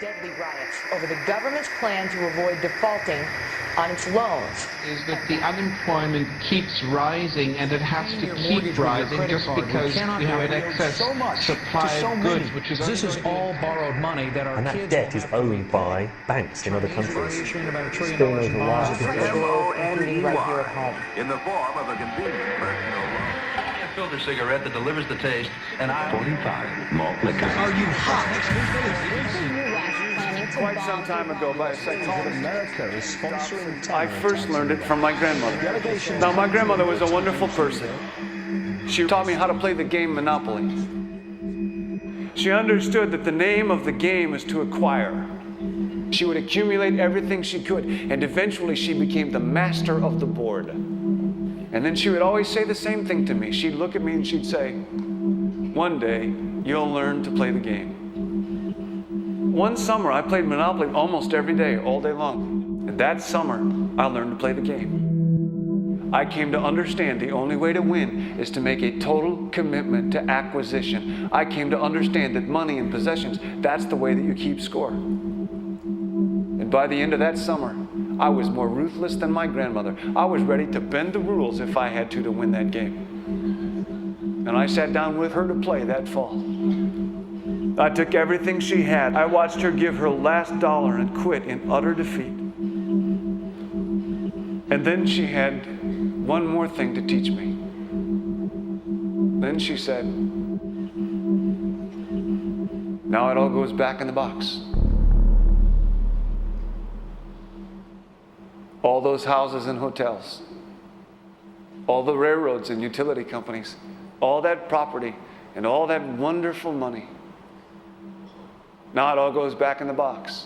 deadly riots over the government's plan to avoid defaulting on its loans. Is that the unemployment keeps rising, and it has to keep rising just because you have an excess supply of goods, which is this is all borrowed money that our and that debt is owed by banks in other countries. about $1 trillion Still knows a lot. Including right here at home. In the form of a convenient personal loan. A filter cigarette that delivers the taste, and 45 malt liquor. Are you hot? Quite some time ago, by a second, America is sponsoring I first learned it from my grandmother. Now, my grandmother was a wonderful person. She taught me how to play the game Monopoly. She understood that the name of the game is to acquire. She would accumulate everything she could, and eventually she became the master of the board. And then she would always say the same thing to me. She'd look at me and she'd say, "One day, you'll learn to play the game." One summer, I played Monopoly almost every day, all day long. And that summer, I learned to play the game. I came to understand the only way to win is to make a total commitment to acquisition. I came to understand that money and possessions, that's the way that you keep score. And by the end of that summer, I was more ruthless than my grandmother. I was ready to bend the rules if I had to win that game. And I sat down with her to play that fall. I took everything she had. I watched her give her last dollar and quit in utter defeat. And then she had one more thing to teach me. Then she said, "Now it all goes back in the box." All those houses and hotels, all the railroads and utility companies, all that property and all that wonderful money. Now it all goes back in the box.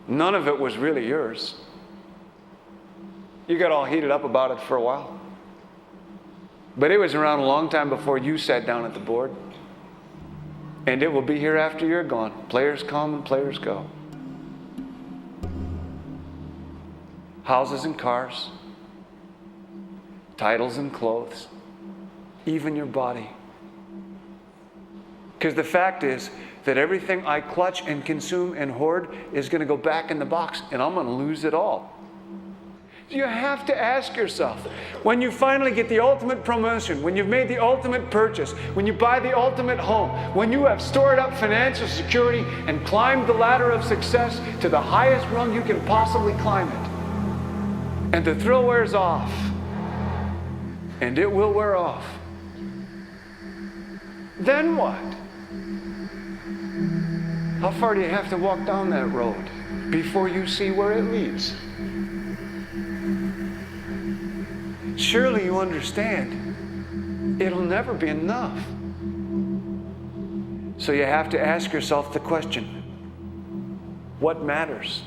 None of it was really yours. You got all heated up about it for a while. But it was around a long time before you sat down at the board. And it will be here after you're gone. Players come and players go. Houses and cars, titles and clothes, even your body. Because the fact is that everything I clutch and consume and hoard is going to go back in the box, and I'm going to lose it all. You have to ask yourself, when you finally get the ultimate promotion, when you've made the ultimate purchase, when you buy the ultimate home, when you have stored up financial security and climbed the ladder of success to the highest rung you can possibly climb it, and the thrill wears off, and it will wear off, then what? How far do you have to walk down that road before you see where it leads? Surely you understand, it'll never be enough. So you have to ask yourself the question, what matters?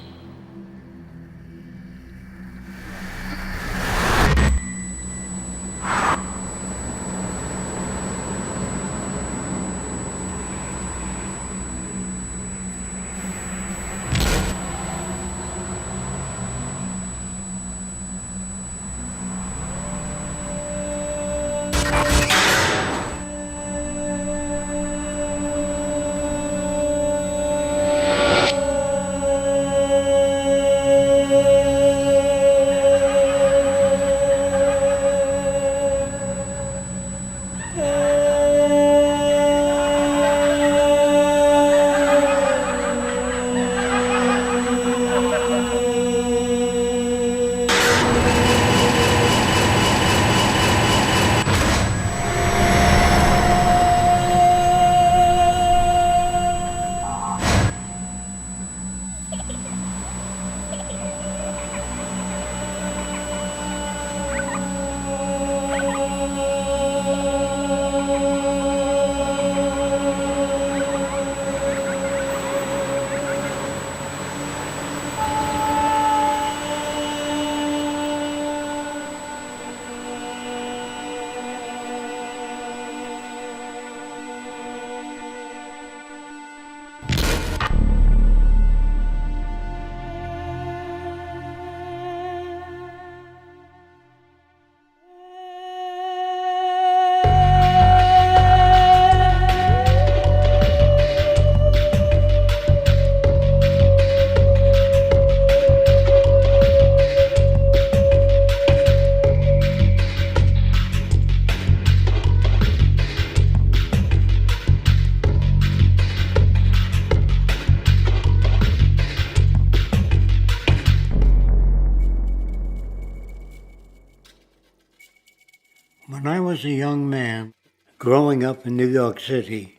was a young man growing up in New York City,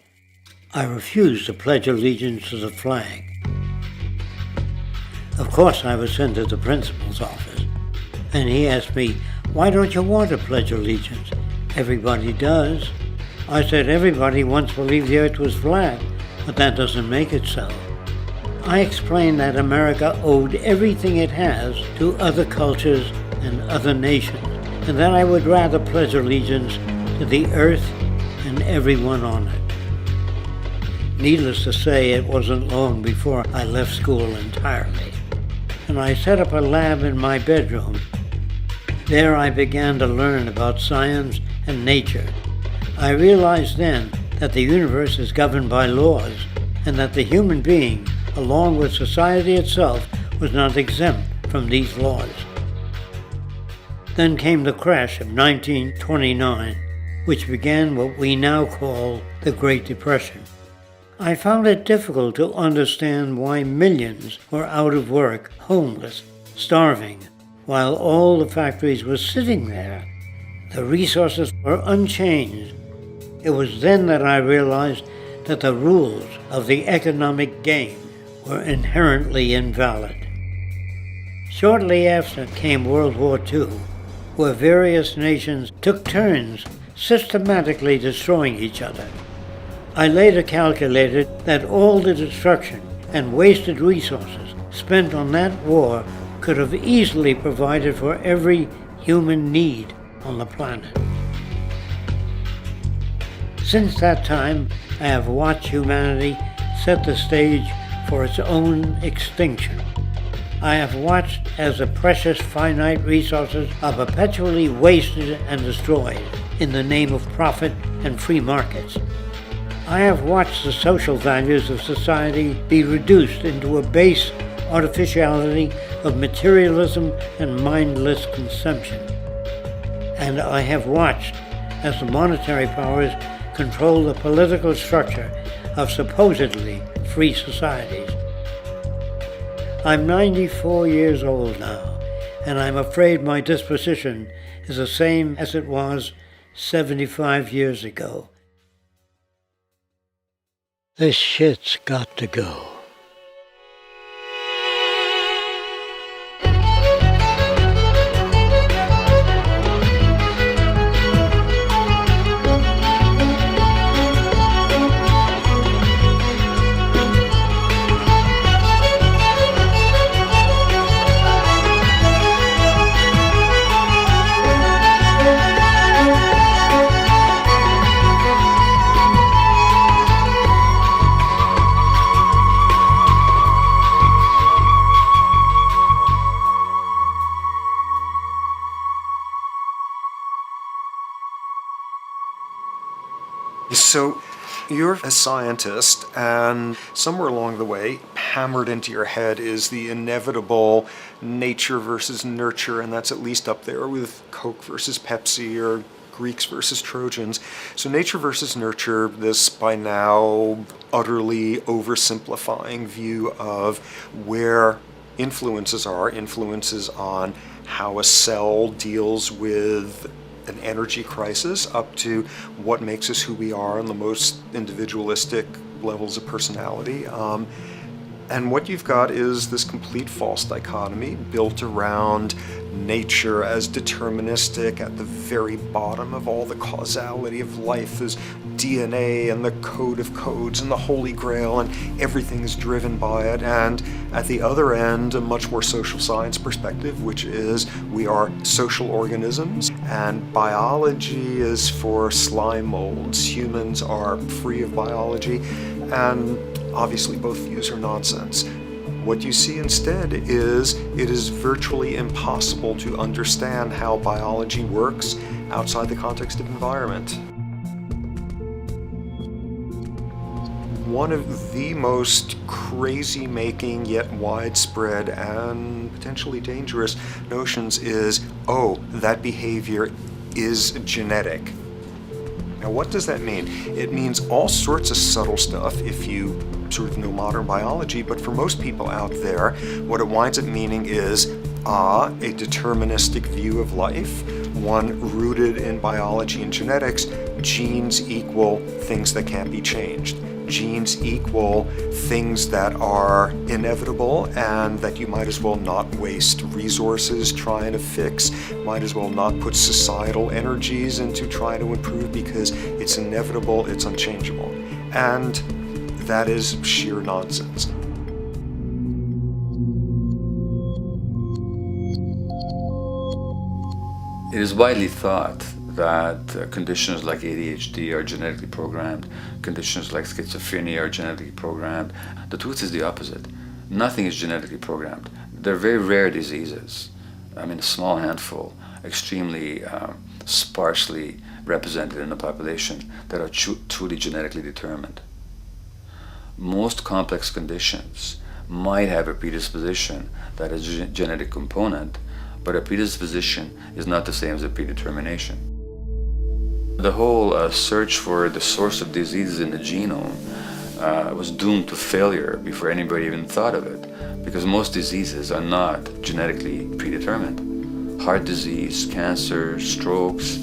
I refused to pledge allegiance to the flag. Of course, I was sent to the principal's office, and he asked me, "Why don't you want to pledge allegiance? Everybody does." I said, "Everybody once believed the earth was flat, but that doesn't make it so." I explained that America owed everything it has to other cultures and other nations, and that I would rather pledge allegiance to the earth and everyone on it. Needless to say, it wasn't long before I left school entirely, and I set up a lab in my bedroom. There I began to learn about science and nature. I realized then that the universe is governed by laws, and that the human being, along with society itself, was not exempt from these laws. Then came the crash of 1929, which began what we now call the Great Depression. I found it difficult to understand why millions were out of work, homeless, starving, while all the factories were sitting there. The resources were unchanged. It was then that I realized that the rules of the economic game were inherently invalid. Shortly after came World War II, where various nations took turns systematically destroying each other. I later calculated that all the destruction and wasted resources spent on that war could have easily provided for every human need on the planet. Since that time, I have watched humanity set the stage for its own extinction. I have watched as the precious finite resources are perpetually wasted and destroyed in the name of profit and free markets. I have watched the social values of society be reduced into a base artificiality of materialism and mindless consumption. And I have watched as the monetary powers control the political structure of supposedly free societies. I'm 94 years old now, and I'm afraid my disposition is the same as it was 75 years ago. This shit's got to go. So you're a scientist, and somewhere along the way, hammered into your head is the inevitable nature versus nurture, and that's at least up there with Coke versus Pepsi or Greeks versus Trojans. So nature versus nurture, this by now utterly oversimplifying view of where influences on how a cell deals with an energy crisis, up to what makes us who we are on the most individualistic levels of personality. And what you've got is this complete false dichotomy built around nature as deterministic. At the very bottom of all the causality of life is DNA and the code of codes and the Holy Grail, and everything is driven by it. And at the other end, a much more social science perspective, which is we are social organisms, and biology is for slime molds. Humans are free of biology, and obviously both views are nonsense. What you see instead is it is virtually impossible to understand how biology works outside the context of environment. One of the most crazy-making yet widespread and potentially dangerous notions is, oh, that behavior is genetic. Now, what does that mean? It means all sorts of subtle stuff if you sort of know modern biology, but for most people out there, what it winds up meaning is, a deterministic view of life, one rooted in biology and genetics, genes equal things that can't be changed. Genes equal things that are inevitable and that you might as well not waste resources trying to fix, might as well not put societal energies into trying to improve because it's inevitable, it's unchangeable. And that is sheer nonsense. It is widely thought that conditions like ADHD are genetically programmed, conditions like schizophrenia are genetically programmed. The truth is the opposite. Nothing is genetically programmed. They're very rare diseases. I mean, a small handful, extremely sparsely represented in the population that are truly genetically determined. Most complex conditions might have a predisposition that is a genetic component, but a predisposition is not the same as a predetermination. The whole search for the source of diseases in the genome was doomed to failure before anybody even thought of it, because most diseases are not genetically predetermined. Heart disease, cancer, strokes,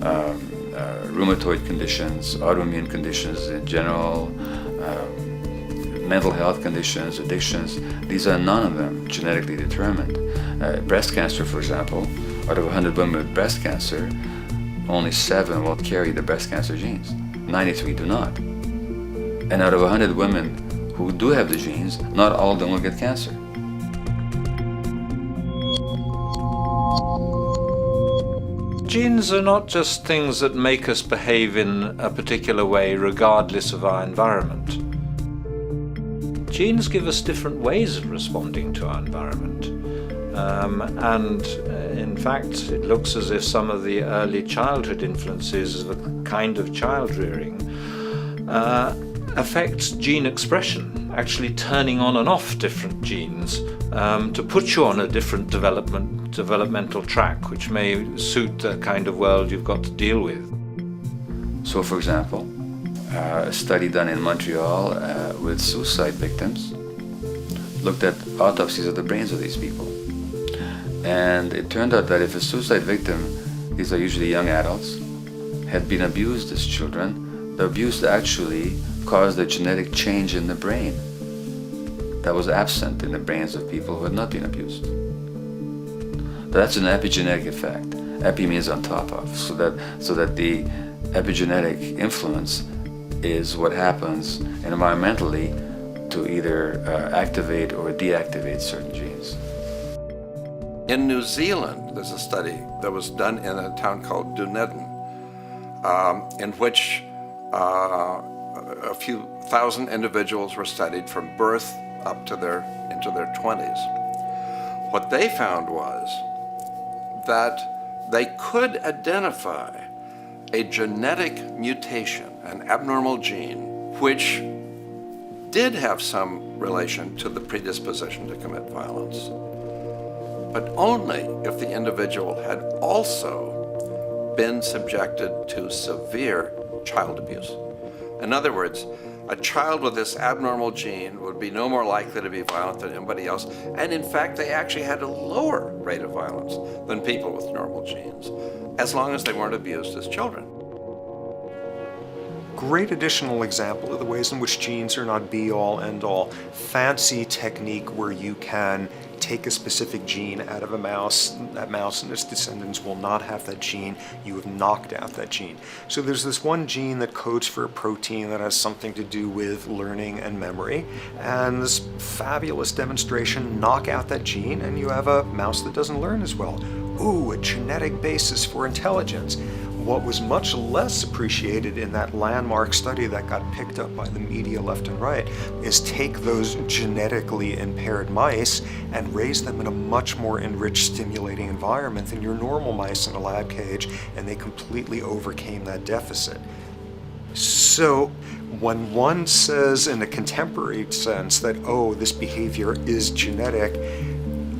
rheumatoid conditions, autoimmune conditions in general, mental health conditions, addictions, these are none of them genetically determined. Breast cancer, for example, out of 100 women with breast cancer, only 7 will carry the breast cancer genes. 93 do not. And out of 100 women who do have the genes, not all of them will get cancer. Genes are not just things that make us behave in a particular way regardless of our environment. Genes give us different ways of responding to our environment. In fact, it looks as if some of the early childhood influences of a kind of child rearing affects gene expression, actually turning on and off different genes to put you on a different developmental track, which may suit the kind of world you've got to deal with. So, for example, a study done in Montreal with suicide victims looked at autopsies of the brains of these people. And it turned out that if a suicide victim, these are usually young adults, had been abused as children, the abuse actually caused a genetic change in the brain that was absent in the brains of people who had not been abused. That's an epigenetic effect. Epi means on top of, so that the epigenetic influence is what happens environmentally to either activate or deactivate certain genes. In New Zealand, there's a study that was done in a town called Dunedin, in which a few thousand individuals were studied from birth up to into their 20s. What they found was that they could identify a genetic mutation, an abnormal gene, which did have some relation to the predisposition to commit violence, but only if the individual had also been subjected to severe child abuse. In other words, a child with this abnormal gene would be no more likely to be violent than anybody else, and in fact they actually had a lower rate of violence than people with normal genes, as long as they weren't abused as children. Great additional example of the ways in which genes are not be-all, end-all. Fancy technique where you can take a specific gene out of a mouse, that mouse and its descendants will not have that gene, you have knocked out that gene. So there's this one gene that codes for a protein that has something to do with learning and memory, and this fabulous demonstration, knock out that gene and you have a mouse that doesn't learn as well. Ooh, a genetic basis for intelligence. What was much less appreciated in that landmark study that got picked up by the media left and right is take those genetically impaired mice and raise them in a much more enriched, stimulating environment than your normal mice in a lab cage, and they completely overcame that deficit. So when one says in a contemporary sense that, oh, this behavior is genetic,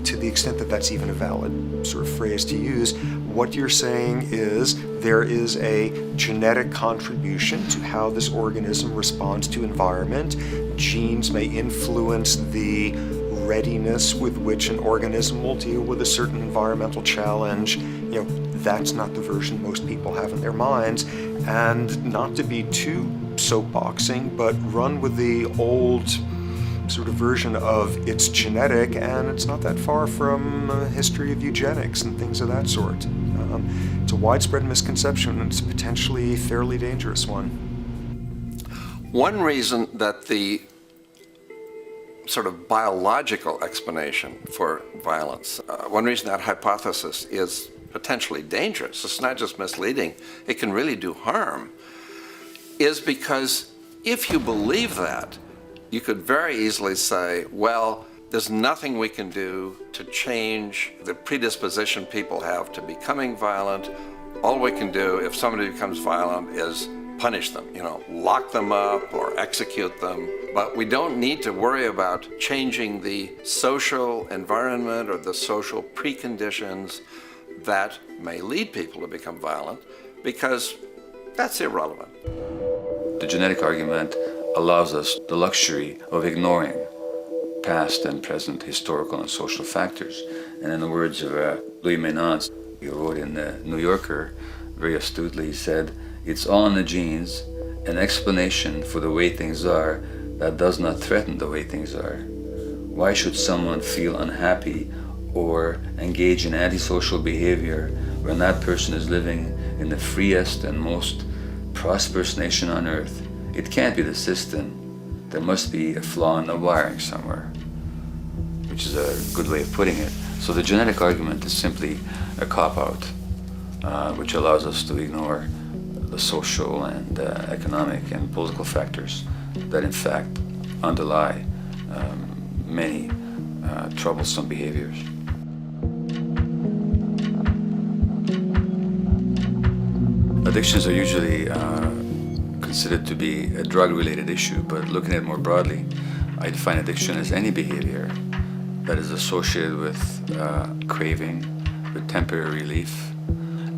to the extent that that's even a valid sort of phrase to use, what you're saying is there is a genetic contribution to how this organism responds to environment. Genes may influence the readiness with which an organism will deal with a certain environmental challenge. that's not the version most people have in their minds, and not to be too soapboxing, but run with the old sort of version of it's genetic and it's not that far from a history of eugenics and things of that sort. It's a widespread misconception, and it's a potentially fairly dangerous one. One reason that the sort of biological explanation for violence, one reason that hypothesis is potentially dangerous, it's not just misleading, it can really do harm, is because if you believe that, you could very easily say, well, there's nothing we can do to change the predisposition people have to becoming violent. All we can do if somebody becomes violent is punish them, lock them up or execute them. But we don't need to worry about changing the social environment or the social preconditions that may lead people to become violent, because that's irrelevant. The genetic argument allows us the luxury of ignoring past and present historical and social factors. And in the words of Louis Menand, he wrote in the New Yorker, very astutely, he said, "It's all in the genes, an explanation for the way things are that does not threaten the way things are. Why should someone feel unhappy or engage in antisocial behavior when that person is living in the freest and most prosperous nation on earth? It can't be the system. There must be a flaw in the wiring somewhere," which is a good way of putting it. So the genetic argument is simply a cop-out, which allows us to ignore the social and economic and political factors that in fact underlie many troublesome behaviors. Addictions are usually considered to be a drug-related issue, but looking at it more broadly, I define addiction as any behavior that is associated with craving, with temporary relief,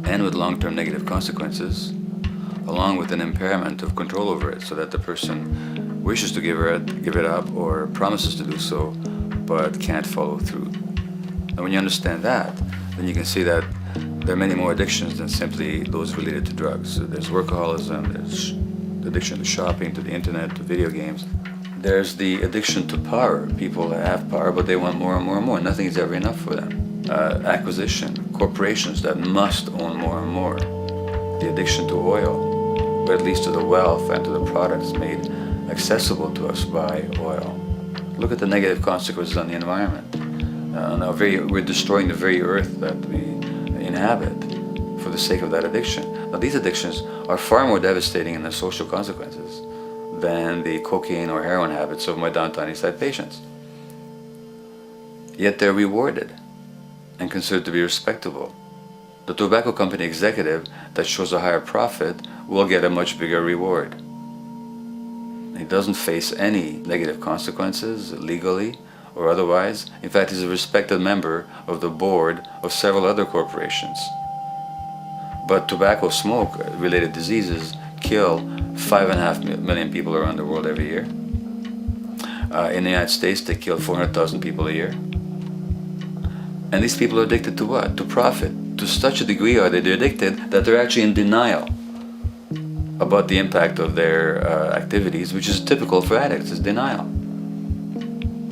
and with long-term negative consequences, along with an impairment of control over it, so that the person wishes to give it up or promises to do so, but can't follow through. And when you understand that, then you can see that there are many more addictions than simply those related to drugs. So there's workaholism, there's the addiction to shopping, to the internet, to video games. There's the addiction to power. People have power, but they want more and more and more. Nothing is ever enough for them. Acquisition, corporations that must own more and more. The addiction to oil, or at least to the wealth and to the products made accessible to us by oil. Look at the negative consequences on the environment. We're destroying the very earth that we inhabit for the sake of that addiction. Now, these addictions are far more devastating in their social consequences than the cocaine or heroin habits of my downtown East Side patients. Yet they're rewarded and considered to be respectable. The tobacco company executive that shows a higher profit will get a much bigger reward. He doesn't face any negative consequences legally or otherwise. In fact, he's a respected member of the board of several other corporations. But tobacco smoke-related diseases kill 5.5 million people around the world every year. In the United States, they kill 400,000 people a year. And these people are addicted to what? To profit. To such a degree are they addicted that they're actually in denial about the impact of their activities, which is typical for addicts, is denial.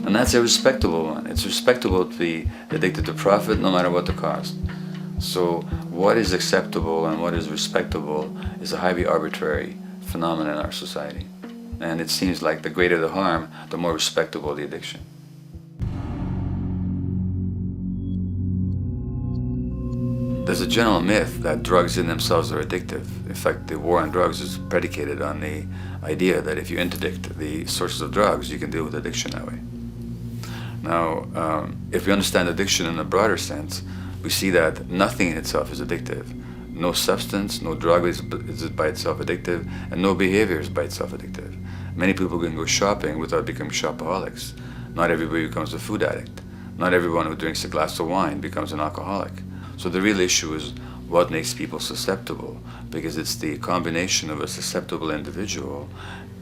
And that's a respectable one. It's respectable to be addicted to profit no matter what the cost. So what is acceptable and what is respectable is a highly arbitrary phenomenon in our society. And it seems like the greater the harm, the more respectable the addiction. There's a general myth that drugs in themselves are addictive. In fact, the war on drugs is predicated on the idea that if you interdict the sources of drugs, you can deal with addiction that way. Now, if we understand addiction in a broader sense, we see that nothing in itself is addictive. No substance, no drug is by itself addictive, and no behavior is by itself addictive. Many people can go shopping without becoming shopaholics. Not everybody becomes a food addict. Not everyone who drinks a glass of wine becomes an alcoholic. So the real issue is what makes people susceptible, because it's the combination of a susceptible individual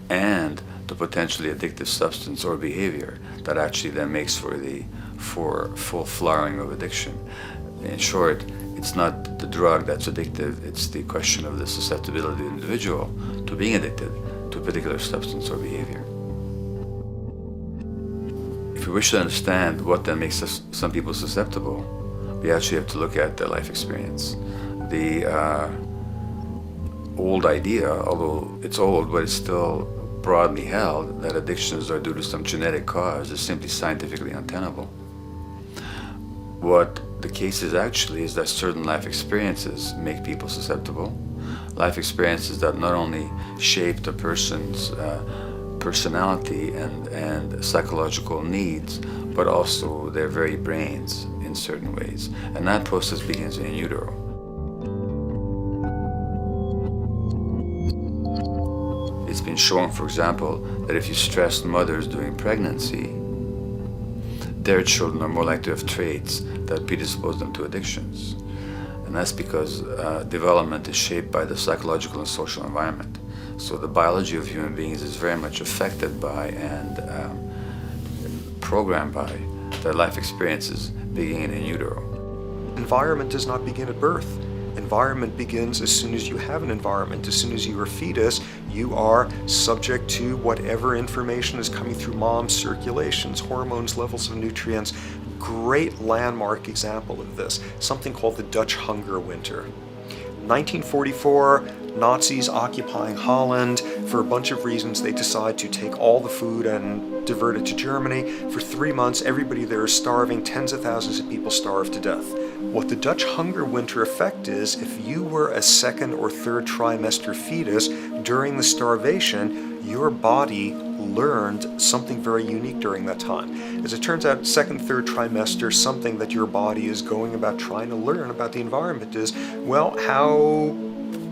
and the potentially addictive substance or behavior that actually then makes for full flowering of addiction. In short, it's not the the drug that's addictive. It's the question of the susceptibility of the individual to being addicted to a particular substance or behavior. If we wish to understand what then makes some people susceptible, we actually have to look at their life experience. The old idea, although it's old, but it's still broadly held, that addictions are due to some genetic cause is simply scientifically untenable. What the case is actually is that certain life experiences make people susceptible. Life experiences that not only shape the person's personality and psychological needs, but also their very brains in certain ways. And that process begins in utero. It's been shown, for example, that if you stress mothers during pregnancy, their children are more likely to have traits that predispose them to addictions. And that's because development is shaped by the psychological and social environment. So the biology of human beings is very much affected by and programmed by their life experiences beginning in utero. Environment does not begin at birth. Environment begins as soon as you have an environment. As soon as you are a fetus, you are subject to whatever information is coming through mom's circulations, hormones, levels of nutrients. Great landmark example of this, something called the Dutch hunger winter. 1944, Nazis occupying Holland. For a bunch of reasons, they decide to take all the food and divert it to Germany. For 3 months, everybody there is starving. Tens of thousands of people starve to death. What the Dutch hunger winter effect is, if you were a second or third trimester fetus during the starvation, your body learned something very unique during that time. As it turns out, second, third trimester, something that your body is going about trying to learn about the environment is, well, how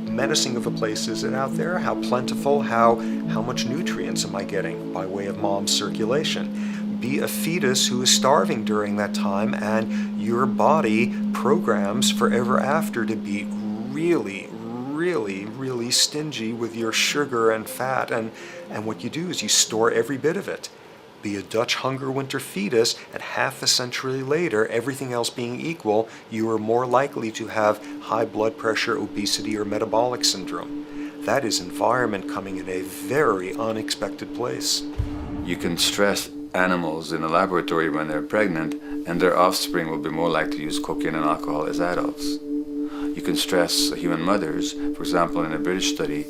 menacing of a place is it out there? How plentiful? How much nutrients am I getting by way of mom's circulation? Be a fetus who is starving during that time, and your body programs forever after to be really, really, really stingy with your sugar and fat, and what you do is you store every bit of it. Be a Dutch hunger winter fetus, and half a century later, everything else being equal, you are more likely to have high blood pressure, obesity, or metabolic syndrome. That is environment coming in a very unexpected place. You can stress animals in a laboratory when they're pregnant, and their offspring will be more likely to use cocaine and alcohol as adults. You can stress human mothers. For example, in a British study,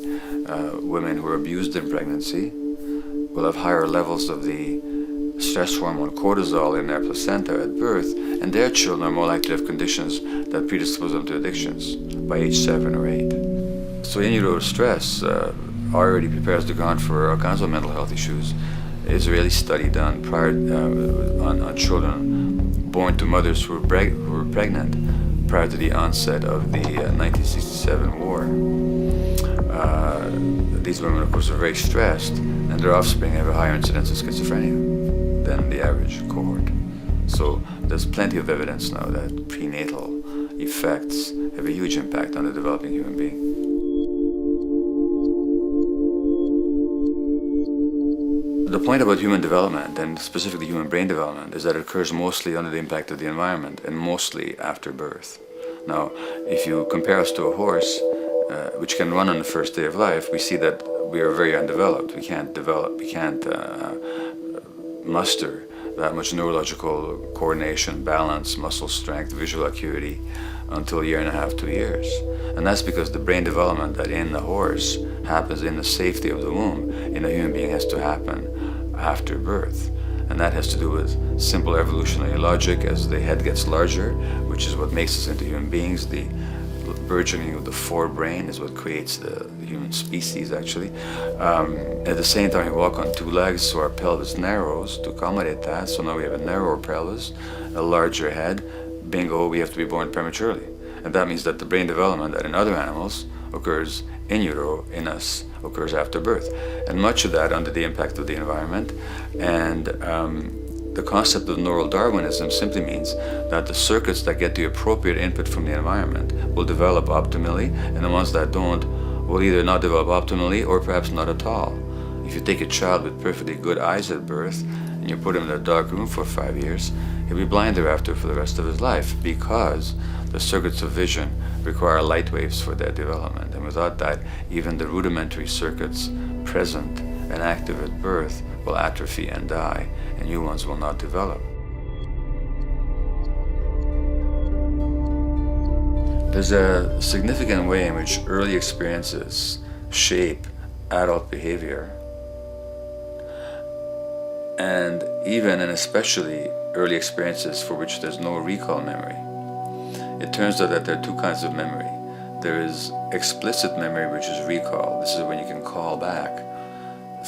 women who are abused in pregnancy will have higher levels of the stress hormone cortisol in their placenta at birth, and their children are more likely to have conditions that predispose them to addictions by age 7 or 8. So in utero stress already prepares the ground for all kinds of mental health issues. Israeli study done prior on children born to mothers who were pregnant prior to the onset of the 1967 war. These women, of course, are very stressed, and their offspring have a higher incidence of schizophrenia than the average cohort. So there's plenty of evidence now that prenatal effects have a huge impact on the developing human being. The point about human development, and specifically human brain development, is that it occurs mostly under the impact of the environment and mostly after birth. Now, if you compare us to a horse, which can run on the first day of life, we see that we are very undeveloped. We can't muster that much neurological coordination, balance, muscle strength, visual acuity until a year and a half, 2 years. And that's because the brain development that in the horse happens in the safety of the womb, in a human being has to happen after birth. And that has to do with simple evolutionary logic. As the head gets larger, which is what makes us into human beings, the burgeoning of the forebrain is what creates the human species, actually. At the same time, we walk on 2 legs, so our pelvis narrows to accommodate that. So now we have a narrower pelvis, a larger head. Bingo, we have to be born prematurely. And that means that the brain development that in other animals occurs in utero, in us, occurs after birth. And much of that under the impact of the environment. And the concept of neural Darwinism simply means that the circuits that get the appropriate input from the environment will develop optimally, and the ones that don't will either not develop optimally or perhaps not at all. If you take a child with perfectly good eyes at birth, and you put him in a dark room for 5 years, he'll be blind thereafter for the rest of his life, because the circuits of vision require light waves for their development. And without that, even the rudimentary circuits present and active at birth will atrophy and die, and new ones will not develop. There's a significant way in which early experiences shape adult behavior, and even and especially early experiences for which there's no recall memory. It turns out that there are two kinds of memory. There is explicit memory, which is recall. This is when you can call back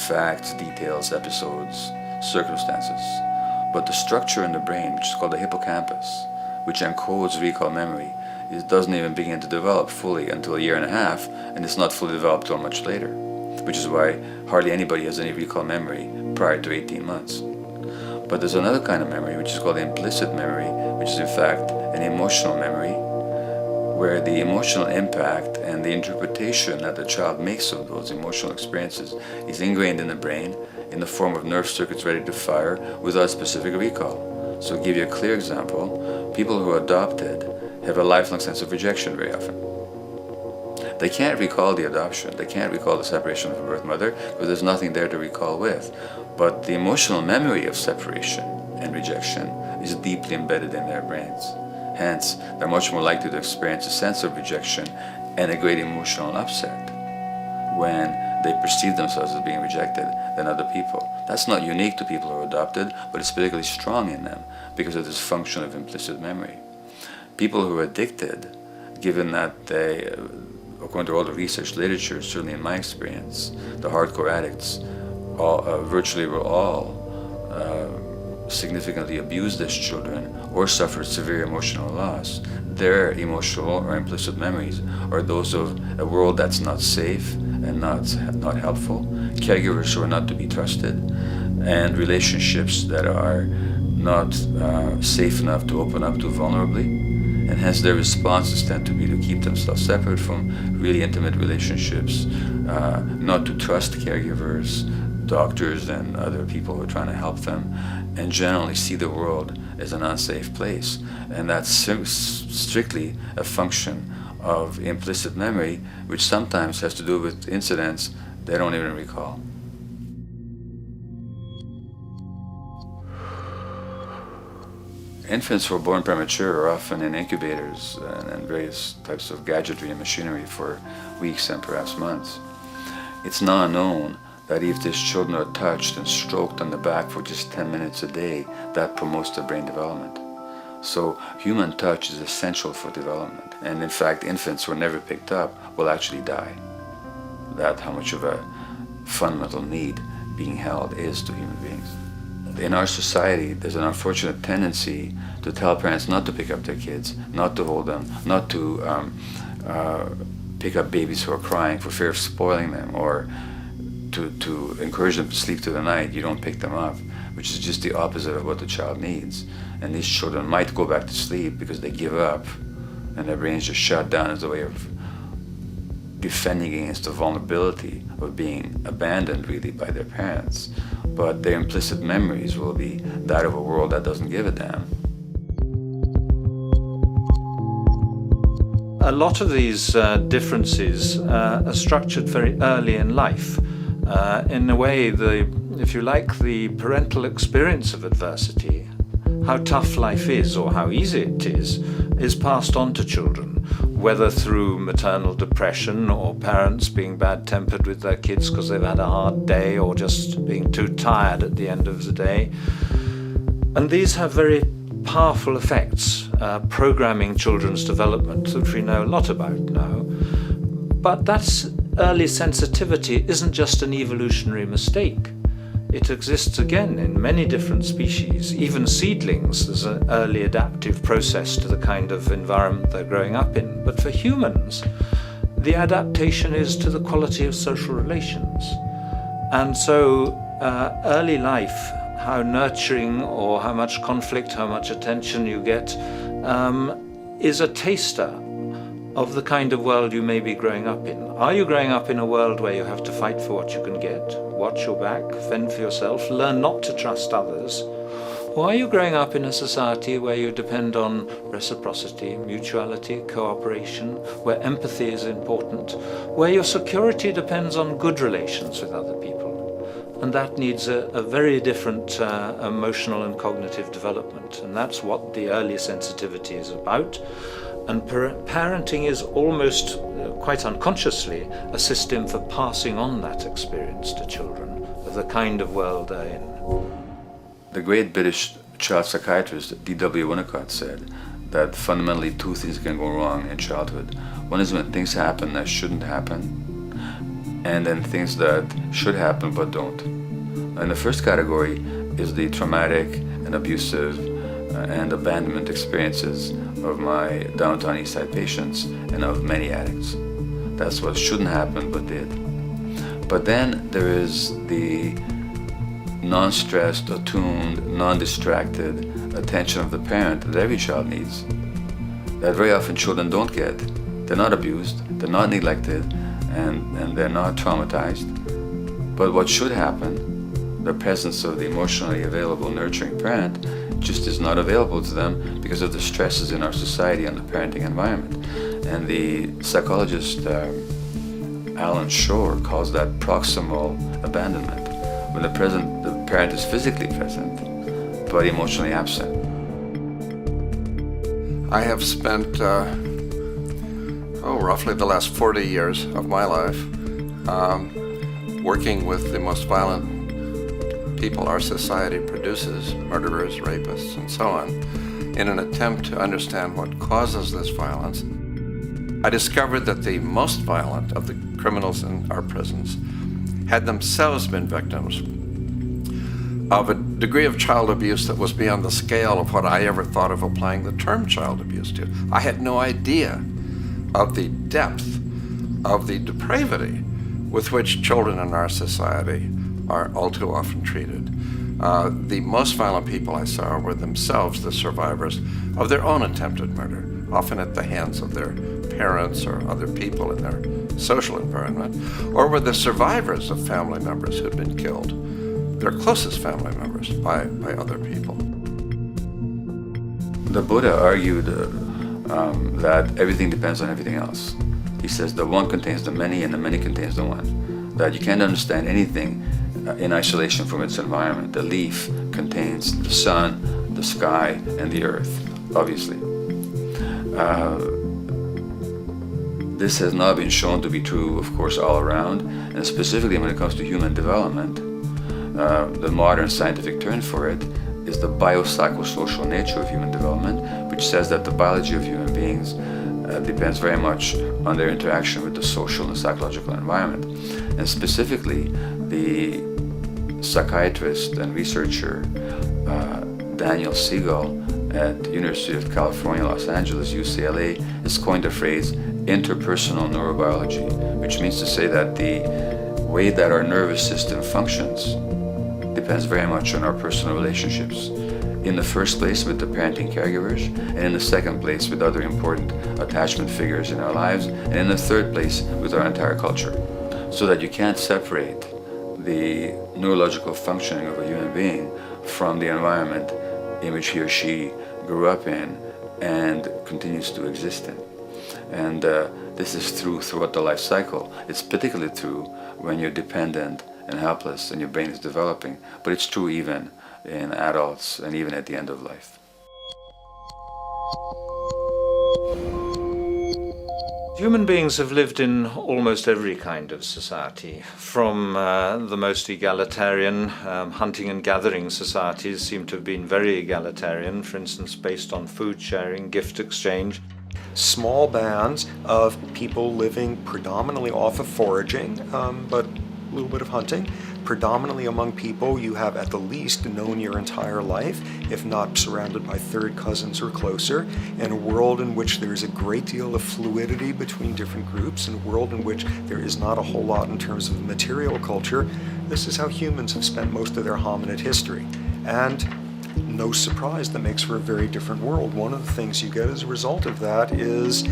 facts, details, episodes, circumstances. But the structure in the brain, which is called the hippocampus, which encodes recall memory, it doesn't even begin to develop fully until a year and a half, and it's not fully developed till much later, which is why hardly anybody has any recall memory prior to 18 months. But there's another kind of memory, which is called implicit memory, which is in fact an emotional memory, where the emotional impact and the interpretation that the child makes of those emotional experiences is ingrained in the brain in the form of nerve circuits ready to fire without specific recall. So to give you a clear example, people who are adopted have a lifelong sense of rejection very often. They can't recall the adoption, they can't recall the separation from birth mother, because there's nothing there to recall with. But the emotional memory of separation and rejection is deeply embedded in their brains. Hence, they're much more likely to experience a sense of rejection and a great emotional upset when they perceive themselves as being rejected than other people. That's not unique to people who are adopted, but it's particularly strong in them because of this function of implicit memory. People who are addicted, given that they, according to all the research literature, certainly in my experience, the hardcore addicts virtually were all significantly abused as children or suffered severe emotional loss. Their emotional or implicit memories are those of a world that's not safe and not helpful, caregivers who are not to be trusted, and relationships that are not safe enough to open up to vulnerably. And hence their responses tend to be to keep themselves separate from really intimate relationships, not to trust caregivers, doctors, and other people who are trying to help them, and generally see the world as an unsafe place. And that's strictly a function of implicit memory, which sometimes has to do with incidents they don't even recall. Infants who are born premature are often in incubators and various types of gadgetry and machinery for weeks and perhaps months. It's now known that if these children are touched and stroked on the back for just 10 minutes a day, that promotes their brain development. So human touch is essential for development. And in fact, infants who are never picked up will actually die. That's how much of a fundamental need being held is to human beings. In our society, there's an unfortunate tendency to tell parents not to pick up their kids, not to hold them, not to pick up babies who are crying for fear of spoiling them, or to encourage them to sleep through the night. You don't pick them up, which is just the opposite of what the child needs. And these children might go back to sleep because they give up and their brains just shut down as a way of defending against the vulnerability of being abandoned really by their parents. But their implicit memories will be that of a world that doesn't give a damn. A lot of these differences are structured very early in life. In a way, if you like, the parental experience of adversity, how tough life is or how easy it is passed on to children, whether through maternal depression or parents being bad-tempered with their kids because they've had a hard day or just being too tired at the end of the day. And these have very powerful effects, programming children's development, which we know a lot about now. But that's early sensitivity isn't just an evolutionary mistake. It exists again in many different species. Even seedlings, there's an early adaptive process to the kind of environment they're growing up in. But for humans, the adaptation is to the quality of social relations. And so early life, how nurturing or how much conflict, how much attention you get, is a taster of the kind of world you may be growing up in. Are you growing up in a world where you have to fight for what you can get, watch your back, fend for yourself, learn not to trust others? Or are you growing up in a society where you depend on reciprocity, mutuality, cooperation, where empathy is important, where your security depends on good relations with other people? And that needs a very different emotional and cognitive development. And that's what the early sensitivity is about. And parenting is almost, quite unconsciously, a system for passing on that experience to children of the kind of world they're in. The great British child psychiatrist D.W. Winnicott said that fundamentally two things can go wrong in childhood. One is when things happen that shouldn't happen, and then things that should happen but don't. And the first category is the traumatic and abusive and abandonment experiences of my downtown East Side patients and of many addicts. That's what shouldn't happen but did. But then there is the non-stressed, attuned, non-distracted attention of the parent that every child needs, that very often children don't get. They're not abused, they're not neglected, and they're not traumatized. But what should happen, the presence of the emotionally available, nurturing parent, just is not available to them because of the stresses in our society and the parenting environment. And the psychologist Alan Shore calls that proximal abandonment, when the parent is physically present but emotionally absent. I have spent roughly the last 40 years of my life working with the most violent people our society produces, murderers, rapists, and so on, in an attempt to understand what causes this violence. I discovered that the most violent of the criminals in our prisons had themselves been victims of a degree of child abuse that was beyond the scale of what I ever thought of applying the term child abuse to. I had no idea of the depth of the depravity with which children in our society are all too often treated. The most violent people I saw were themselves the survivors of their own attempted murder, often at the hands of their parents or other people in their social environment, or were the survivors of family members who'd been killed, their closest family members, by other people. The Buddha argued that everything depends on everything else. He says the one contains the many and the many contains the one. That you can't understand anything in isolation from its environment. The leaf contains the sun, the sky, and the earth, obviously. This has not been shown to be true, of course, all around, and specifically when it comes to human development. The modern scientific term for it is the biopsychosocial nature of human development, which says that the biology of human beings depends very much on their interaction with the social and psychological environment. And specifically, the psychiatrist and researcher Daniel Siegel at the University of California, Los Angeles, UCLA, has coined the phrase interpersonal neurobiology, which means to say that the way that our nervous system functions depends very much on our personal relationships. In the first place with the parenting caregivers, and in the second place with other important attachment figures in our lives, and in the third place with our entire culture. So that you can't separate the neurological functioning of a human being from the environment in which he or she grew up in and continues to exist in. And this is true throughout the life cycle. It's particularly true when you're dependent and helpless and your brain is developing, but it's true even in adults and even at the end of life. Human beings have lived in almost every kind of society, from the most egalitarian, hunting and gathering societies seem to have been very egalitarian, for instance, based on food sharing, gift exchange. Small bands of people living predominantly off of foraging, but a little bit of hunting. Predominantly among people you have at the least known your entire life, if not surrounded by third cousins or closer, in a world in which there is a great deal of fluidity between different groups, in a world in which there is not a whole lot in terms of material culture. This is how humans have spent most of their hominid history. And no surprise, that makes for a very different world. One of the things you get as a result of that is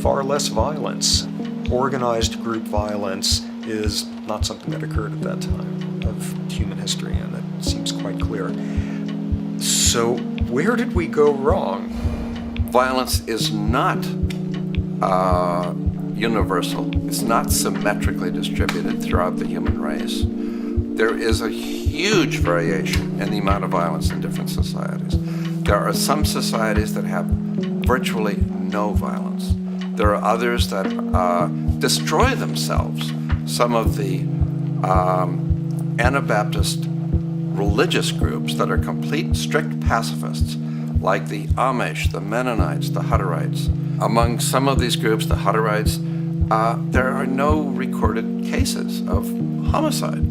far less violence. Organized group violence is not something that occurred at that time of human history, and it seems quite clear. So where did we go wrong? Violence is not universal. It's not symmetrically distributed throughout the human race. There is a huge variation in the amount of violence in different societies. There are some societies that have virtually no violence. There are others that destroy themselves. Some of the Anabaptist religious groups that are complete strict pacifists, like the Amish, the Mennonites, the Hutterites. Among some of these groups, the Hutterites, there are no recorded cases of homicide.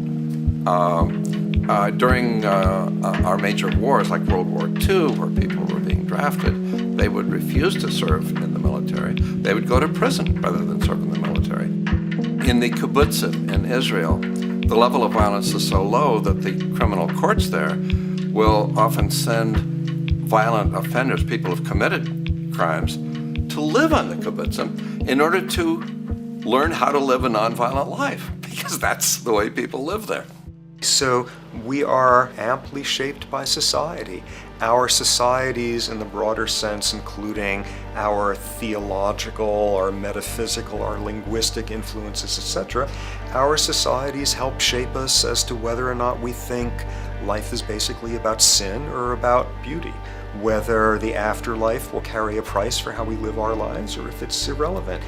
During our major wars, like World War II, where people were being drafted, they would refuse to serve in the military. They would go to prison rather than serve in the military. In the kibbutzim in Israel, the level of violence is so low that the criminal courts there will often send violent offenders, people who've committed crimes, to live on the kibbutzim in order to learn how to live a nonviolent life, because that's the way people live there. So we are amply shaped by society. Our societies in the broader sense, including our theological, our metaphysical, our linguistic influences, etc., our societies help shape us as to whether or not we think life is basically about sin or about beauty, whether the afterlife will carry a price for how we live our lives or if it's irrelevant.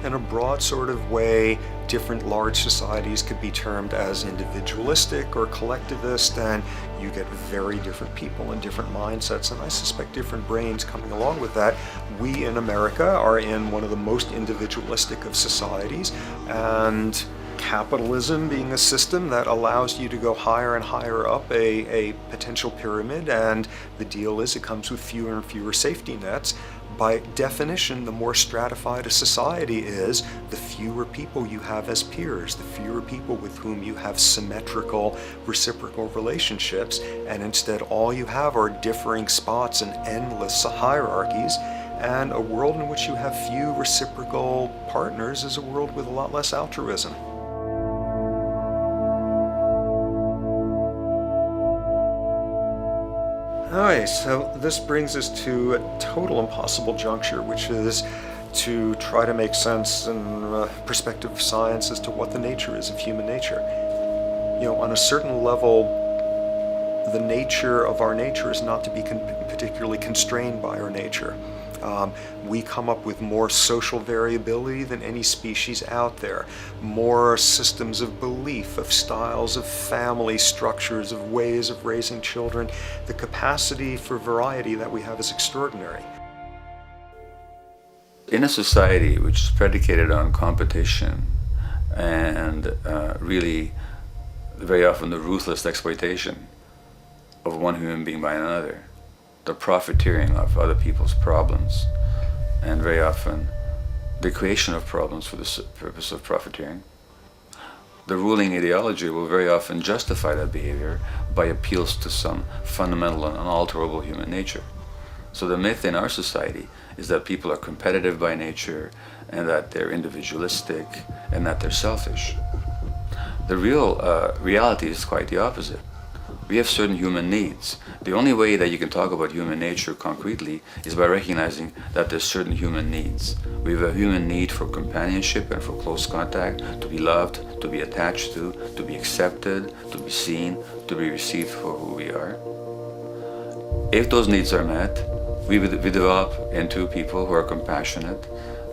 In a broad sort of way, different large societies could be termed as individualistic or collectivist, and you get very different people and different mindsets, and I suspect different brains coming along with that. We in America are in one of the most individualistic of societies, and capitalism being a system that allows you to go higher and higher up a potential pyramid, and the deal is it comes with fewer and fewer safety nets. By definition, the more stratified a society is, the fewer people you have as peers, the fewer people with whom you have symmetrical, reciprocal relationships, and instead all you have are differing spots and endless hierarchies. And a world in which you have few reciprocal partners is a world with a lot less altruism. Alright, so this brings us to a total impossible juncture, which is to try to make sense in perspective of science as to what the nature is of human nature. You know, on a certain level, the nature of our nature is not to be particularly constrained by our nature. We come up with more social variability than any species out there, more systems of belief, of styles of family structures, of ways of raising children. The capacity for variety that we have is extraordinary. In a society which is predicated on competition and really very often the ruthless exploitation of one human being by another, the profiteering of other people's problems, and very often the creation of problems for the purpose of profiteering, the ruling ideology will very often justify that behavior by appeals to some fundamental and unalterable human nature. So the myth in our society is that people are competitive by nature, and that they're individualistic, and that they're selfish. The real reality is quite the opposite. We have certain human needs. The only way that you can talk about human nature concretely is by recognizing that there's certain human needs. We have a human need for companionship and for close contact, to be loved, to be attached to be accepted, to be seen, to be received for who we are. If those needs are met, we develop into people who are compassionate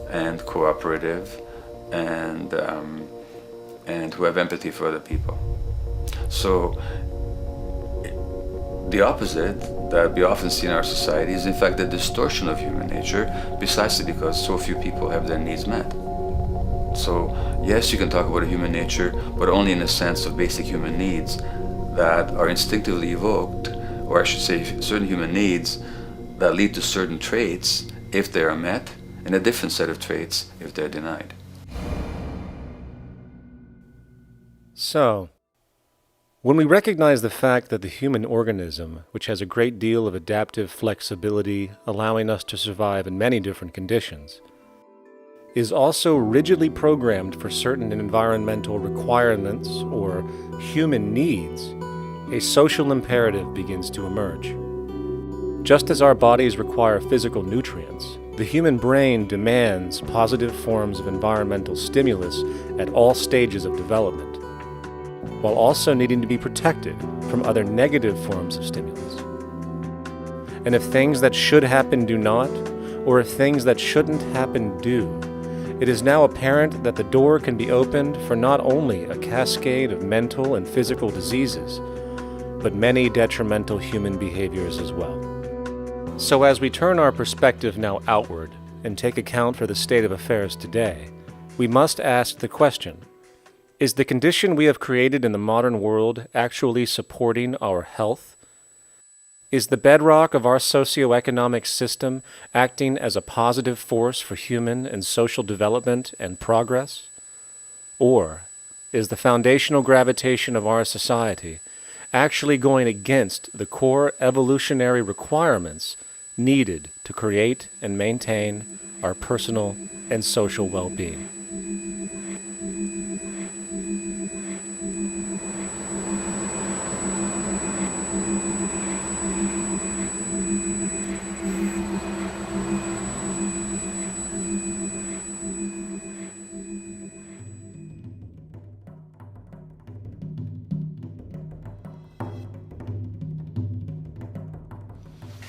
and cooperative and who have empathy for other people. So the opposite that we often see in our society is in fact the distortion of human nature, precisely because so few people have their needs met. So yes, you can talk about a human nature, but only in the sense of basic human needs that are instinctively evoked, or I should say certain human needs that lead to certain traits if they are met, and a different set of traits if they're denied. So, when we recognize the fact that the human organism, which has a great deal of adaptive flexibility, allowing us to survive in many different conditions, is also rigidly programmed for certain environmental requirements or human needs, a social imperative begins to emerge. Just as our bodies require physical nutrients, the human brain demands positive forms of environmental stimulus at all stages of development, while also needing to be protected from other negative forms of stimulus. And if things that should happen do not, or if things that shouldn't happen do, it is now apparent that the door can be opened for not only a cascade of mental and physical diseases, but many detrimental human behaviors as well. So as we turn our perspective now outward and take account for the state of affairs today, we must ask the question, is the condition we have created in the modern world actually supporting our health? Is the bedrock of our socioeconomic system acting as a positive force for human and social development and progress? Or is the foundational gravitation of our society actually going against the core evolutionary requirements needed to create and maintain our personal and social well-being?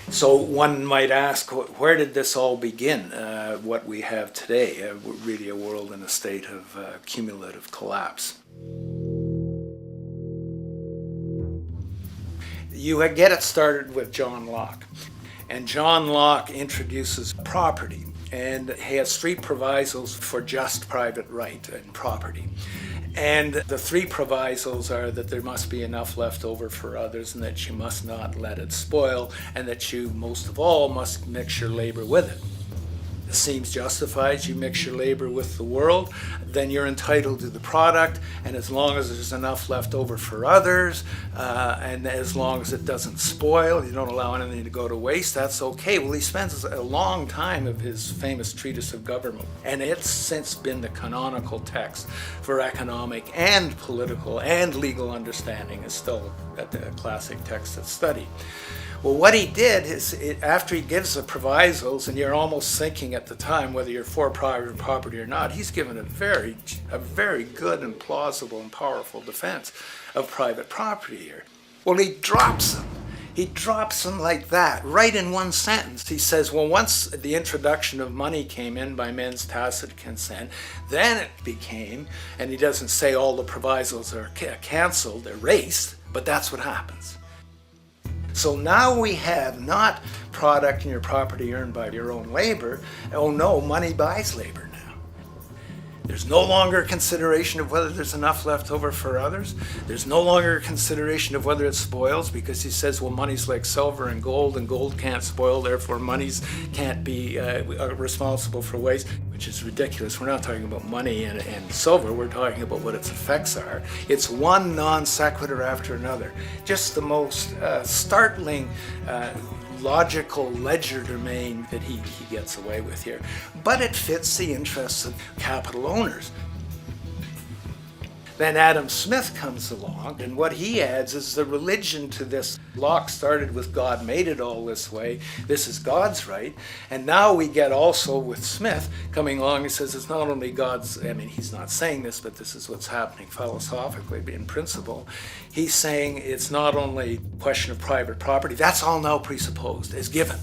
So one might ask, where did this all begin? What we have today, really a world in a state of cumulative collapse. You get it started with John Locke. And John Locke introduces property, and he has 3 provisos for just private right and property. And the 3 provisos are that there must be enough left over for others, and that you must not let it spoil, and that you, most of all, must mix your labor with it. It seems justified. You mix your labor with the world, then you're entitled to the product, and as long as there's enough left over for others, and as long as it doesn't spoil, you don't allow anything to go to waste, that's okay. Well, he spends a long time of his famous treatise of government, and it's since been the canonical text for economic and political and legal understanding. Is still a classic text of study. Well, what he did is, after he gives the provisos, and you're almost thinking at the time whether you're for private property or not, he's given a very good and plausible and powerful defense of private property here. Well, he drops them. He drops them like that, right in one sentence. He says, well, once the introduction of money came in by men's tacit consent, then it became, and he doesn't say all the provisos are canceled, erased, but that's what happens. So now we have not product and your property earned by your own labor. Oh no, money buys labor now. There's no longer a consideration of whether there's enough left over for others. There's no longer a consideration of whether it spoils, because he says, well, money's like silver and gold can't spoil, therefore monies can't be responsible for waste, which is ridiculous. We're not talking about money and silver, we're talking about what its effects are. It's one non sequitur after another. Just the most startling logical legerdemain that he gets away with here. But it fits the interests of capital owners. Then Adam Smith comes along, and what he adds is the religion to this. Locke started with God made it all this way. This is God's right. And now we get also with Smith coming along, he says it's not only God's, I mean, he's not saying this, but this is what's happening philosophically in principle. He's saying it's not only a question of private property, that's all now presupposed as given.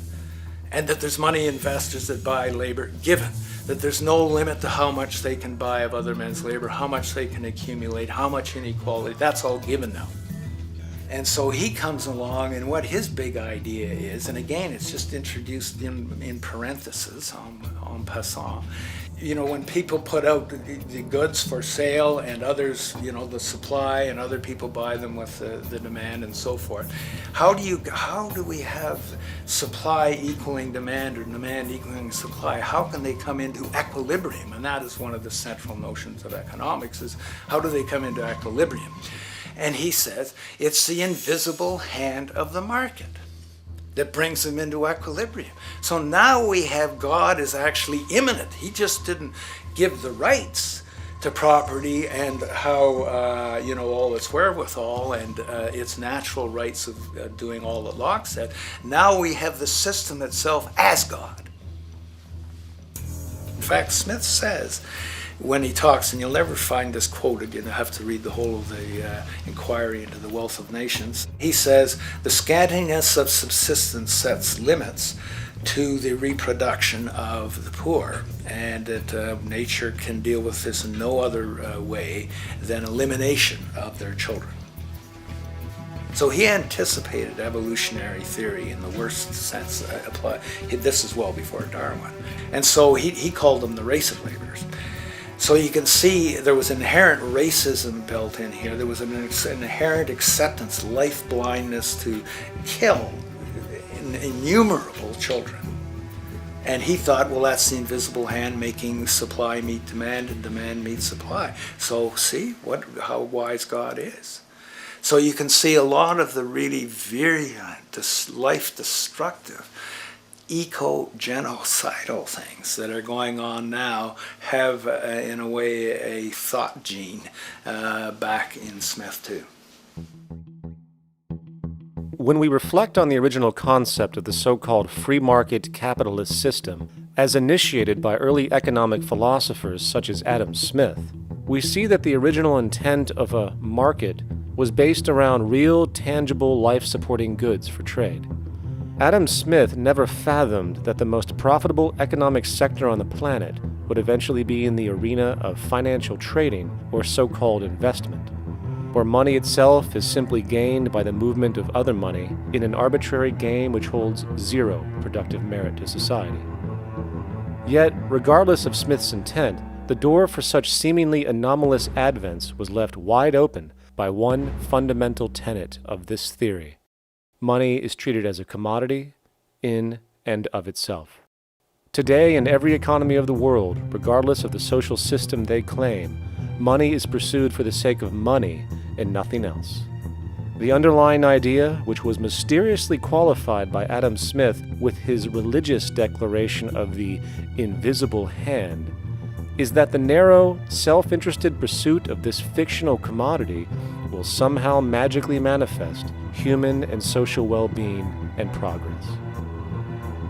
And that there's money investors that buy labor, given. That there's no limit to how much they can buy of other men's labor, how much they can accumulate, how much inequality, that's all given now. And so he comes along, and what his big idea is, and again, it's just introduced in parentheses, en passant. You know, when people put out the goods for sale and others, you know, the supply, and other people buy them with the demand and so forth, how do we have supply equaling demand or demand equaling supply? How can they come into equilibrium? And that is one of the central notions of economics, is how do they come into equilibrium? And he says it's the invisible hand of the market. that brings them into equilibrium. So now we have God is actually immanent. He just didn't give the rights to property and how, all its wherewithal and its natural rights of doing all that Locke said. Now we have the system itself as God. In fact, Smith says, when he talks, and you'll never find this quoted, you have to read the whole of the Inquiry into the Wealth of Nations. He says, the scantiness of subsistence sets limits to the reproduction of the poor, and that nature can deal with this in no other way than elimination of their children. So he anticipated evolutionary theory in the worst sense. This is well before Darwin. And so he called them the race of laborers. So you can see there was inherent racism built in here. There was an inherent acceptance, life blindness to kill innumerable children. And he thought, well, that's the invisible hand making supply meet demand and demand meet supply. So see how wise God is. So you can see a lot of the really virulent, life-destructive, eco-genocidal things that are going on now have, in a way, a thought gene back in Smith too. When we reflect on the original concept of the so-called free market capitalist system, as initiated by early economic philosophers such as Adam Smith, we see that the original intent of a market was based around real, tangible, life-supporting goods for trade. Adam Smith never fathomed that the most profitable economic sector on the planet would eventually be in the arena of financial trading or so-called investment, where money itself is simply gained by the movement of other money in an arbitrary game which holds zero productive merit to society. Yet, regardless of Smith's intent, the door for such seemingly anomalous advents was left wide open by one fundamental tenet of this theory. Money is treated as a commodity in and of itself. Today, in every economy of the world, regardless of the social system they claim, money is pursued for the sake of money and nothing else. The underlying idea, which was mysteriously qualified by Adam Smith with his religious declaration of the invisible hand, is that the narrow, self-interested pursuit of this fictional commodity will somehow magically manifest human and social well-being and progress.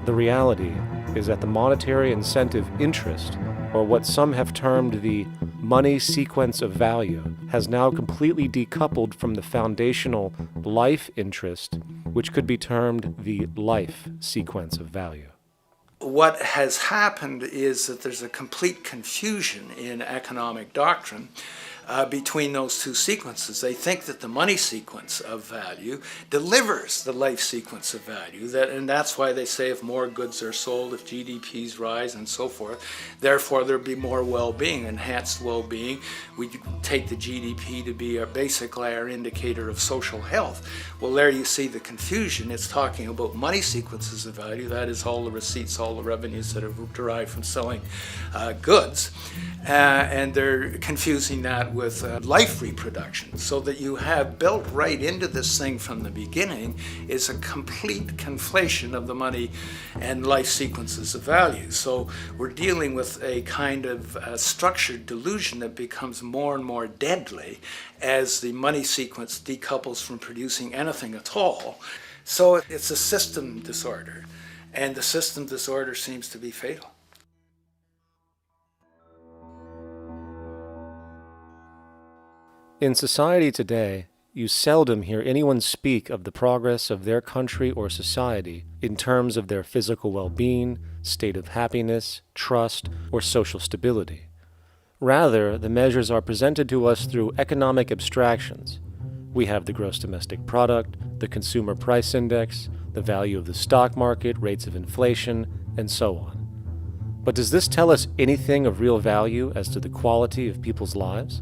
The reality is that the monetary incentive interest, or what some have termed the money sequence of value, has now completely decoupled from the foundational life interest, which could be termed the life sequence of value. What has happened is that there's a complete confusion in economic doctrine between those two sequences. They think that the money sequence of value delivers the life sequence of value, and that's why they say if more goods are sold, if GDPs rise and so forth, therefore there'll be more well-being, enhanced well-being. We take the GDP to be basically our indicator of social health. Well, there you see the confusion. It's talking about money sequences of value, that is all the receipts, all the revenues that are derived from selling goods, and they're confusing that with life reproduction, so that you have built right into this thing from the beginning is a complete conflation of the money and life sequences of value. So we're dealing with a kind of structured delusion that becomes more and more deadly as the money sequence decouples from producing anything at all. So it's a system disorder, and the system disorder seems to be fatal. In society today, you seldom hear anyone speak of the progress of their country or society in terms of their physical well-being, state of happiness, trust, or social stability. Rather, the measures are presented to us through economic abstractions. We have the gross domestic product, the consumer price index, the value of the stock market, rates of inflation, and so on. But does this tell us anything of real value as to the quality of people's lives?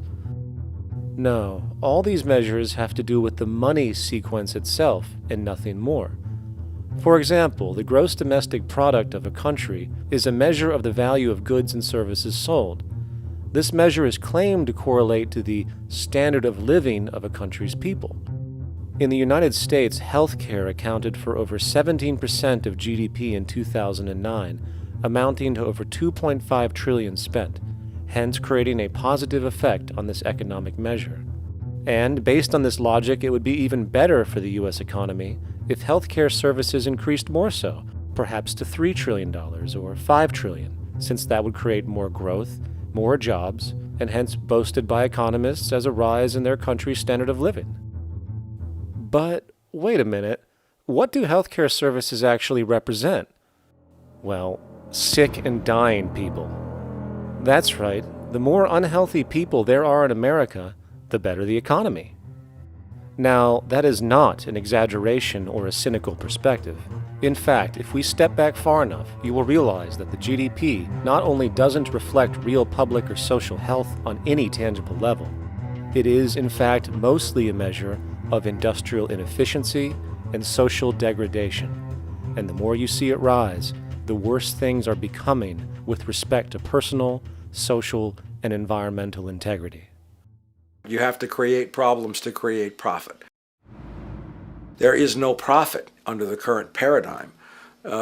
No, all these measures have to do with the money sequence itself and nothing more. For example, the gross domestic product of a country is a measure of the value of goods and services sold. This measure is claimed to correlate to the standard of living of a country's people. In the United States, healthcare accounted for over 17% of GDP in 2009, amounting to over $2.5 trillion spent, hence creating a positive effect on this economic measure. And based on this logic, it would be even better for the U.S. economy if healthcare services increased more so, perhaps to $3 trillion or $5 trillion, since that would create more growth, more jobs, and hence boasted by economists as a rise in their country's standard of living. But wait a minute, what do healthcare services actually represent? Well, sick and dying people. That's right, the more unhealthy people there are in America, the better the economy. Now, that is not an exaggeration or a cynical perspective. In fact, if we step back far enough, you will realize that the GDP not only doesn't reflect real public or social health on any tangible level, it is, in fact, mostly a measure of industrial inefficiency and social degradation. And the more you see it rise, the worse things are becoming with respect to personal, social, and environmental integrity. You have to create problems to create profit. There is no profit under the current paradigm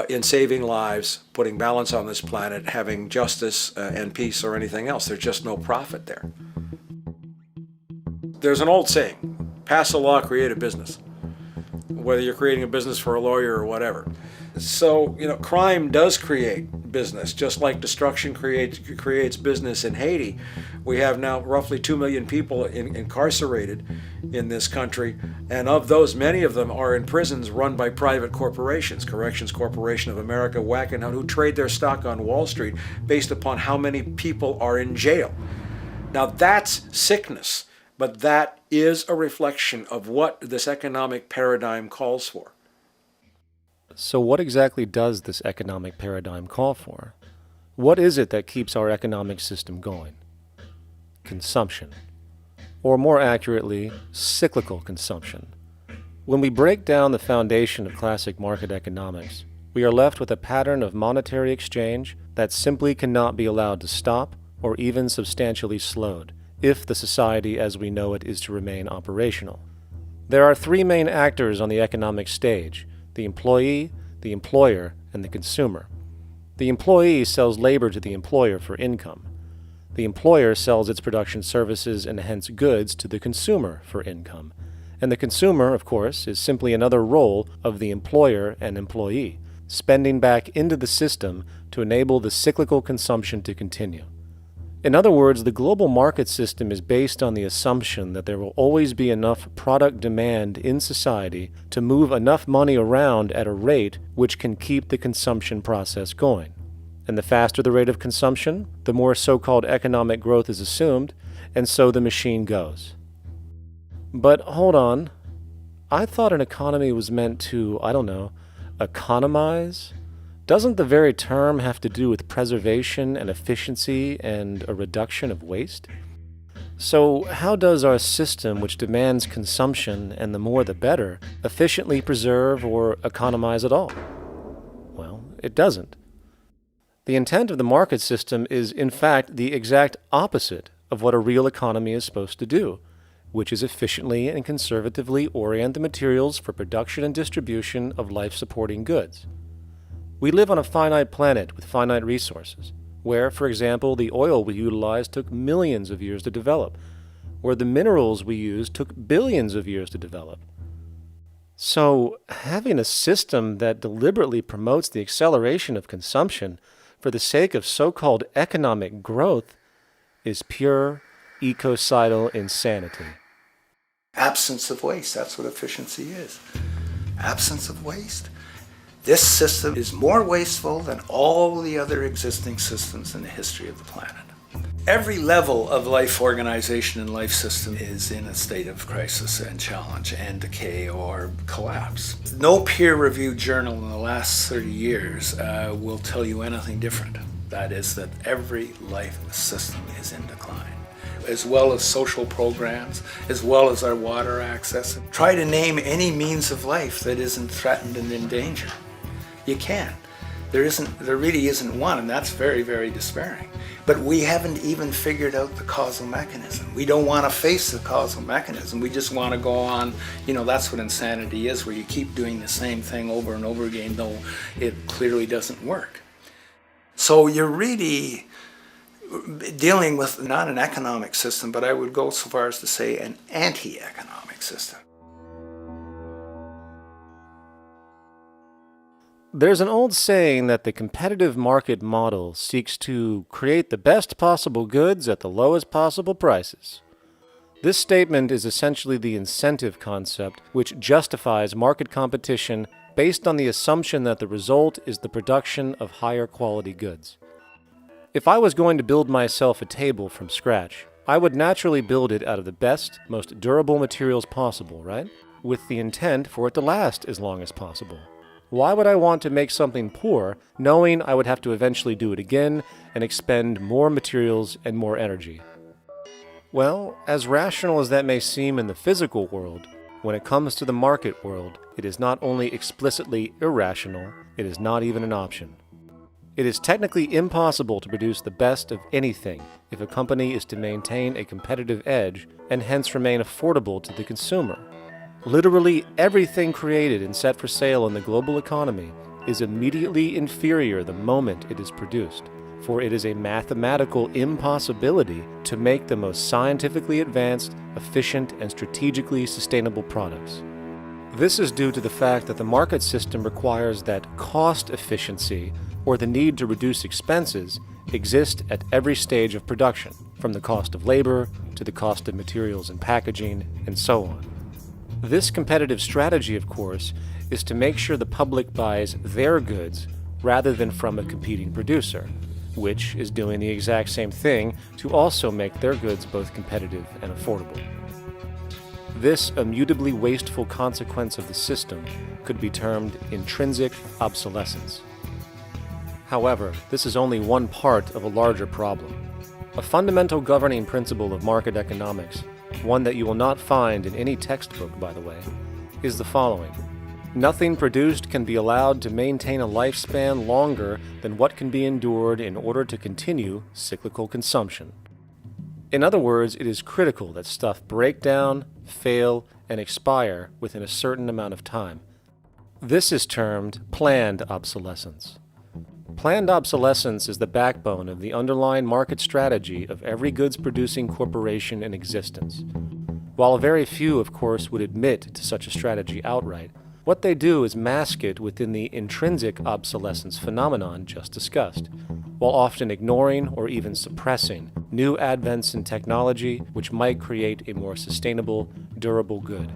in saving lives, putting balance on this planet, having justice and peace or anything else. There's just no profit there. There's an old saying, pass a law, create a business. Whether you're creating a business for a lawyer or whatever. So, crime does create business, just like destruction creates business in Haiti. We have now roughly 2 million people incarcerated in this country, and of those, many of them are in prisons run by private corporations, Corrections Corporation of America, Wackenhut, who trade their stock on Wall Street based upon how many people are in jail. Now that's sickness, but that is a reflection of what this economic paradigm calls for. So what exactly does this economic paradigm call for? What is it that keeps our economic system going? Consumption. Or more accurately, cyclical consumption. When we break down the foundation of classic market economics, we are left with a pattern of monetary exchange that simply cannot be allowed to stop or even substantially slowed, if the society as we know it is to remain operational. There are three main actors on the economic stage: the employee, the employer, and the consumer. The employee sells labor to the employer for income. The employer sells its production services and hence goods to the consumer for income. And the consumer, of course, is simply another role of the employer and employee, spending back into the system to enable the cyclical consumption to continue. In other words, the global market system is based on the assumption that there will always be enough product demand in society to move enough money around at a rate which can keep the consumption process going. And the faster the rate of consumption, the more so-called economic growth is assumed, and so the machine goes. But hold on, I thought an economy was meant to, economize? Doesn't the very term have to do with preservation and efficiency and a reduction of waste? So how does our system, which demands consumption and the more the better, efficiently preserve or economize at all? Well, it doesn't. The intent of the market system is, in fact, the exact opposite of what a real economy is supposed to do, which is efficiently and conservatively orient the materials for production and distribution of life-supporting goods. We live on a finite planet with finite resources, where, for example, the oil we utilize took millions of years to develop, where the minerals we use took billions of years to develop. So, having a system that deliberately promotes the acceleration of consumption for the sake of so-called economic growth is pure ecocidal insanity. Absence of waste, that's what efficiency is. Absence of waste. This system is more wasteful than all the other existing systems in the history of the planet. Every level of life organization and life system is in a state of crisis and challenge and decay or collapse. No peer-reviewed journal in the last 30 years will tell you anything different. That is that every life system is in decline, as well as social programs, as well as our water access. Try to name any means of life that isn't threatened and in danger. You can't. There really isn't one, and that's very, very despairing. But we haven't even figured out the causal mechanism. We don't want to face the causal mechanism. We just want to go on, that's what insanity is, where you keep doing the same thing over and over again, though it clearly doesn't work. So you're really dealing with not an economic system, but I would go so far as to say an anti-economic system. There's an old saying that the competitive market model seeks to create the best possible goods at the lowest possible prices. This statement is essentially the incentive concept, which justifies market competition based on the assumption that the result is the production of higher quality goods. If I was going to build myself a table from scratch, I would naturally build it out of the best, most durable materials possible, right? With the intent for it to last as long as possible. Why would I want to make something poor, knowing I would have to eventually do it again and expend more materials and more energy? Well, as rational as that may seem in the physical world, when it comes to the market world, it is not only explicitly irrational, it is not even an option. It is technically impossible to produce the best of anything if a company is to maintain a competitive edge and hence remain affordable to the consumer. Literally everything created and set for sale in the global economy is immediately inferior the moment it is produced, for it is a mathematical impossibility to make the most scientifically advanced, efficient, and strategically sustainable products. This is due to the fact that the market system requires that cost efficiency, or the need to reduce expenses, exist at every stage of production, from the cost of labor to the cost of materials and packaging, and so on. This competitive strategy, of course, is to make sure the public buys their goods rather than from a competing producer, which is doing the exact same thing to also make their goods both competitive and affordable. This immutably wasteful consequence of the system could be termed intrinsic obsolescence. However, this is only one part of a larger problem. A fundamental governing principle of market economics, one that you will not find in any textbook, by the way, is the following. Nothing produced can be allowed to maintain a lifespan longer than what can be endured in order to continue cyclical consumption. In other words, it is critical that stuff break down, fail, and expire within a certain amount of time. This is termed planned obsolescence. Planned obsolescence is the backbone of the underlying market strategy of every goods-producing corporation in existence. While very few, of course, would admit to such a strategy outright, what they do is mask it within the intrinsic obsolescence phenomenon just discussed, while often ignoring or even suppressing new advents in technology which might create a more sustainable, durable good.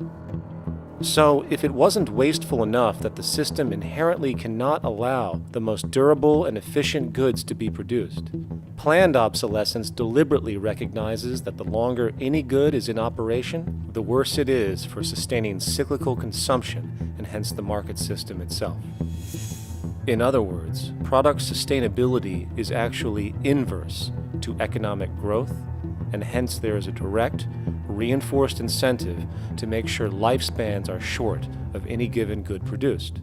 So, if it wasn't wasteful enough that the system inherently cannot allow the most durable and efficient goods to be produced, planned obsolescence deliberately recognizes that the longer any good is in operation, the worse it is for sustaining cyclical consumption and hence the market system itself. In other words, product sustainability is actually inverse to economic growth, and hence there is a direct, reinforced incentive to make sure lifespans are short of any given good produced.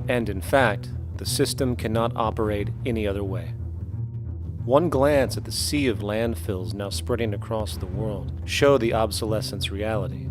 And in fact, the system cannot operate any other way. One glance at the sea of landfills now spreading across the world show the obsolescence reality.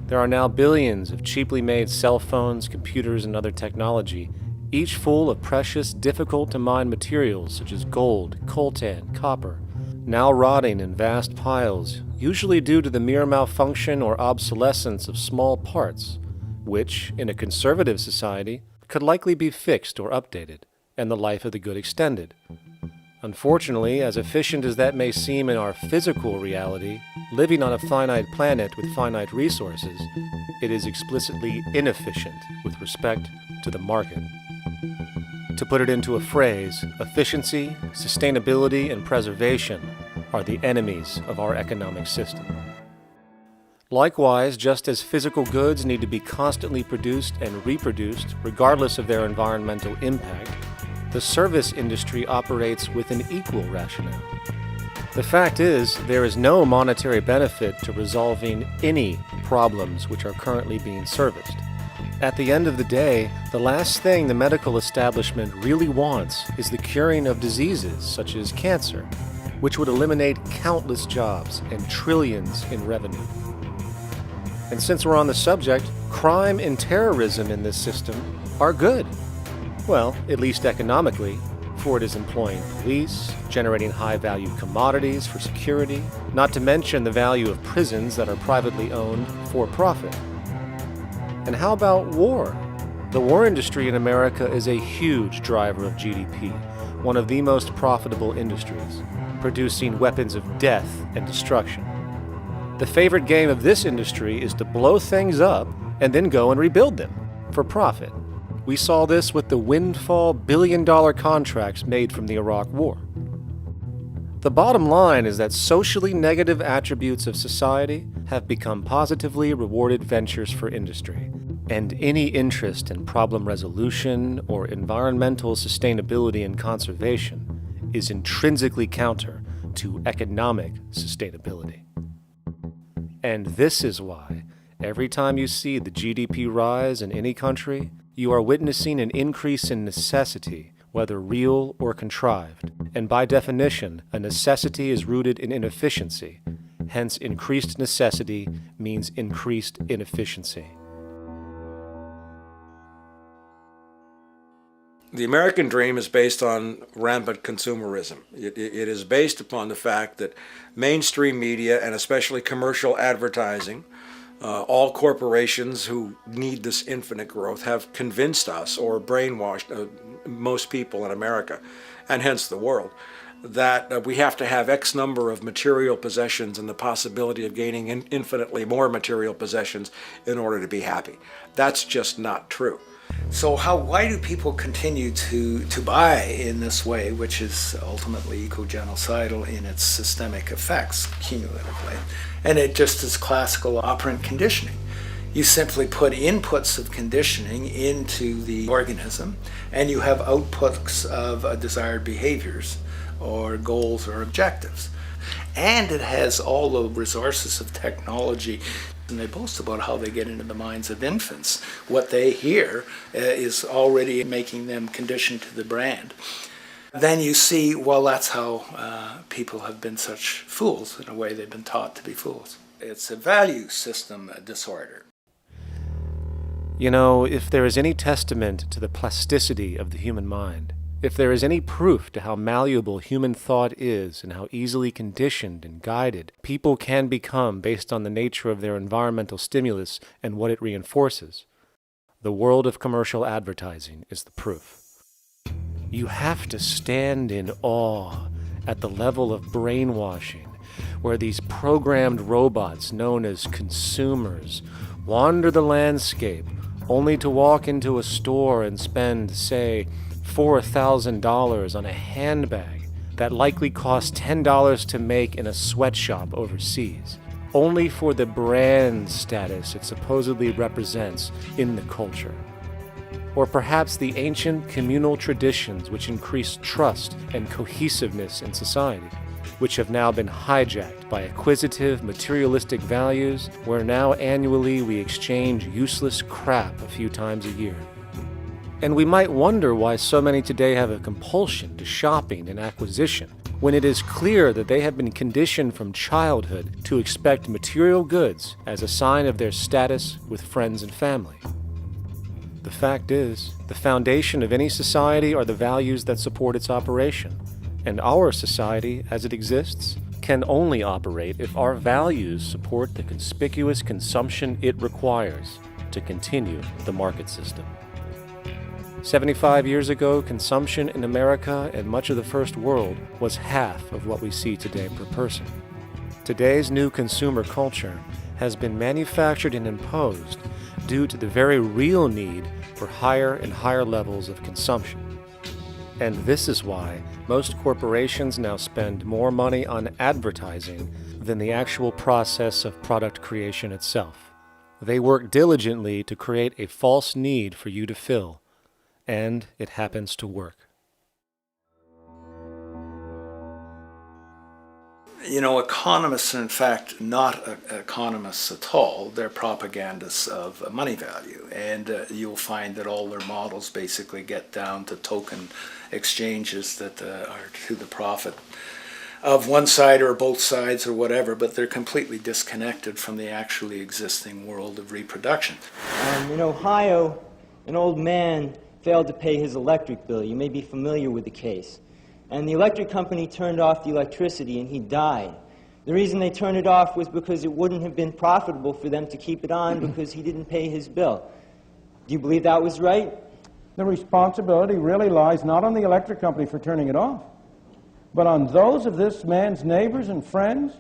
There are now billions of cheaply made cell phones, computers, and other technology, each full of precious, difficult-to-mine materials such as gold, coltan, copper, now rotting in vast piles, usually due to the mere malfunction or obsolescence of small parts, which, in a conservative society, could likely be fixed or updated, and the life of the good extended. Unfortunately, as efficient as that may seem in our physical reality, living on a finite planet with finite resources, it is explicitly inefficient with respect to the market. To put it into a phrase, efficiency, sustainability, and preservation are the enemies of our economic system. Likewise, just as physical goods need to be constantly produced and reproduced regardless of their environmental impact, the service industry operates with an equal rationale. The fact is, there is no monetary benefit to resolving any problems which are currently being serviced, At the end of the day, the last thing the medical establishment really wants is the curing of diseases such as cancer, which would eliminate countless jobs and trillions in revenue. And since we're on the subject, crime and terrorism in this system are good. Well, at least economically, for it is employing police, generating high-value commodities for security, not to mention the value of prisons that are privately owned for profit. And how about war? The war industry in America is a huge driver of GDP, one of the most profitable industries, producing weapons of death and destruction. The favorite game of this industry is to blow things up and then go and rebuild them for profit. We saw this with the windfall billion-dollar contracts made from the Iraq War. The bottom line is that socially negative attributes of society have become positively rewarded ventures for industry, and any interest in problem resolution or environmental sustainability and conservation is intrinsically counter to economic sustainability. And this is why, every time you see the GDP rise in any country, you are witnessing an increase in necessity, whether real or contrived. And by definition, a necessity is rooted in inefficiency. Hence, increased necessity means increased inefficiency. The American dream is based on rampant consumerism. It is based upon the fact that mainstream media, and especially commercial advertising, all corporations who need this infinite growth have convinced us or brainwashed most people in America, and hence the world, that we have to have X number of material possessions and the possibility of gaining infinitely more material possessions in order to be happy. That's just not true. So why do people continue to buy in this way, which is ultimately eco-genocidal in its systemic effects cumulatively? And it just is classical operant conditioning. You simply put inputs of conditioning into the organism, and you have outputs of desired behaviors or goals or objectives. And it has all the resources of technology. And they boast about how they get into the minds of infants. What they hear is already making them conditioned to the brand. Then you see, well, that's how people have been such fools. In a way, they've been taught to be fools. It's a value system disorder. You know, if there is any testament to the plasticity of the human mind, if there is any proof to how malleable human thought is and how easily conditioned and guided people can become based on the nature of their environmental stimulus and what it reinforces, the world of commercial advertising is the proof. You have to stand in awe at the level of brainwashing where these programmed robots known as consumers wander the landscape only to walk into a store and spend, say, $4,000 on a handbag that likely costs $10 to make in a sweatshop overseas, only for the brand status it supposedly represents in the culture. Or perhaps the ancient communal traditions which increase trust and cohesiveness in society, which have now been hijacked by acquisitive, materialistic values, where now annually we exchange useless crap a few times a year. And we might wonder why so many today have a compulsion to shopping and acquisition, when it is clear that they have been conditioned from childhood to expect material goods as a sign of their status with friends and family. The fact is, the foundation of any society are the values that support its operation, and our society, as it exists, can only operate if our values support the conspicuous consumption it requires to continue the market system. 75 years ago, consumption in America and much of the First World was half of what we see today per person. Today's new consumer culture has been manufactured and imposed due to the very real need for higher and higher levels of consumption. And this is why most corporations now spend more money on advertising than the actual process of product creation itself. They work diligently to create a false need for you to fill, and it happens to work. You know, economists are in fact not economists at all. They're propagandists of money value. And you'll find that all their models basically get down to token exchanges that are to the profit of one side or both sides or whatever, but they're completely disconnected from the actually existing world of reproduction. In Ohio, an old man failed to pay his electric bill. You may be familiar with the case. And the electric company turned off the electricity and he died. The reason they turned it off was because it wouldn't have been profitable for them to keep it on because he didn't pay his bill. Do you believe that was right? The responsibility really lies not on the electric company for turning it off, but on those of this man's neighbors and friends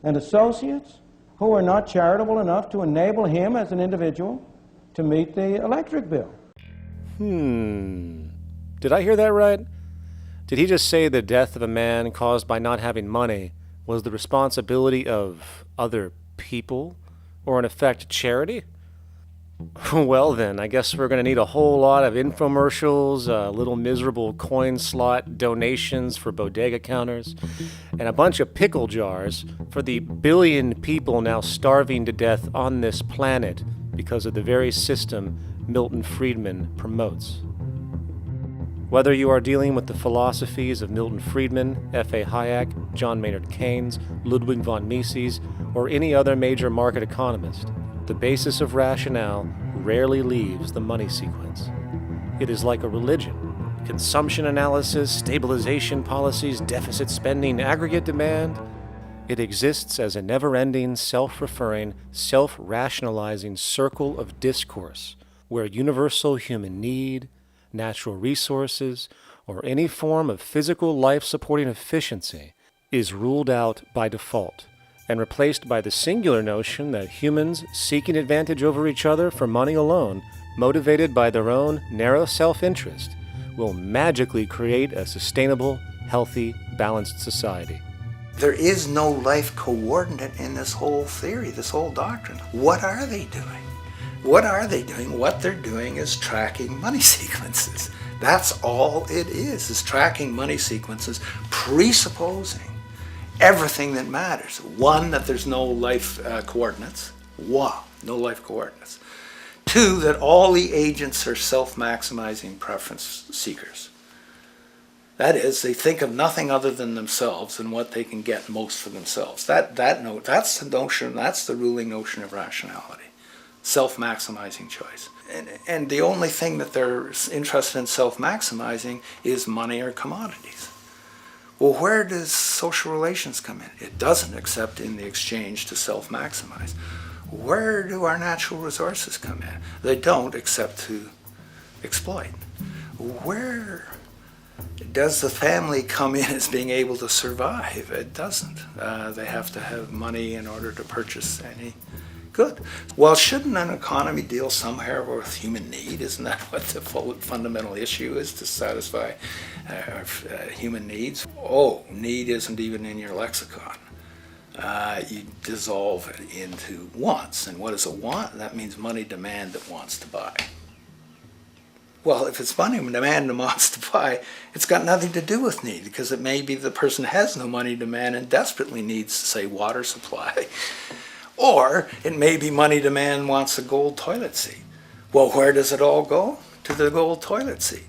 and associates who are not charitable enough to enable him as an individual to meet the electric bill. Did I hear that right? Did he just say the death of a man caused by not having money was the responsibility of other people, or in effect, charity? Well then, I guess we're going to need a whole lot of infomercials, little miserable coin slot donations for bodega counters, and a bunch of pickle jars for the billion people now starving to death on this planet because of the very system Milton Friedman promotes. Whether you are dealing with the philosophies of Milton Friedman, F.A. Hayek, John Maynard Keynes, Ludwig von Mises, or any other major market economist, the basis of rationale rarely leaves the money sequence. It is like a religion. Consumption analysis, stabilization policies, deficit spending, aggregate demand. It exists as a never-ending, self-referring, self-rationalizing circle of discourse where universal human need, natural resources, or any form of physical life-supporting efficiency is ruled out by default and replaced by the singular notion that humans seeking advantage over each other for money alone, motivated by their own narrow self-interest, will magically create a sustainable, healthy, balanced society. There is no life coordinate in this whole theory, this whole doctrine. What are they doing? What are they doing? What they're doing is tracking money sequences. That's all it is tracking money sequences, presupposing everything that matters. One, that there's no life coordinates. Wow, no life coordinates. Two, that all the agents are self-maximizing preference seekers. That is, they think of nothing other than themselves and what they can get most for themselves. That's the notion, that's the ruling notion of rationality. Self-maximizing choice. And the only thing that they're interested in self-maximizing is money or commodities. Well, where does social relations come in? It doesn't, except in the exchange to self-maximize. Where do our natural resources come in? They don't, except to exploit. Where does the family come in as being able to survive? It doesn't. They have to have money in order to purchase any good. Well, shouldn't an economy deal somewhere with human need? Isn't that what the fundamental issue is, to satisfy human needs? Oh, need isn't even in your lexicon. You dissolve it into wants. And what is a want? That means money demand that wants to buy. Well, if it's money demand that wants to buy, it's got nothing to do with need, because it may be the person has no money demand and desperately needs, say, water supply. Or it may be money demand wants a gold toilet seat. Well, where does it all go? To the gold toilet seat.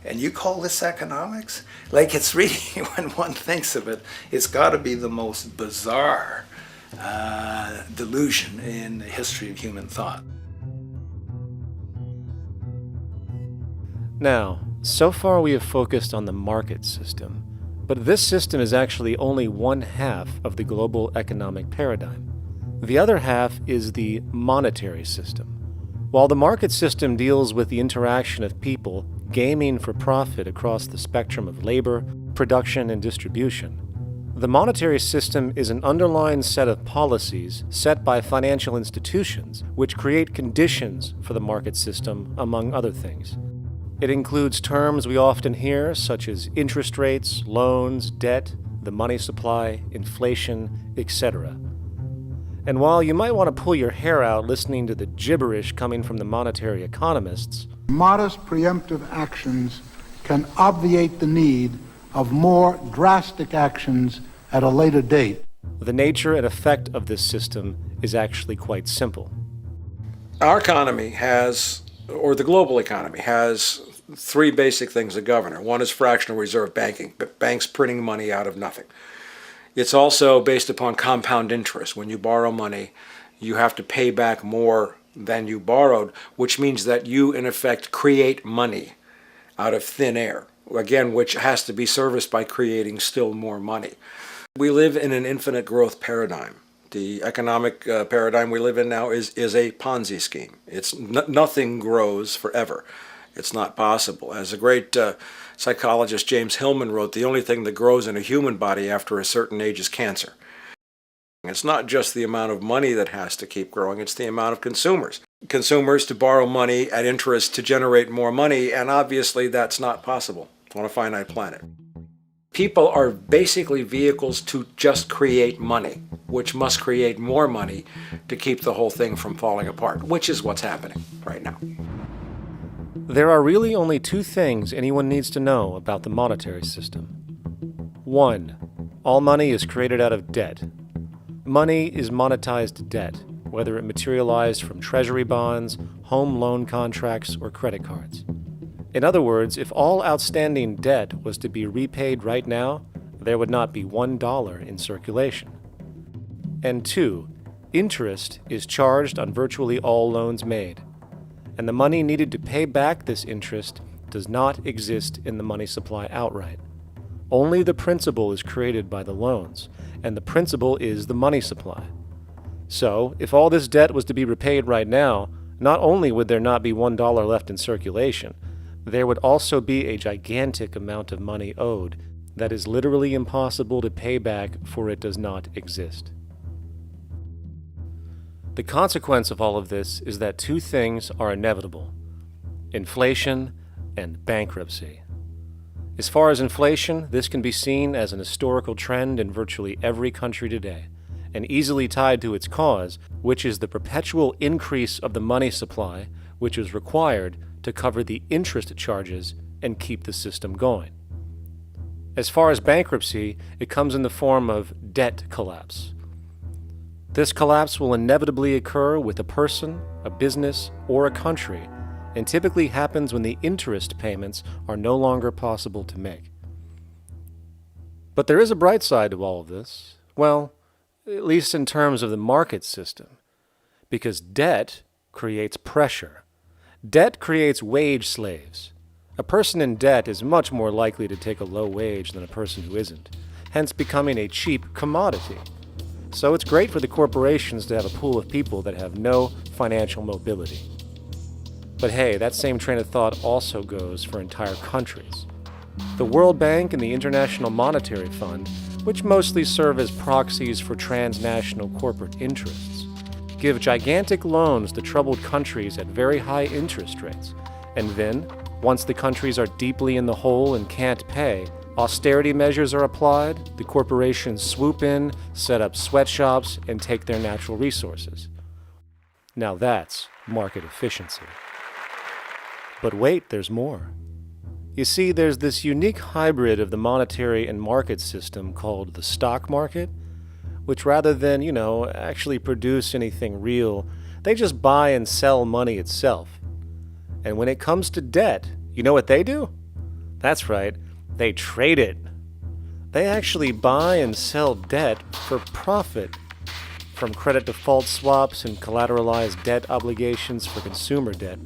And you call this economics? Like, it's really, when one thinks of it, it's got to be the most bizarre delusion in the history of human thought. Now, so far we have focused on the market system, but this system is actually only one half of the global economic paradigm. The other half is the monetary system. While the market system deals with the interaction of people gaming for profit across the spectrum of labor, production, and distribution, the monetary system is an underlying set of policies set by financial institutions which create conditions for the market system, among other things. It includes terms we often hear, such as interest rates, loans, debt, the money supply, inflation, etc. And while you might want to pull your hair out listening to the gibberish coming from the monetary economists, modest preemptive actions can obviate the need of more drastic actions at a later date. The nature and effect of this system is actually quite simple. Our economy has, or the global economy has, three basic things that govern it. One is fractional reserve banking, banks printing money out of nothing. It's also based upon compound interest. When you borrow money, you have to pay back more than you borrowed, which means that you, in effect, create money out of thin air, again, which has to be serviced by creating still more money. We live in an infinite growth paradigm. The economic paradigm we live in now is a Ponzi scheme. It's nothing grows forever. It's not possible. As a great psychologist James Hillman wrote, the only thing that grows in a human body after a certain age is cancer. It's not just the amount of money that has to keep growing, it's the amount of consumers. Consumers to borrow money at interest to generate more money, and obviously that's not possible on a finite planet. People are basically vehicles to just create money, which must create more money to keep the whole thing from falling apart, which is what's happening right now. There are really only two things anyone needs to know about the monetary system. 1. All money is created out of debt. Money is monetized debt, whether it materialized from treasury bonds, home loan contracts, or credit cards. In other words, if all outstanding debt was to be repaid right now, there would not be $1 in circulation. And 2, interest is charged on virtually all loans made, and the money needed to pay back this interest does not exist in the money supply outright. Only the principal is created by the loans, and the principal is the money supply. So, if all this debt was to be repaid right now, not only would there not be $1 left in circulation, there would also be a gigantic amount of money owed that is literally impossible to pay back, for it does not exist. The consequence of all of this is that two things are inevitable: inflation and bankruptcy. As far as inflation, this can be seen as an historical trend in virtually every country today, and easily tied to its cause, which is the perpetual increase of the money supply, which is required to cover the interest charges and keep the system going. As far as bankruptcy, it comes in the form of debt collapse. This collapse will inevitably occur with a person, a business, or a country, and typically happens when the interest payments are no longer possible to make. But there is a bright side to all of this. Well, at least in terms of the market system, because debt creates pressure. Debt creates wage slaves. A person in debt is much more likely to take a low wage than a person who isn't, hence becoming a cheap commodity. So it's great for the corporations to have a pool of people that have no financial mobility. But hey, that same train of thought also goes for entire countries. The World Bank and the International Monetary Fund, which mostly serve as proxies for transnational corporate interests, give gigantic loans to troubled countries at very high interest rates, and then, once the countries are deeply in the hole and can't pay, austerity measures are applied, the corporations swoop in, set up sweatshops, and take their natural resources. Now that's market efficiency. But wait, there's more. You see, there's this unique hybrid of the monetary and market system called the stock market, which rather than, actually produce anything real, they just buy and sell money itself. And when it comes to debt, you know what they do? That's right, they trade it. They actually buy and sell debt for profit, from credit default swaps and collateralized debt obligations for consumer debt,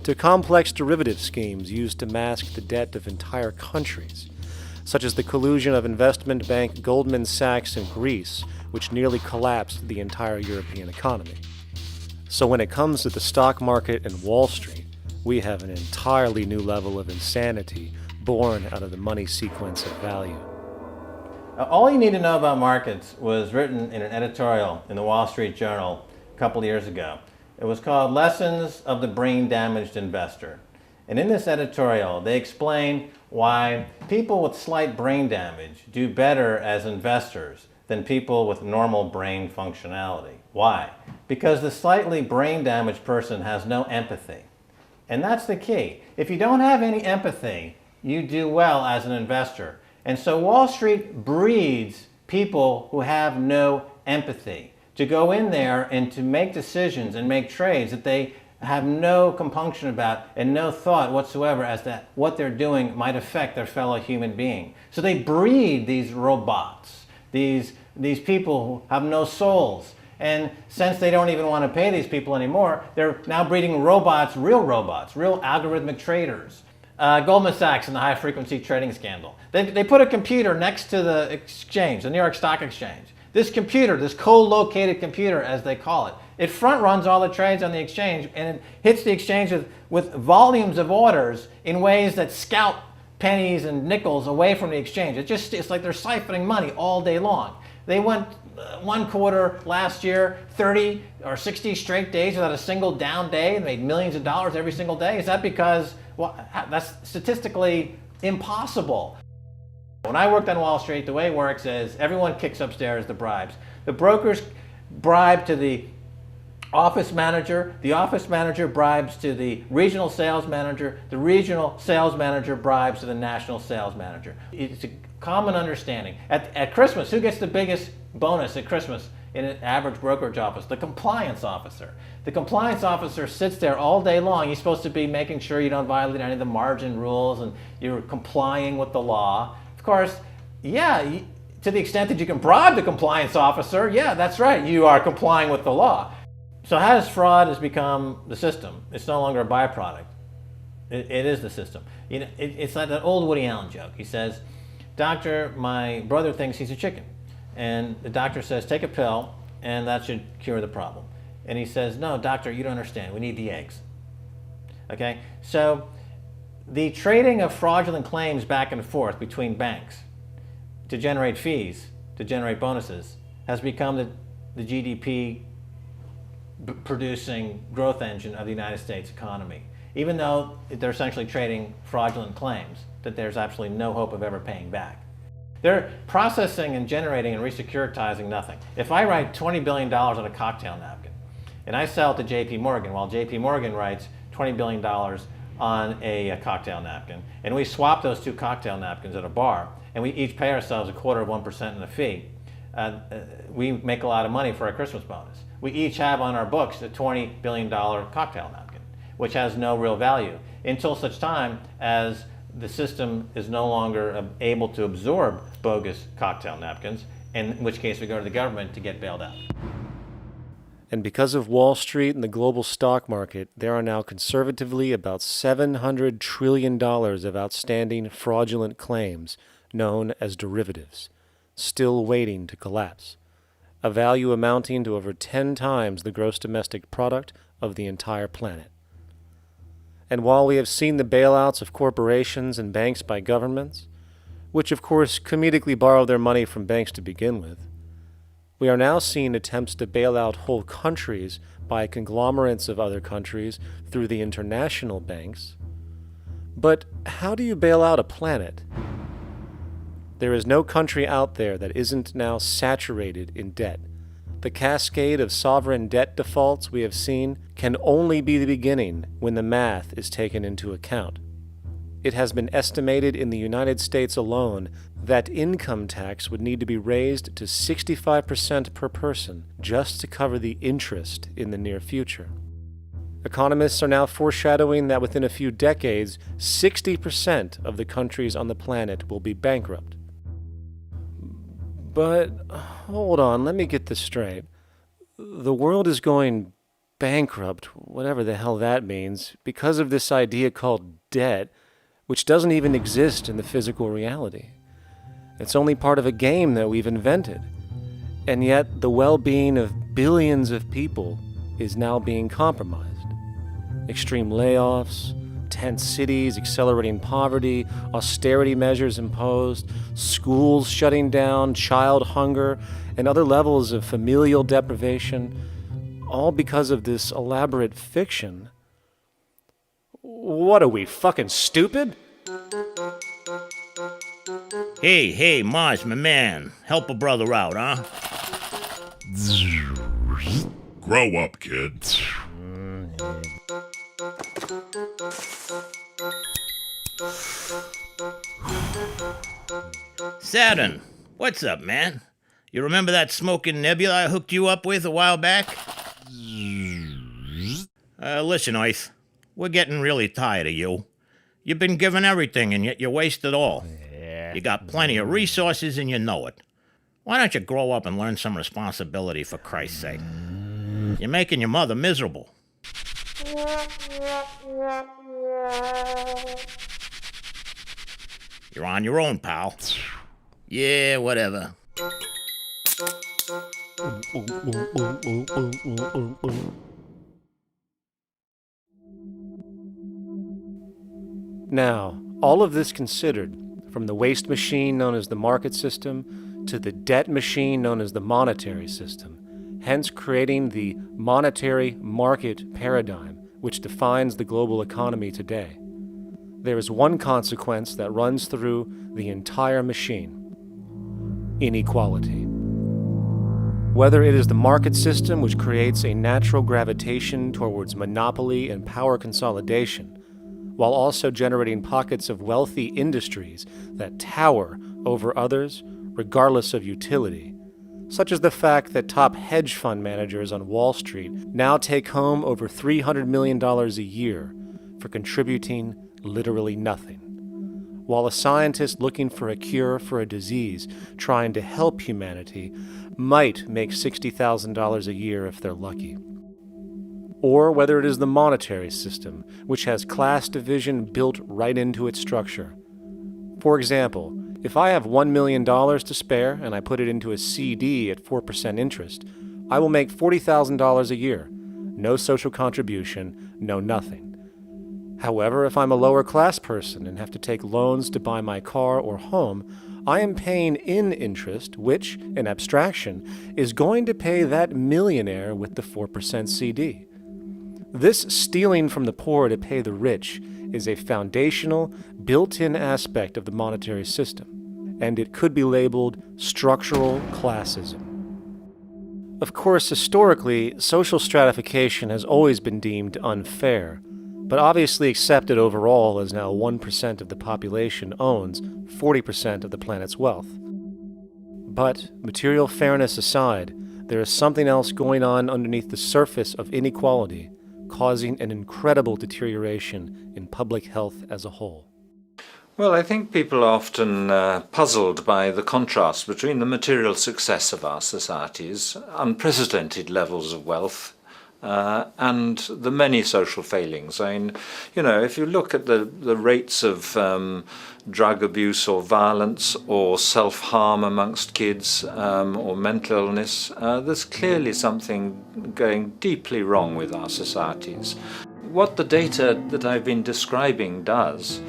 to complex derivative schemes used to mask the debt of entire countries, such as the collusion of investment bank Goldman Sachs in Greece, which nearly collapsed the entire European economy. So when it comes to the stock market and Wall Street, we have an entirely new level of insanity born out of the money sequence of value. All you need to know about markets was written in an editorial in the Wall Street Journal a couple of years ago. It was called Lessons of the Brain-Damaged Investor. And in this editorial, they explain why people with slight brain damage do better as investors than people with normal brain functionality. Why? Because the slightly brain damaged person has no empathy. And that's the key. If you don't have any empathy, you do well as an investor. And so Wall Street breeds people who have no empathy, to go in there and to make decisions and make trades that they have no compunction about and no thought whatsoever as to what they're doing might affect their fellow human being. So they breed these robots, these people who have no souls. And since they don't even want to pay these people anymore, they're now breeding robots, real algorithmic traders. Goldman Sachs and the high-frequency trading scandal. They put a computer next to the exchange, the New York Stock Exchange. This computer, this co-located computer as they call it, it front runs all the trades on the exchange, and it hits the exchange with volumes of orders in ways that scalp pennies and nickels away from the exchange. It's like they're siphoning money all day long. They went one quarter last year, 30 or 60 straight days without a single down day, and made millions of dollars every single day. Is that because, well, that's statistically impossible. When I worked on Wall Street, the way it works is everyone kicks upstairs the bribes. The brokers bribe to the office manager bribes to the regional sales manager bribes to the national sales manager. It's a common understanding. At Christmas, who gets the biggest bonus at Christmas in an average brokerage office? The compliance officer. The compliance officer sits there all day long. He's supposed to be making sure you don't violate any of the margin rules and you're complying with the law. Of course, yeah, to the extent that you can bribe the compliance officer, yeah, that's right, you are complying with the law. So how does fraud has become the system? It's no longer a byproduct. It is the system. You know, it's like that old Woody Allen joke. He says, "Doctor, my brother thinks he's a chicken." And the doctor says, "Take a pill, and that should cure the problem." And he says, "No, doctor, you don't understand. We need the eggs." Okay? So the trading of fraudulent claims back and forth between banks to generate fees, to generate bonuses, has become the GDP producing growth engine of the United States economy, even though they're essentially trading fraudulent claims that there's absolutely no hope of ever paying back. They're processing and generating and re-securitizing nothing. If I write $20 billion on a cocktail napkin and I sell it to JP Morgan, while JP Morgan writes $20 billion on a cocktail napkin, and we swap those two cocktail napkins at a bar, and we each pay ourselves 1/4% in a fee, we make a lot of money for our Christmas bonus. We each have on our books a $20 billion cocktail napkin, which has no real value until such time as the system is no longer able to absorb bogus cocktail napkins, in which case we go to the government to get bailed out. And because of Wall Street and the global stock market, there are now conservatively about $700 trillion of outstanding fraudulent claims known as derivatives, still waiting to collapse, a value amounting to over 10 times the gross domestic product of the entire planet. And while we have seen the bailouts of corporations and banks by governments, which of course comedically borrow their money from banks to begin with, we are now seeing attempts to bail out whole countries by conglomerates of other countries through the international banks. But how do you bail out a planet? There is no country out there that isn't now saturated in debt. The cascade of sovereign debt defaults we have seen can only be the beginning when the math is taken into account. It has been estimated in the United States alone that income tax would need to be raised to 65% per person just to cover the interest in the near future. Economists are now foreshadowing that within a few decades, 60% of the countries on the planet will be bankrupt. But hold on, let me get this straight. The world is going bankrupt, whatever the hell that means, because of this idea called debt, which doesn't even exist in the physical reality. It's only part of a game that we've invented. And yet the well-being of billions of people is now being compromised. Extreme layoffs, tent cities, accelerating poverty, austerity measures imposed, schools shutting down, child hunger, and other levels of familial deprivation, all because of this elaborate fiction. What are we, fucking stupid? Hey, Mars, my man. Help a brother out, huh? Grow up, kid. Saturn, what's up, man? You remember that smoking nebula I hooked you up with a while back? Listen, Earth, we're getting really tired of you. You've been given everything, and yet you waste it all. You got plenty of resources, and you know it. Why don't you grow up and learn some responsibility, for Christ's sake? You're making your mother miserable. You're on your own, pal. Yeah, whatever. Now, all of this considered, from the waste machine known as the market system to the debt machine known as the monetary system, hence creating the monetary market paradigm which defines the global economy today, there is one consequence that runs through the entire machine: inequality. Whether it is the market system which creates a natural gravitation towards monopoly and power consolidation, while also generating pockets of wealthy industries that tower over others regardless of utility, such as the fact that top hedge fund managers on Wall Street now take home over $300 million a year for contributing literally nothing, while a scientist looking for a cure for a disease trying to help humanity might make $60,000 a year if they're lucky. Or whether it is the monetary system, which has class division built right into its structure. For example, if I have $1 million to spare and I put it into a CD at 4% interest, I will make $40,000 a year. No social contribution, no nothing. However, if I'm a lower class person and have to take loans to buy my car or home, I am paying in interest, which, in abstraction, is going to pay that millionaire with the 4% CD. This stealing from the poor to pay the rich is a foundational, built-in aspect of the monetary system, and it could be labeled structural classism. Of course, historically, social stratification has always been deemed unfair, but obviously accepted overall as now 1% of the population owns 40% of the planet's wealth. But, material fairness aside, there is something else going on underneath the surface of inequality, causing an incredible deterioration in public health as a whole. Well, I think people are often puzzled by the contrast between the material success of our societies, unprecedented levels of wealth, and the many social failings. I mean, you know, if you look at the rates of drug abuse or violence or self-harm amongst kids or mental illness, there's clearly something going deeply wrong with our societies. What the data that I've been describing does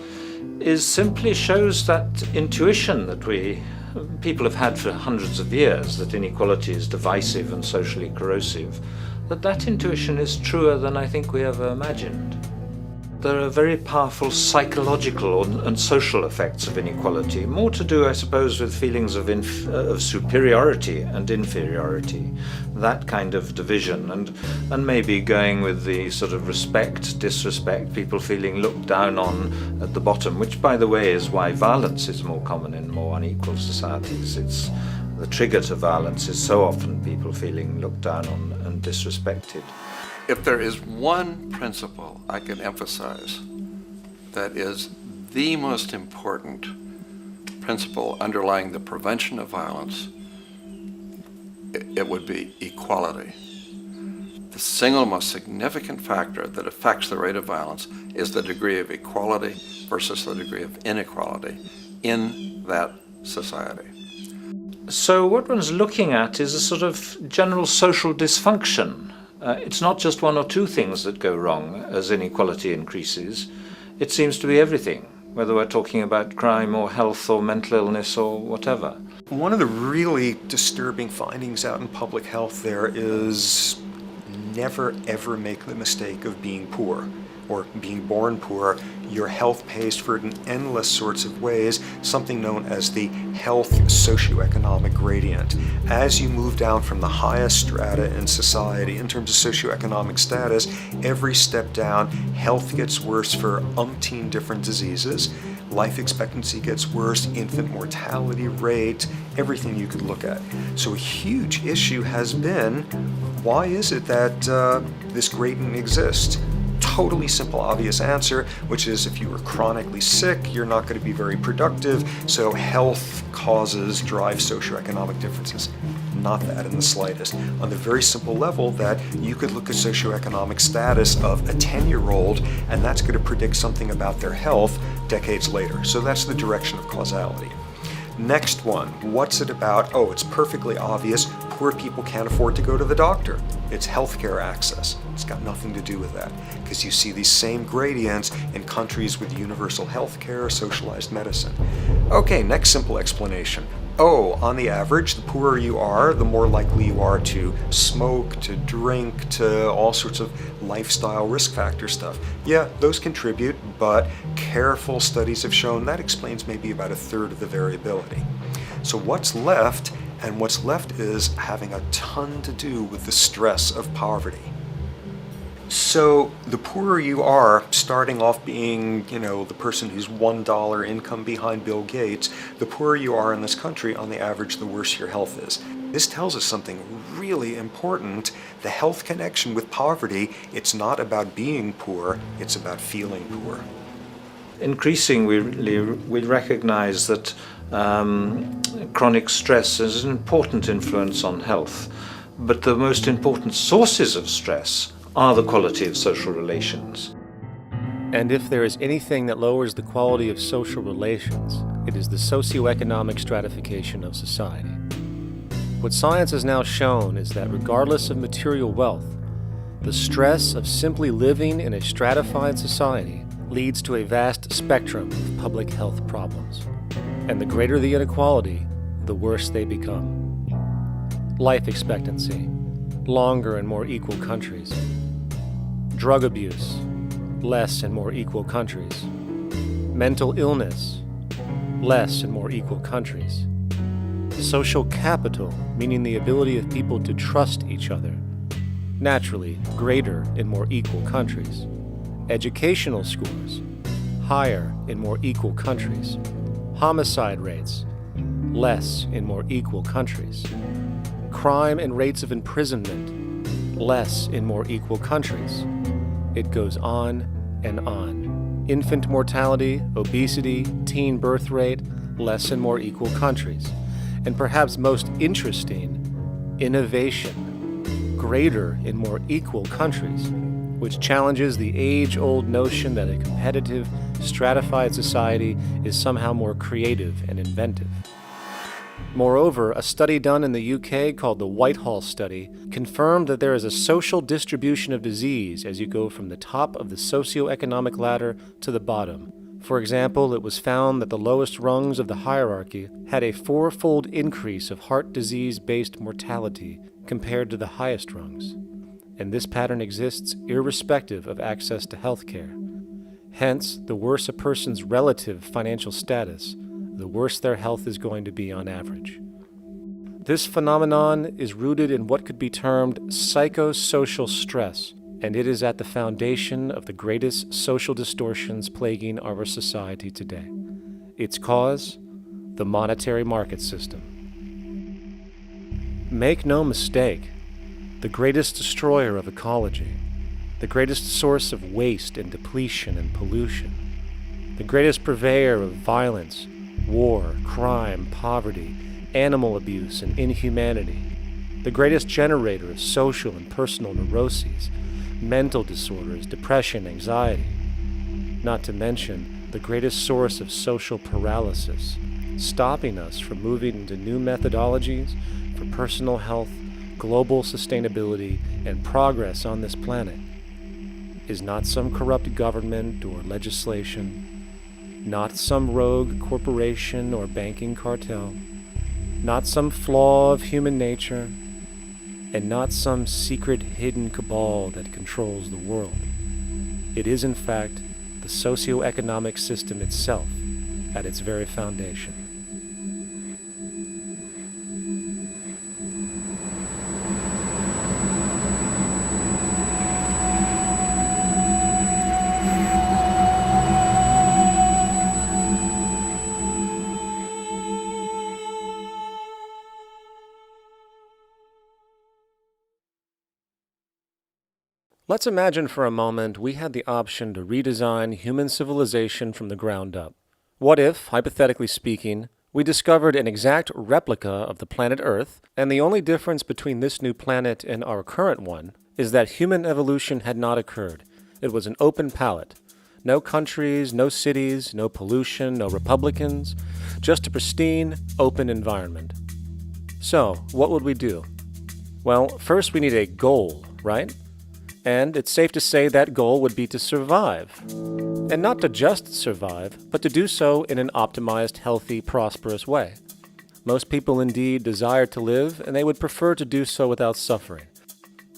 is simply shows that intuition that people have had for hundreds of years, that inequality is divisive and socially corrosive, that intuition is truer than I think we ever imagined. There are very powerful psychological and social effects of inequality, more to do, I suppose, with feelings of superiority and inferiority, that kind of division, and maybe going with the sort of respect, disrespect, people feeling looked down on at the bottom, which, by the way, is why violence is more common in more unequal societies. It's the trigger to violence is so often people feeling looked down on and disrespected. If there is one principle I can emphasize that is the most important principle underlying the prevention of violence, it would be equality. The single most significant factor that affects the rate of violence is the degree of equality versus the degree of inequality in that society. So what one's looking at is a sort of general social dysfunction. It's not just one or two things that go wrong as inequality increases. It seems to be everything, whether we're talking about crime or health or mental illness or whatever. One of the really disturbing findings out in public health there is never ever make the mistake of being poor or being born poor. Your health pays for it in endless sorts of ways, something known as the health socioeconomic gradient. As you move down from the highest strata in society in terms of socioeconomic status, every step down, health gets worse for umpteen different diseases. Life expectancy gets worse, infant mortality rate, everything you could look at. So a huge issue has been, why is it that this gradient exists? Totally simple, obvious answer, which is if you are chronically sick, you're not going to be very productive, so health causes drive socioeconomic differences. Not that in the slightest. On the very simple level that you could look at socioeconomic status of a 10-year-old, and that's going to predict something about their health decades later. So that's the direction of causality. Next one, what's it about? Oh, it's perfectly obvious. Poor people can't afford to go to the doctor. It's healthcare access. It's got nothing to do with that, because you see these same gradients in countries with universal healthcare, socialized medicine. Okay, next simple explanation. Oh, on the average, the poorer you are, the more likely you are to smoke, to drink, to all sorts of lifestyle risk factor stuff. Yeah, those contribute, but careful studies have shown that explains maybe about 1/3 of the variability. So what's left? And what's left is having a ton to do with the stress of poverty. So the poorer you are, starting off being, the person who's $1 income behind Bill Gates, the poorer you are in this country, on the average, the worse your health is. This tells us something really important. The health connection with poverty, it's not about being poor, it's about feeling poor. Increasingly, we recognize that chronic stress is an important influence on health, but the most important sources of stress are the quality of social relations. And if there is anything that lowers the quality of social relations, it is the socioeconomic stratification of society. What science has now shown is that regardless of material wealth, the stress of simply living in a stratified society leads to a vast spectrum of public health problems. And the greater the inequality, the worse they become. Life expectancy, longer in more equal countries. Drug abuse, less in more equal countries. Mental illness, less in more equal countries. Social capital, meaning the ability of people to trust each other, naturally greater in more equal countries. Educational scores, higher in more equal countries. Homicide rates, less in more equal countries. Crime and rates of imprisonment, less in more equal countries. It goes on and on. Infant mortality, obesity, teen birth rate, less in more equal countries. And perhaps most interesting, innovation, greater in more equal countries, which challenges the age-old notion that a competitive, stratified society is somehow more creative and inventive. Moreover, a study done in the UK called the Whitehall Study confirmed that there is a social distribution of disease as you go from the top of the socioeconomic ladder to the bottom. For example, it was found that the lowest rungs of the hierarchy had a 4-fold increase of heart disease-based mortality compared to the highest rungs. And this pattern exists irrespective of access to health care. Hence, the worse a person's relative financial status, the worse their health is going to be on average. This phenomenon is rooted in what could be termed psychosocial stress, and it is at the foundation of the greatest social distortions plaguing our society today. Its cause? The monetary market system. Make no mistake, the greatest destroyer of ecology, the greatest source of waste and depletion and pollution, the greatest purveyor of violence, war, crime, poverty, animal abuse, and inhumanity, the greatest generator of social and personal neuroses, mental disorders, depression, anxiety, not to mention the greatest source of social paralysis, stopping us from moving into new methodologies for personal health, global sustainability, and progress on this planet, is not some corrupt government or legislation, not some rogue corporation or banking cartel, not some flaw of human nature, and not some secret hidden cabal that controls the world. It is, in fact, the the socio-economic system itself at its very foundation. Let's imagine for a moment we had the option to redesign human civilization from the ground up. What if, hypothetically speaking, we discovered an exact replica of the planet Earth, and the only difference between this new planet and our current one is that human evolution had not occurred. It was an open palette. No countries, no cities, no pollution, no Republicans, just a pristine, open environment. So, what would we do? Well, first we need a goal, right? And it's safe to say that goal would be to survive. And not to just survive, but to do so in an optimized, healthy, prosperous way. Most people indeed desire to live, and they would prefer to do so without suffering.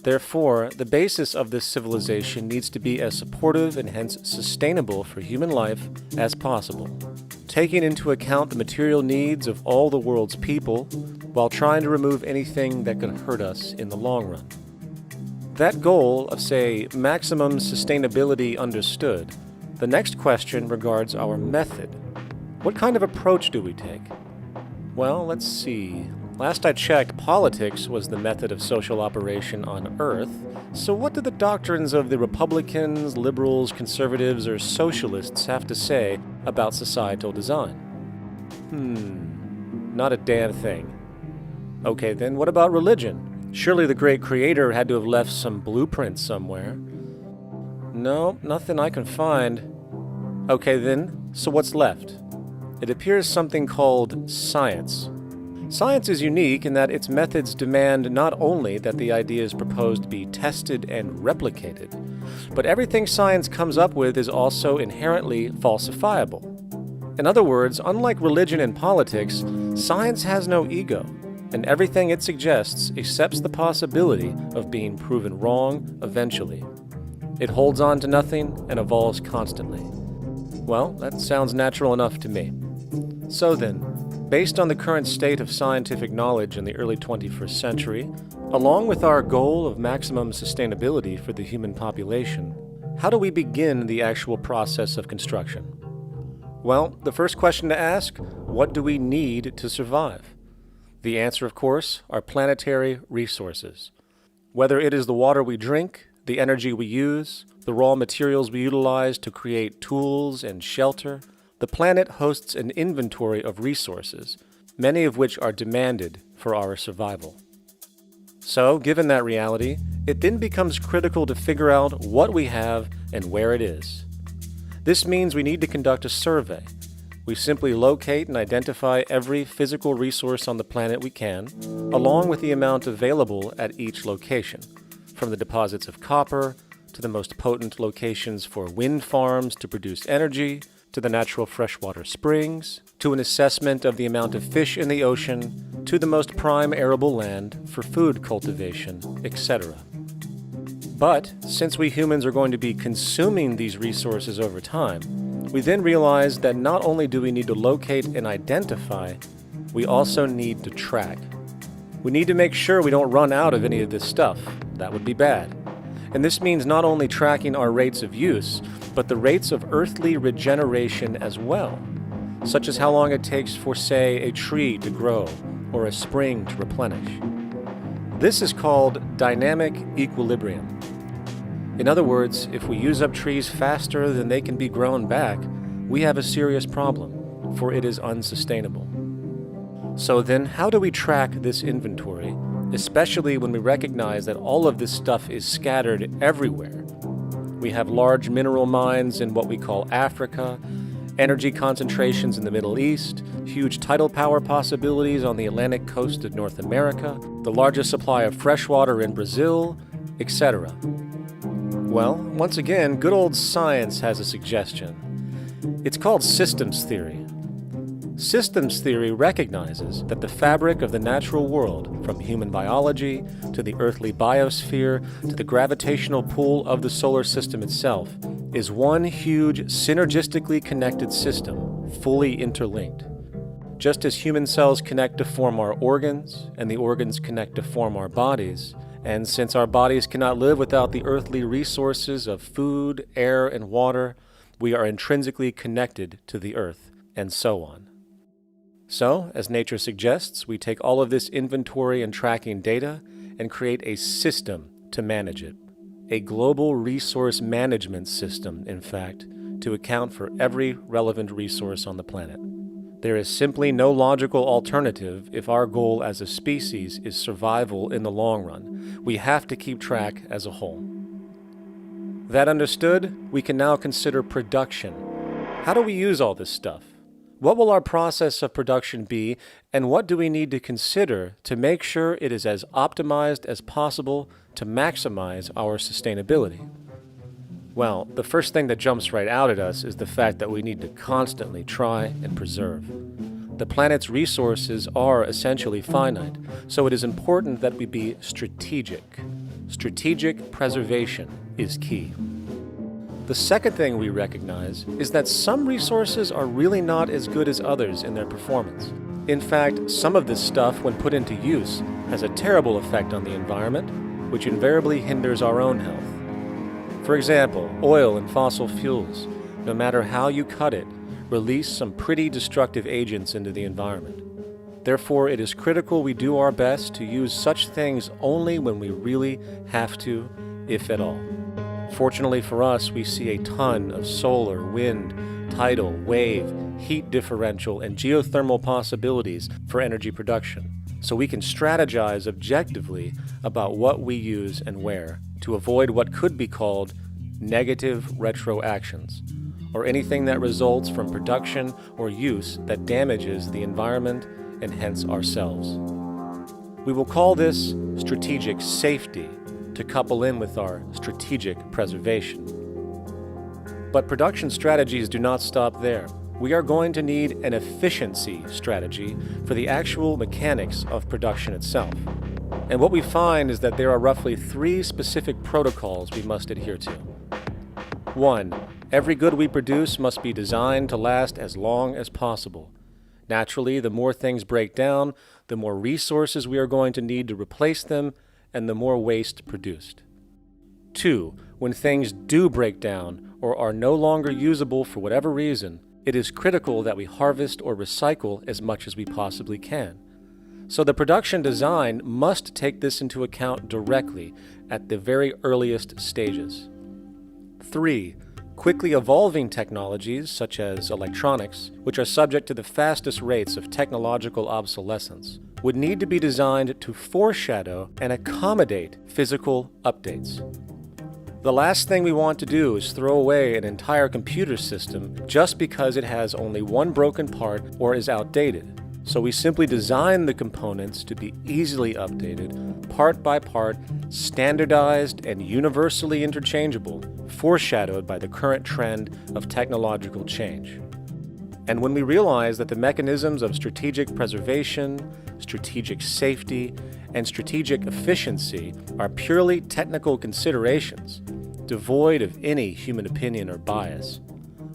Therefore, the basis of this civilization needs to be as supportive and hence sustainable for human life as possible, taking into account the material needs of all the world's people, while trying to remove anything that could hurt us in the long run. That goal of, say, maximum sustainability understood, the next question regards our method. What kind of approach do we take? Well, let's see. Last I checked, politics was the method of social operation on Earth. So what do the doctrines of the Republicans, liberals, conservatives, or socialists have to say about societal design? Not a damn thing. Okay, then what about religion? Surely the great creator had to have left some blueprint somewhere. No, nothing I can find. Okay then, so what's left? It appears something called science. Science is unique in that its methods demand not only that the ideas proposed be tested and replicated, but everything science comes up with is also inherently falsifiable. In other words, unlike religion and politics, science has no ego, and everything it suggests accepts the possibility of being proven wrong eventually. It holds on to nothing and evolves constantly. Well, that sounds natural enough to me. So then, based on the current state of scientific knowledge in the early 21st century, along with our goal of maximum sustainability for the human population, how do we begin the actual process of construction? Well, the first question to ask, what do we need to survive? The answer, of course, are planetary resources. Whether it is the water we drink, the energy we use, the raw materials we utilize to create tools and shelter, the planet hosts an inventory of resources, many of which are demanded for our survival. So, given that reality, it then becomes critical to figure out what we have and where it is. This means we need to conduct a survey. We simply locate and identify every physical resource on the planet we can, along with the amount available at each location, from the deposits of copper, to the most potent locations for wind farms to produce energy, to the natural freshwater springs, to an assessment of the amount of fish in the ocean, to the most prime arable land for food cultivation, etc. But since we humans are going to be consuming these resources over time, we then realize that not only do we need to locate and identify, we also need to track. We need to make sure we don't run out of any of this stuff. That would be bad. And this means not only tracking our rates of use, but the rates of earthly regeneration as well, such as how long it takes for, say, a tree to grow or a spring to replenish. This is called dynamic equilibrium. In other words, if we use up trees faster than they can be grown back, we have a serious problem, for it is unsustainable. So then, how do we track this inventory, especially when we recognize that all of this stuff is scattered everywhere? We have large mineral mines in what we call Africa, energy concentrations in the Middle East, huge tidal power possibilities on the Atlantic coast of North America, the largest supply of freshwater in Brazil, etc. Well, once again, good old science has a suggestion. It's called systems theory. Systems theory recognizes that the fabric of the natural world, from human biology to the earthly biosphere to the gravitational pull of the solar system itself, is one huge synergistically connected system, fully interlinked. Just as human cells connect to form our organs, and the organs connect to form our bodies, and since our bodies cannot live without the earthly resources of food, air, and water, we are intrinsically connected to the earth, and so on. So, as nature suggests, we take all of this inventory and tracking data and create a system to manage it. A global resource management system, in fact, to account for every relevant resource on the planet. There is simply no logical alternative if our goal as a species is survival in the long run. We have to keep track as a whole. That understood, we can now consider production. How do we use all this stuff? What will our process of production be, and what do we need to consider to make sure it is as optimized as possible to maximize our sustainability? Well, the first thing that jumps right out at us is the fact that we need to constantly try and preserve. The planet's resources are essentially finite, so it is important that we be strategic. Strategic preservation is key. The second thing we recognize is that some resources are really not as good as others in their performance. In fact, some of this stuff, when put into use, has a terrible effect on the environment, which invariably hinders our own health. For example, oil and fossil fuels, no matter how you cut it, release some pretty destructive agents into the environment. Therefore, it is critical we do our best to use such things only when we really have to, if at all. Fortunately for us, we see a ton of solar, wind, tidal, wave, heat differential, and geothermal possibilities for energy production, so we can strategize objectively about what we use and where to avoid what could be called negative retroactions, or anything that results from production or use that damages the environment and hence ourselves. We will call this strategic safety to couple in with our strategic preservation. But production strategies do not stop there. We are going to need an efficiency strategy for the actual mechanics of production itself. And what we find is that there are roughly 3 specific protocols we must adhere to. 1. Every good we produce must be designed to last as long as possible. Naturally, the more things break down, the more resources we are going to need to replace them, and the more waste produced. 2. When things do break down or are no longer usable for whatever reason, it is critical that we harvest or recycle as much as we possibly can. So the production design must take this into account directly at the very earliest stages. 3. Quickly evolving technologies, such as electronics, which are subject to the fastest rates of technological obsolescence, would need to be designed to foreshadow and accommodate physical updates. The last thing we want to do is throw away an entire computer system just because it has only one broken part or is outdated. So we simply design the components to be easily updated, part by part, standardized and universally interchangeable, foreshadowed by the current trend of technological change. And when we realize that the mechanisms of strategic preservation, strategic safety, and strategic efficiency are purely technical considerations, devoid of any human opinion or bias,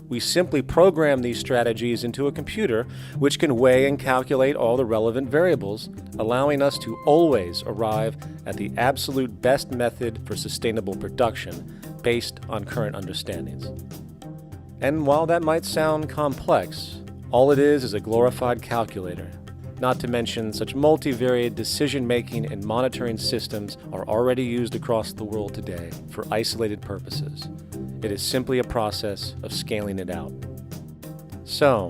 we simply program these strategies into a computer which can weigh and calculate all the relevant variables, allowing us to always arrive at the absolute best method for sustainable production based on current understandings. And while that might sound complex, all it is a glorified calculator. Not to mention, such multivariate decision-making and monitoring systems are already used across the world today for isolated purposes. It is simply a process of scaling it out. So,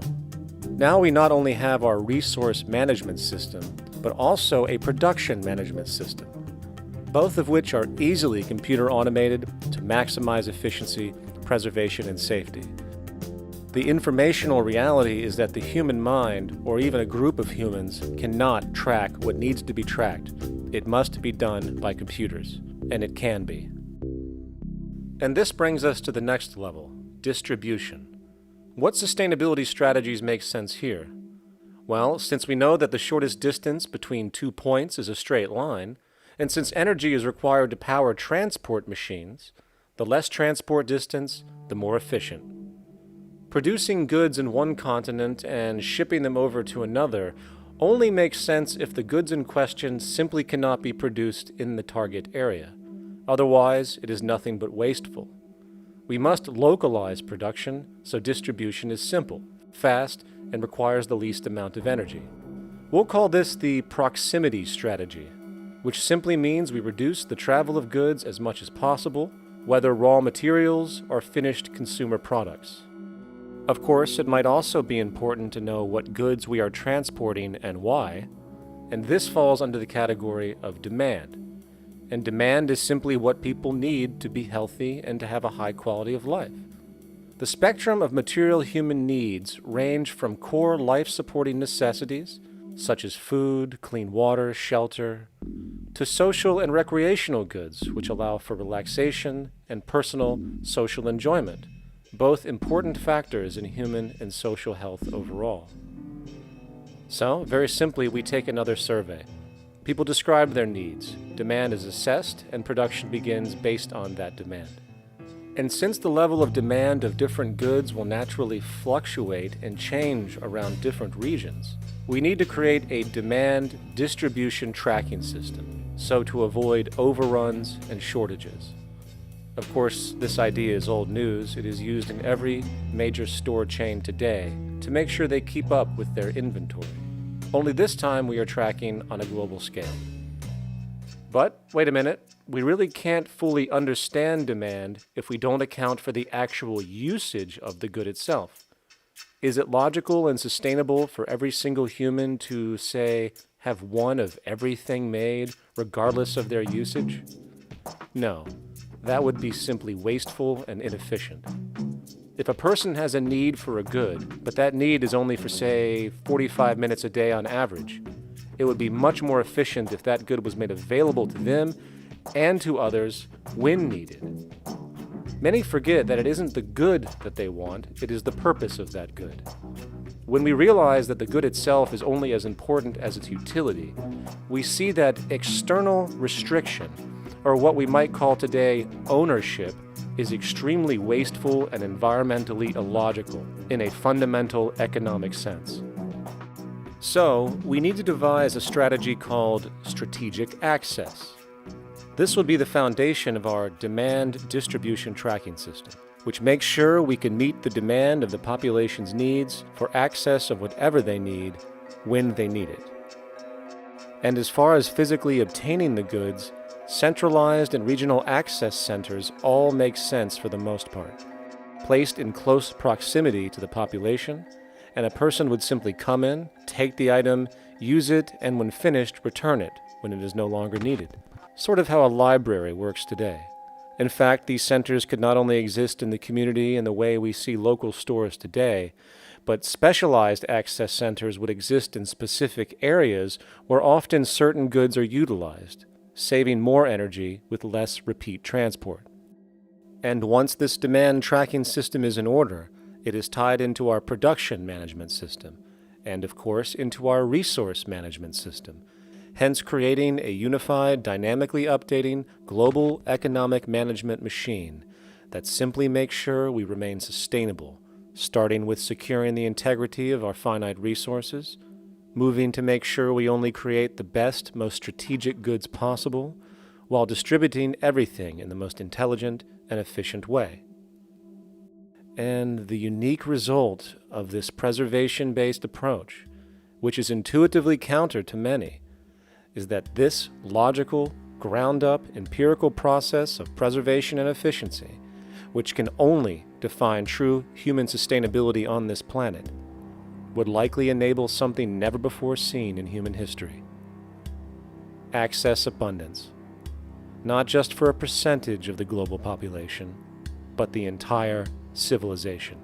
now we not only have our resource management system, but also a production management system, both of which are easily computer automated to maximize efficiency, preservation, and safety. The informational reality is that the human mind, or even a group of humans, cannot track what needs to be tracked. It must be done by computers, and it can be. And this brings us to the next level, distribution. What sustainability strategies make sense here? Well, since we know that the shortest distance between 2 points is a straight line, and since energy is required to power transport machines, The less transport distance, the more efficient. Producing goods in one continent and shipping them over to another only makes sense if the goods in question simply cannot be produced in the target area. Otherwise, it is nothing but wasteful. We must localize production so distribution is simple, fast, and requires the least amount of energy. We'll call this the proximity strategy, which simply means we reduce the travel of goods as much as possible, whether raw materials or finished consumer products. Of course, it might also be important to know what goods we are transporting and why, and this falls under the category of demand. And demand is simply what people need to be healthy and to have a high quality of life. The spectrum of material human needs range from core life-supporting necessities, such as food, clean water, shelter, to social and recreational goods, which allow for relaxation and personal social enjoyment, both important factors in human and social health overall. So, very simply, we take another survey. People describe their needs. Demand is assessed, and production begins based on that demand. And since the level of demand of different goods will naturally fluctuate and change around different regions, we need to create a demand distribution tracking system, so to avoid overruns and shortages. Of course, this idea is old news. It is used in every major store chain today to make sure they keep up with their inventory. Only this time we are tracking on a global scale. But, wait a minute, we really can't fully understand demand if we don't account for the actual usage of the good itself. Is it logical and sustainable for every single human to, say, have one of everything made, regardless of their usage? No. That would be simply wasteful and inefficient. If a person has a need for a good, but that need is only for, say, 45 minutes a day on average, it would be much more efficient if that good was made available to them and to others when needed. Many forget that it isn't the good that they want, it is the purpose of that good. When we realize that the good itself is only as important as its utility, we see that external restriction, or what we might call today ownership, is extremely wasteful and environmentally illogical in a fundamental economic sense. So, we need to devise a strategy called strategic access. This will be the foundation of our demand distribution tracking system, which makes sure we can meet the demand of the population's needs for access of whatever they need when they need it. And as far as physically obtaining the goods, centralized and regional access centers all make sense for the most part, placed in close proximity to the population, and a person would simply come in, take the item, use it, and when finished, return it when it is no longer needed. Sort of how a library works today. In fact, these centers could not only exist in the community in the way we see local stores today, but specialized access centers would exist in specific areas where often certain goods are utilized, saving more energy with less repeat transport. And once this demand tracking system is in order, it is tied into our production management system, and of course into our resource management system, hence creating a unified, dynamically updating, global economic management machine that simply makes sure we remain sustainable, starting with securing the integrity of our finite resources, moving to make sure we only create the best, most strategic goods possible, while distributing everything in the most intelligent and efficient way. And the unique result of this preservation-based approach, which is intuitively counter to many, is that this logical, ground-up, empirical process of preservation and efficiency, which can only define true human sustainability on this planet, would likely enable something never before seen in human history. Access abundance, not just for a percentage of the global population, but the entire civilization.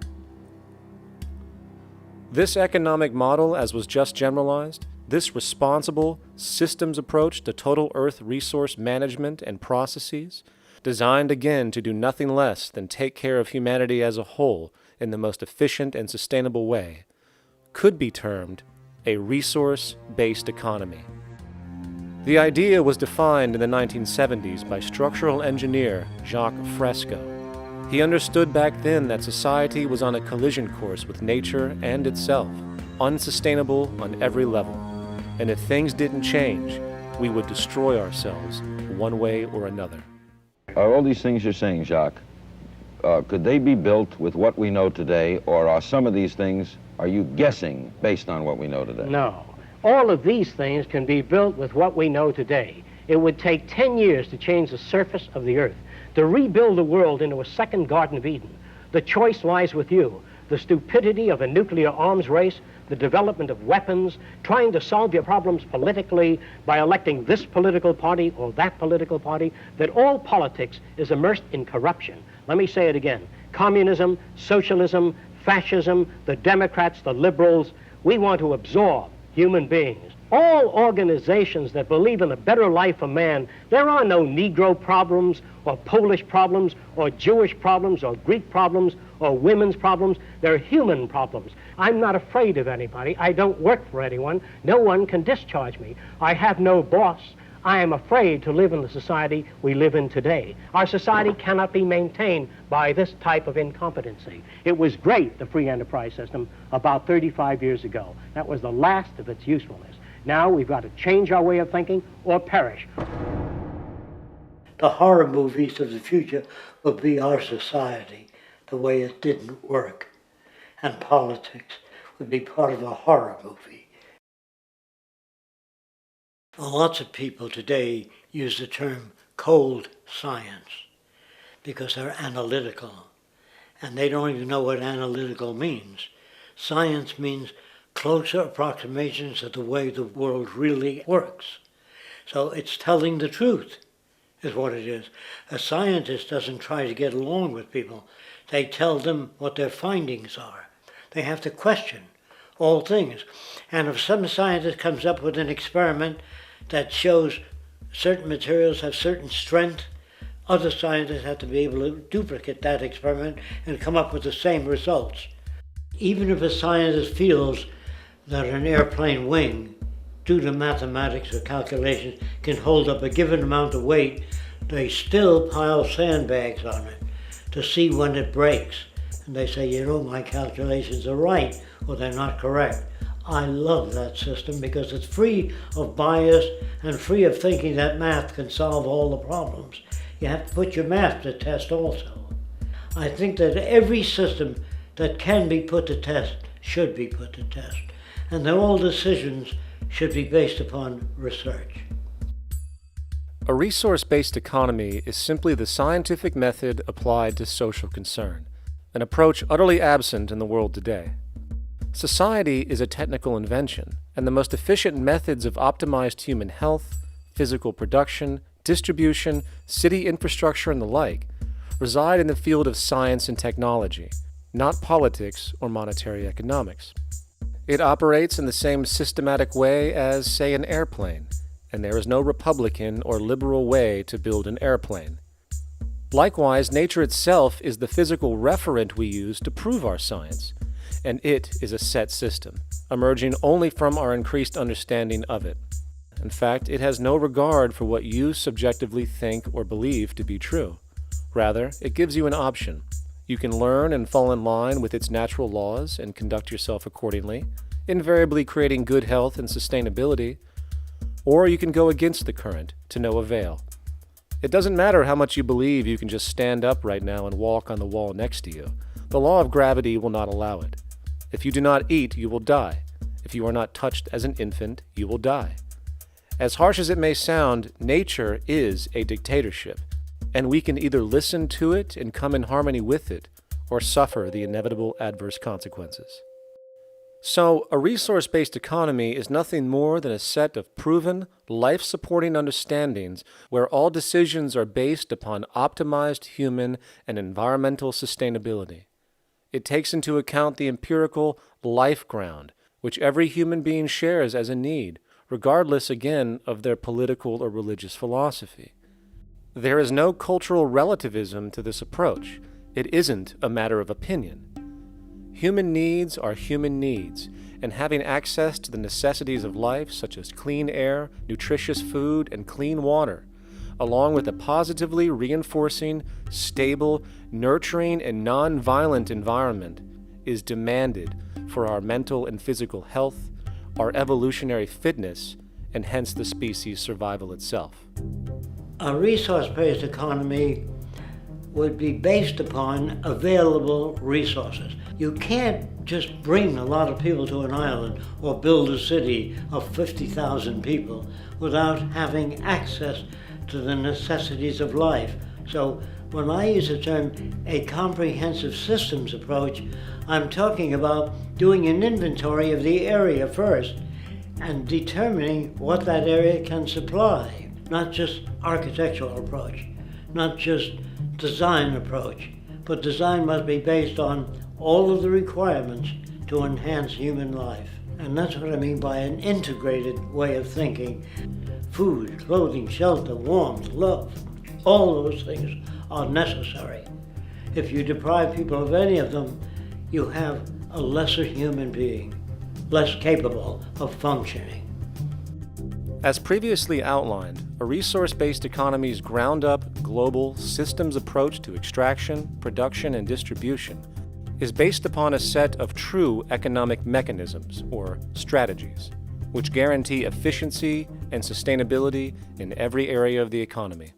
This economic model, as was just generalized, this responsible systems approach to total Earth resource management and processes, designed again to do nothing less than take care of humanity as a whole in the most efficient and sustainable way, could be termed a resource-based economy. The idea was defined in the 1970s by structural engineer Jacques Fresco. He understood back then that society was on a collision course with nature and itself, unsustainable on every level. And if things didn't change, we would destroy ourselves one way or another. Are all these things you're saying, Jacques, could they be built with what we know today, or are some of these things, are you guessing based on what we know today? No. All of these things can be built with what we know today. It would take 10 years to change the surface of the earth, to rebuild the world into a second Garden of Eden. The choice lies with you. The stupidity of a nuclear arms race, the development of weapons, trying to solve your problems politically by electing this political party or that political party, that all politics is immersed in corruption. Let me say it again. Communism, socialism, fascism, the Democrats, the liberals, we want to absorb human beings. All organizations that believe in a better life for man, there are no Negro problems or Polish problems or Jewish problems or Greek problems or women's problems. They're human problems. I'm not afraid of anybody. I don't work for anyone. No one can discharge me. I have no boss. I am afraid to live in the society we live in today. Our society cannot be maintained by this type of incompetency. It was great, the free enterprise system, about 35 years ago. That was the last of its usefulness. Now we've got to change our way of thinking or perish. The horror movies of the future will be our society, the way it didn't work. And politics would be part of a horror movie. Lots of people today use the term cold science because they're analytical. And they don't even know what analytical means. Science means closer approximations of the way the world really works. So it's telling the truth, is what it is. A scientist doesn't try to get along with people. They tell them what their findings are. They have to question all things. And if some scientist comes up with an experiment that shows certain materials have certain strength, other scientists have to be able to duplicate that experiment and come up with the same results. Even if a scientist feels that an airplane wing, due to mathematics or calculations, can hold up a given amount of weight, they still pile sandbags on it to see when it breaks. And they say, you know, my calculations are right, or they're not correct. I love that system because it's free of bias and free of thinking that math can solve all the problems. You have to put your math to test also. I think that every system that can be put to test should be put to test. And that all decisions should be based upon research. A resource-based economy is simply the scientific method applied to social concern, an approach utterly absent in the world today. Society is a technical invention, and the most efficient methods of optimized human health, physical production, distribution, city infrastructure, and the like reside in the field of science and technology, not politics or monetary economics. It operates in the same systematic way as, say, an airplane, and there is no Republican or liberal way to build an airplane. Likewise, nature itself is the physical referent we use to prove our science, and it is a set system, emerging only from our increased understanding of it. In fact, it has no regard for what you subjectively think or believe to be true. Rather, it gives you an option. You can learn and fall in line with its natural laws and conduct yourself accordingly, invariably creating good health and sustainability, or you can go against the current to no avail. It doesn't matter how much you believe you can just stand up right now and walk on the wall next to you. The law of gravity will not allow it. If you do not eat, you will die. If you are not touched as an infant, you will die. As harsh as it may sound, nature is a dictatorship, and we can either listen to it and come in harmony with it, or suffer the inevitable adverse consequences. So, a resource-based economy is nothing more than a set of proven, life-supporting understandings where all decisions are based upon optimized human and environmental sustainability. It takes into account the empirical life ground, which every human being shares as a need, regardless, again, of their political or religious philosophy. There is no cultural relativism to this approach. It isn't a matter of opinion. Human needs are human needs, and having access to the necessities of life, such as clean air, nutritious food, and clean water, along with a positively reinforcing, stable, nurturing, and non-violent environment, is demanded for our mental and physical health, our evolutionary fitness, and hence the species' survival itself. A resource-based economy would be based upon available resources. You can't just bring a lot of people to an island or build a city of 50,000 people without having access to the necessities of life. So when I use the term a comprehensive systems approach, I'm talking about doing an inventory of the area first and determining what that area can supply, not just architectural approach, not just design approach, but design must be based on all of the requirements to enhance human life. And that's what I mean by an integrated way of thinking. Food, clothing, shelter, warmth, love, all those things are necessary. If you deprive people of any of them, you have a lesser human being, less capable of functioning. As previously outlined, a resource-based economy's ground-up, global, systems approach to extraction, production, and distribution is based upon a set of true economic mechanisms, or strategies, which guarantee efficiency and sustainability in every area of the economy.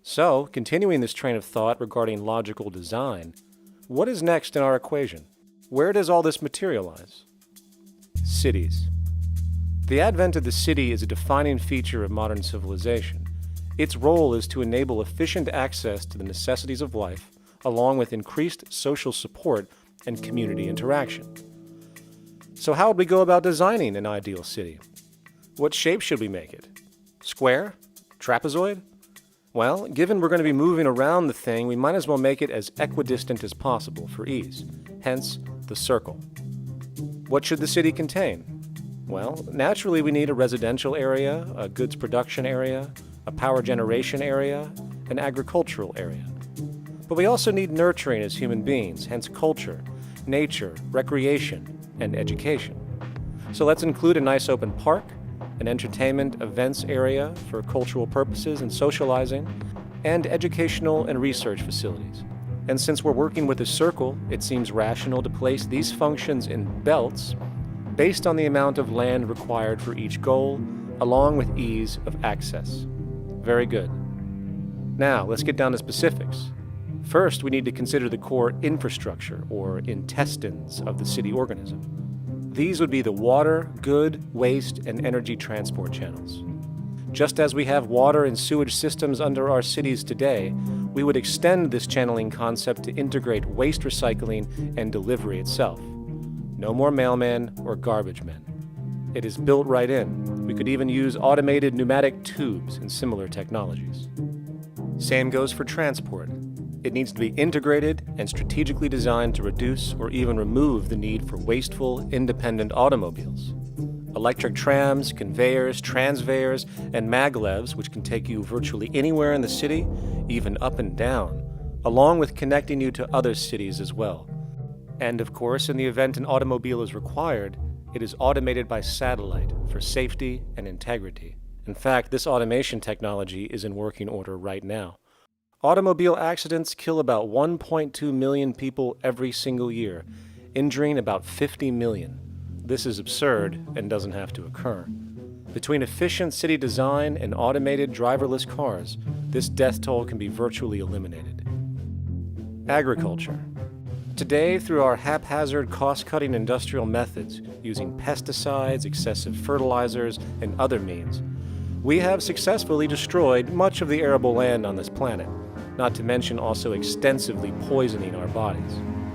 So, continuing this train of thought regarding logical design, what is next in our equation? Where does all this materialize? Cities. The advent of the city is a defining feature of modern civilization. Its role is to enable efficient access to the necessities of life, along with increased social support and community interaction. So how would we go about designing an ideal city? What shape should we make it? Square? Trapezoid? Well, given we're going to be moving around the thing, we might as well make it as equidistant as possible for ease, hence the circle. What should the city contain? Well, naturally we need a residential area, a goods production area, a power generation area, an agricultural area. But we also need nurturing as human beings, hence culture, nature, recreation, and education. So let's include a nice open park, an entertainment events area for cultural purposes and socializing, and educational and research facilities. And since we're working with a circle, it seems rational to place these functions in belts based on the amount of land required for each goal, along with ease of access. Very good. Now, let's get down to specifics. First, we need to consider the core infrastructure, or intestines, of the city organism. These would be the water, good, waste, and energy transport channels. Just as we have water and sewage systems under our cities today, we would extend this channeling concept to integrate waste recycling and delivery itself. No more mailmen or garbage men. It is built right in. We could even use automated pneumatic tubes and similar technologies. Same goes for transport. It needs to be integrated and strategically designed to reduce or even remove the need for wasteful, independent automobiles. Electric trams, conveyors, transveyors, and maglevs, which can take you virtually anywhere in the city, even up and down, along with connecting you to other cities as well. And of course, in the event an automobile is required, it is automated by satellite for safety and integrity. In fact, this automation technology is in working order right now. Automobile accidents kill about 1.2 million people every single year, injuring about 50 million. This is absurd and doesn't have to occur. Between efficient city design and automated driverless cars, this death toll can be virtually eliminated. Agriculture. Today, through our haphazard, cost-cutting industrial methods, using pesticides, excessive fertilizers, and other means, we have successfully destroyed much of the arable land on this planet, not to mention also extensively poisoning our bodies.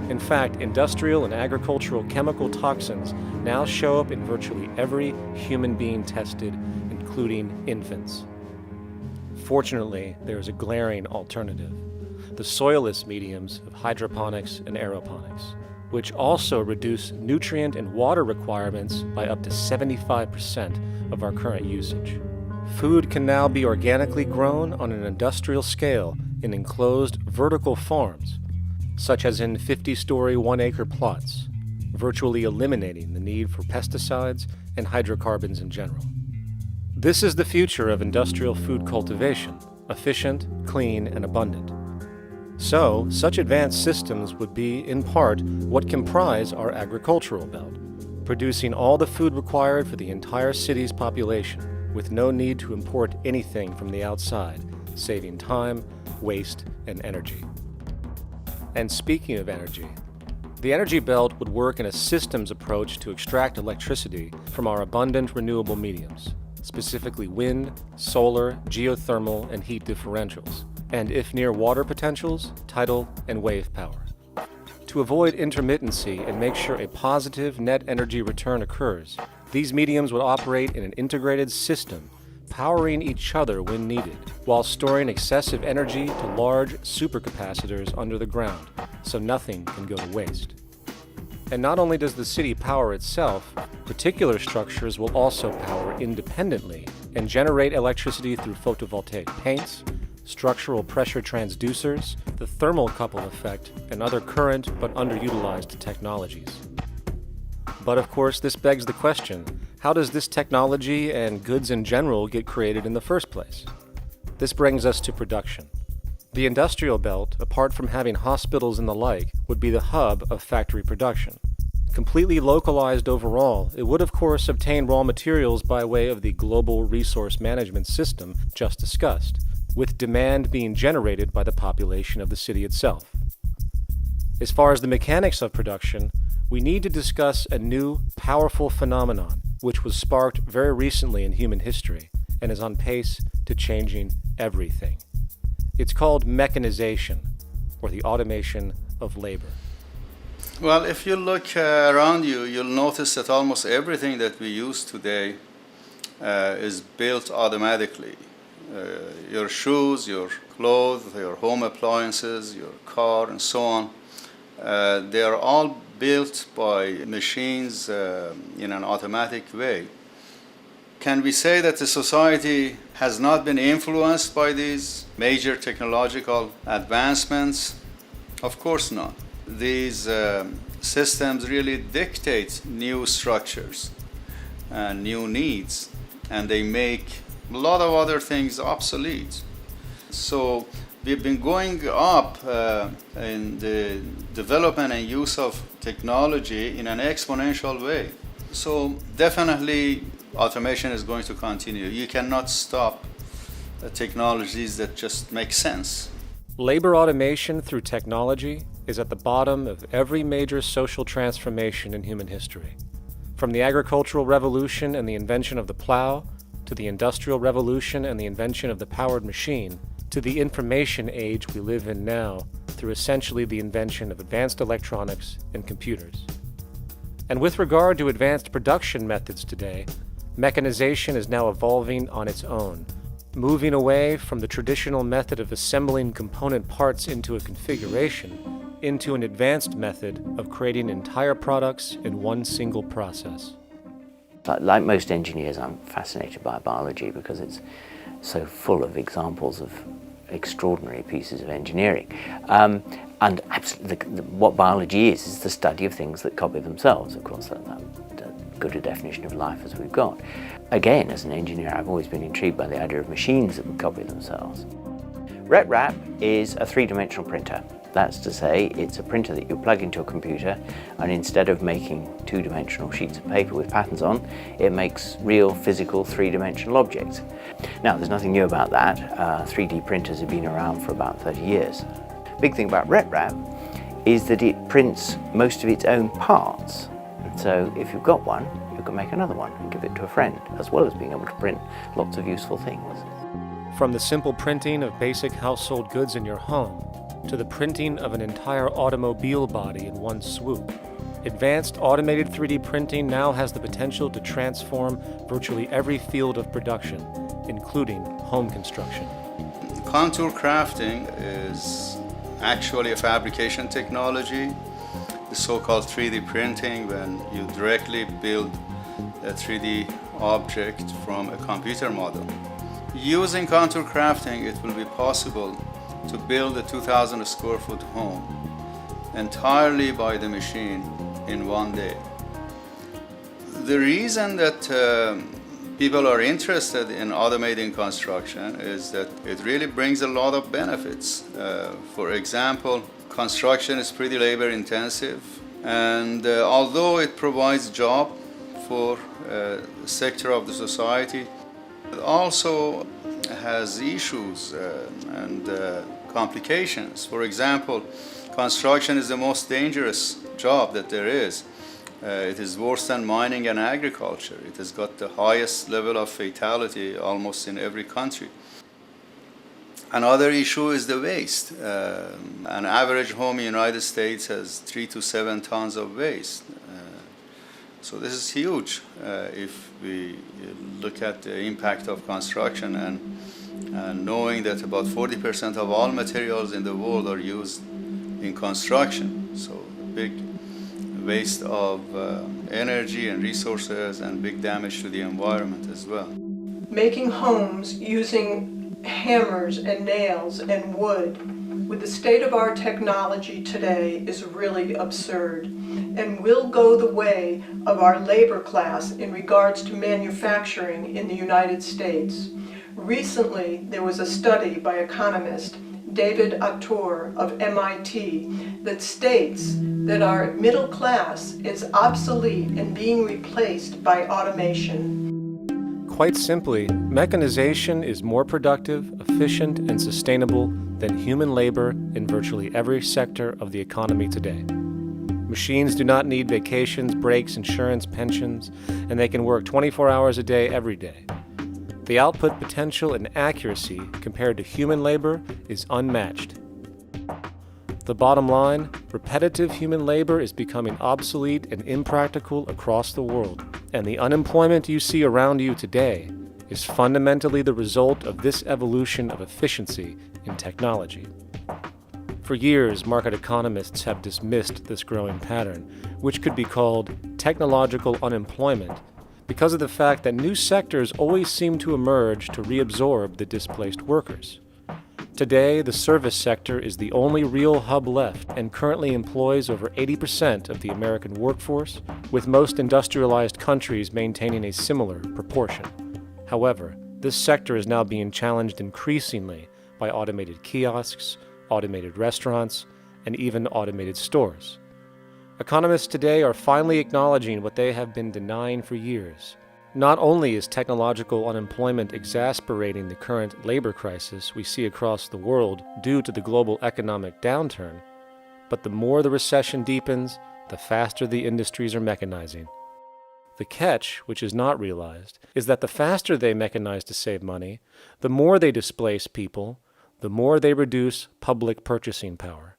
In fact, industrial and agricultural chemical toxins now show up in virtually every human being tested, including infants. Fortunately, there is a glaring alternative: the soilless mediums of hydroponics and aeroponics, which also reduce nutrient and water requirements by up to 75% of our current usage. Food can now be organically grown on an industrial scale in enclosed vertical farms. such as in 50-story 1-acre plots, virtually eliminating the need for pesticides and hydrocarbons in general. This is the future of industrial food cultivation, efficient, clean, and abundant. So, such advanced systems would be, in part, what comprise our agricultural belt, producing all the food required for the entire city's population, with no need to import anything from the outside, saving time, waste, and energy. And speaking of energy, the energy belt would work in a systems approach to extract electricity from our abundant renewable mediums, specifically wind, solar, geothermal, and heat differentials, and if near water potentials, tidal and wave power. To avoid intermittency and make sure a positive net energy return occurs, these mediums would operate in an integrated system, powering each other when needed, while storing excessive energy to large supercapacitors under the ground, so nothing can go to waste. And not only does the city power itself, particular structures will also power independently and generate electricity through photovoltaic paints, structural pressure transducers, the thermocouple effect, and other current but underutilized technologies. But of course, this begs the question, how does this technology and goods in general get created in the first place? This brings us to production. The industrial belt, apart from having hospitals and the like, would be the hub of factory production. Completely localized overall, it would of course obtain raw materials by way of the global resource management system just discussed, with demand being generated by the population of the city itself. As far as the mechanics of production, we need to discuss a new, powerful phenomenon which was sparked very recently in human history and is on pace to changing everything. It's called mechanization, or the automation of labor. Well, if you look around you, you'll notice that almost everything that we use today is built automatically. Your shoes, your clothes, your home appliances, your car, and so on. They are all built by machines in an automatic way. Can we say that the society has not been influenced by these major technological advancements? Of course not. These systems really dictate new structures and new needs, and they make a lot of other things obsolete. So we've been going up in the development and use of technology in an exponential way. So definitely automation is going to continue. You cannot stop technologies that just make sense. Labor automation through technology is at the bottom of every major social transformation in human history. From the agricultural revolution and the invention of the plow, to the industrial revolution and the invention of the powered machine, to the information age we live in now through essentially the invention of advanced electronics and computers. And with regard to advanced production methods today, mechanization is now evolving on its own, moving away from the traditional method of assembling component parts into a configuration into an advanced method of creating entire products in one single process. Like most engineers, I'm fascinated by biology because it's so full of examples of extraordinary pieces of engineering. And absolutely, what biology is the study of things that copy themselves. Of course, that's good a definition of life as we've got. Again, as an engineer, I've always been intrigued by the idea of machines that would copy themselves. RetWrap is a three-dimensional printer. That's to say, it's a printer that you plug into a computer, and instead of making two-dimensional sheets of paper with patterns on, it makes real, physical, three-dimensional objects. Now, there's nothing new about that. 3D printers have been around for about 30 years. Big thing about RetWrap is that it prints most of its own parts. So if you've got one, you can make another one and give it to a friend, as well as being able to print lots of useful things. From the simple printing of basic household goods in your home, to the printing of an entire automobile body in one swoop, advanced automated 3D printing now has the potential to transform virtually every field of production, including home construction. Contour crafting is actually a fabrication technology, the so-called 3D printing, when you directly build a 3D object from a computer model. Using contour crafting, it will be possible to build a 2,000 square foot home entirely by the machine in one day. The reason that people are interested in automating construction is that it really brings a lot of benefits. For example, construction is pretty labor intensive, and although it provides job for a sector of the society, it also has issues and complications. For example, construction is the most dangerous job that there is. It is worse than mining and agriculture. It has got the highest level of fatality almost in every country. Another issue is the waste. An average home in the United States has 3 to 7 tons of waste. So this is huge if we look at the impact of construction and knowing that about 40% of all materials in the world are used in construction. So big waste of energy and resources and big damage to the environment as well. Making homes using hammers and nails and wood with the state-of-art technology today is really absurd and will go the way of our labor class in regards to manufacturing in the United States. Recently, there was a study by economist David Autor of MIT that states that our middle class is obsolete and being replaced by automation. Quite simply, mechanization is more productive, efficient, and sustainable than human labor in virtually every sector of the economy today. Machines do not need vacations, breaks, insurance, pensions, and they can work 24 hours a day every day. The output potential and accuracy compared to human labor is unmatched. The bottom line, repetitive human labor is becoming obsolete and impractical across the world, and the unemployment you see around you today is fundamentally the result of this evolution of efficiency in technology. For years, market economists have dismissed this growing pattern, which could be called technological unemployment, because of the fact that new sectors always seem to emerge to reabsorb the displaced workers. Today, the service sector is the only real hub left and currently employs over 80% of the American workforce, with most industrialized countries maintaining a similar proportion. However, this sector is now being challenged increasingly by automated kiosks, automated restaurants, and even automated stores. Economists today are finally acknowledging what they have been denying for years. Not only is technological unemployment exacerbating the current labor crisis we see across the world due to the global economic downturn, but the more the recession deepens, the faster the industries are mechanizing. The catch, which is not realized, is that the faster they mechanize to save money, the more they displace people, the more they reduce public purchasing power.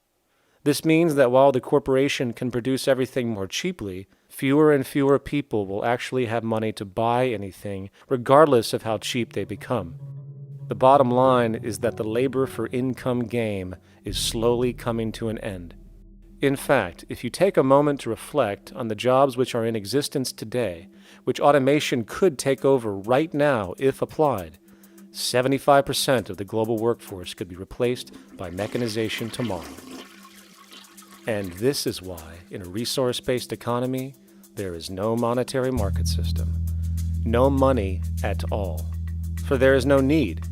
This means that while the corporation can produce everything more cheaply, fewer and fewer people will actually have money to buy anything, regardless of how cheap they become. The bottom line is that the labor for income game is slowly coming to an end. In fact, if you take a moment to reflect on the jobs which are in existence today, which automation could take over right now if applied, 75% of the global workforce could be replaced by mechanization tomorrow. And this is why, in a resource-based economy, there is no monetary market system, no money at all, for there is no need.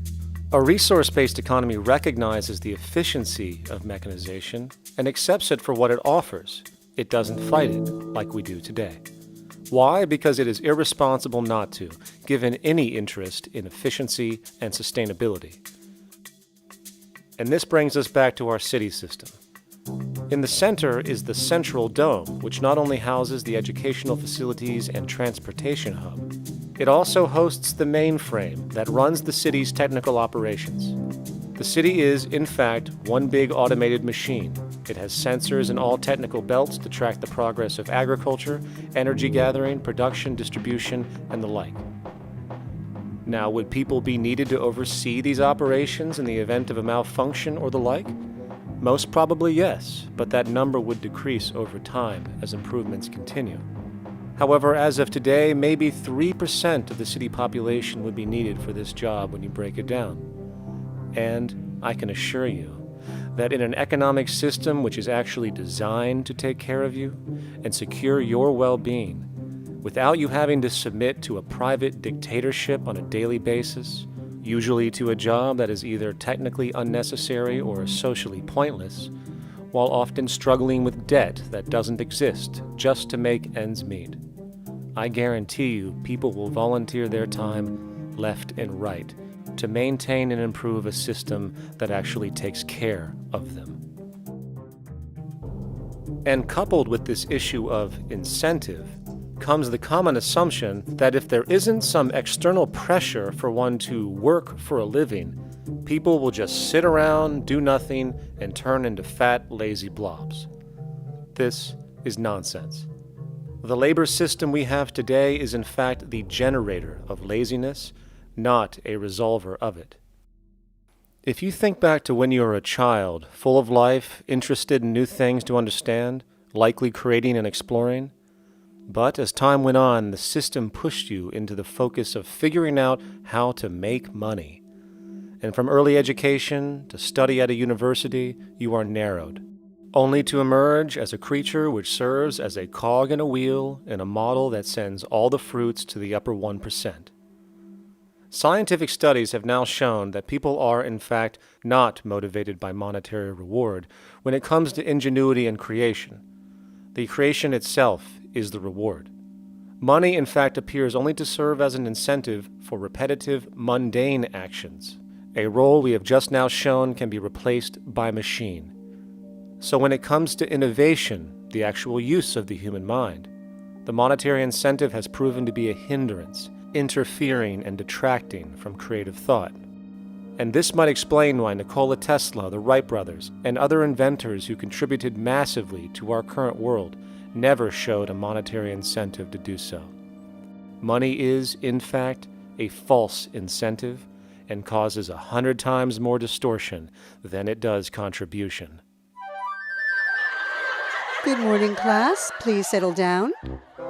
A resource-based economy recognizes the efficiency of mechanization and accepts it for what it offers. It doesn't fight it like we do today. Why? Because it is irresponsible not to, given any interest in efficiency and sustainability. And this brings us back to our city system. In the center is the Central Dome, which not only houses the educational facilities and transportation hub, it also hosts the mainframe that runs the city's technical operations. The city is, in fact, one big automated machine. It has sensors in all technical belts to track the progress of agriculture, energy gathering, production, distribution, and the like. Now, would people be needed to oversee these operations in the event of a malfunction or the like? Most probably yes, but that number would decrease over time as improvements continue. However, as of today, maybe 3% of the city population would be needed for this job when you break it down. And I can assure you, that in an economic system which is actually designed to take care of you and secure your well-being, without you having to submit to a private dictatorship on a daily basis, usually to a job that is either technically unnecessary or socially pointless, while often struggling with debt that doesn't exist just to make ends meet. I guarantee you people will volunteer their time left and right to maintain and improve a system that actually takes care of them. And coupled with this issue of incentive comes the common assumption that if there isn't some external pressure for one to work for a living, people will just sit around, do nothing, and turn into fat, lazy blobs. This is nonsense. The labor system we have today is in fact the generator of laziness, not a resolver of it. If you think back to when you were a child, full of life, interested in new things to understand, likely creating and exploring, but as time went on, the system pushed you into the focus of figuring out how to make money. And from early education to study at a university, you are narrowed, only to emerge as a creature which serves as a cog in a wheel in a model that sends all the fruits to the upper 1%. Scientific studies have now shown that people are, in fact, not motivated by monetary reward when it comes to ingenuity and creation. The creation itself is the reward. Money, in fact, appears only to serve as an incentive for repetitive, mundane actions, a role we have just now shown can be replaced by machine. So when it comes to innovation, the actual use of the human mind, the monetary incentive has proven to be a hindrance, interfering and detracting from creative thought. And this might explain why Nikola Tesla, the Wright brothers, and other inventors who contributed massively to our current world never showed a monetary incentive to do so. Money is, in fact, a false incentive and causes 100 times more distortion than it does contribution. Good morning, class. Please settle down.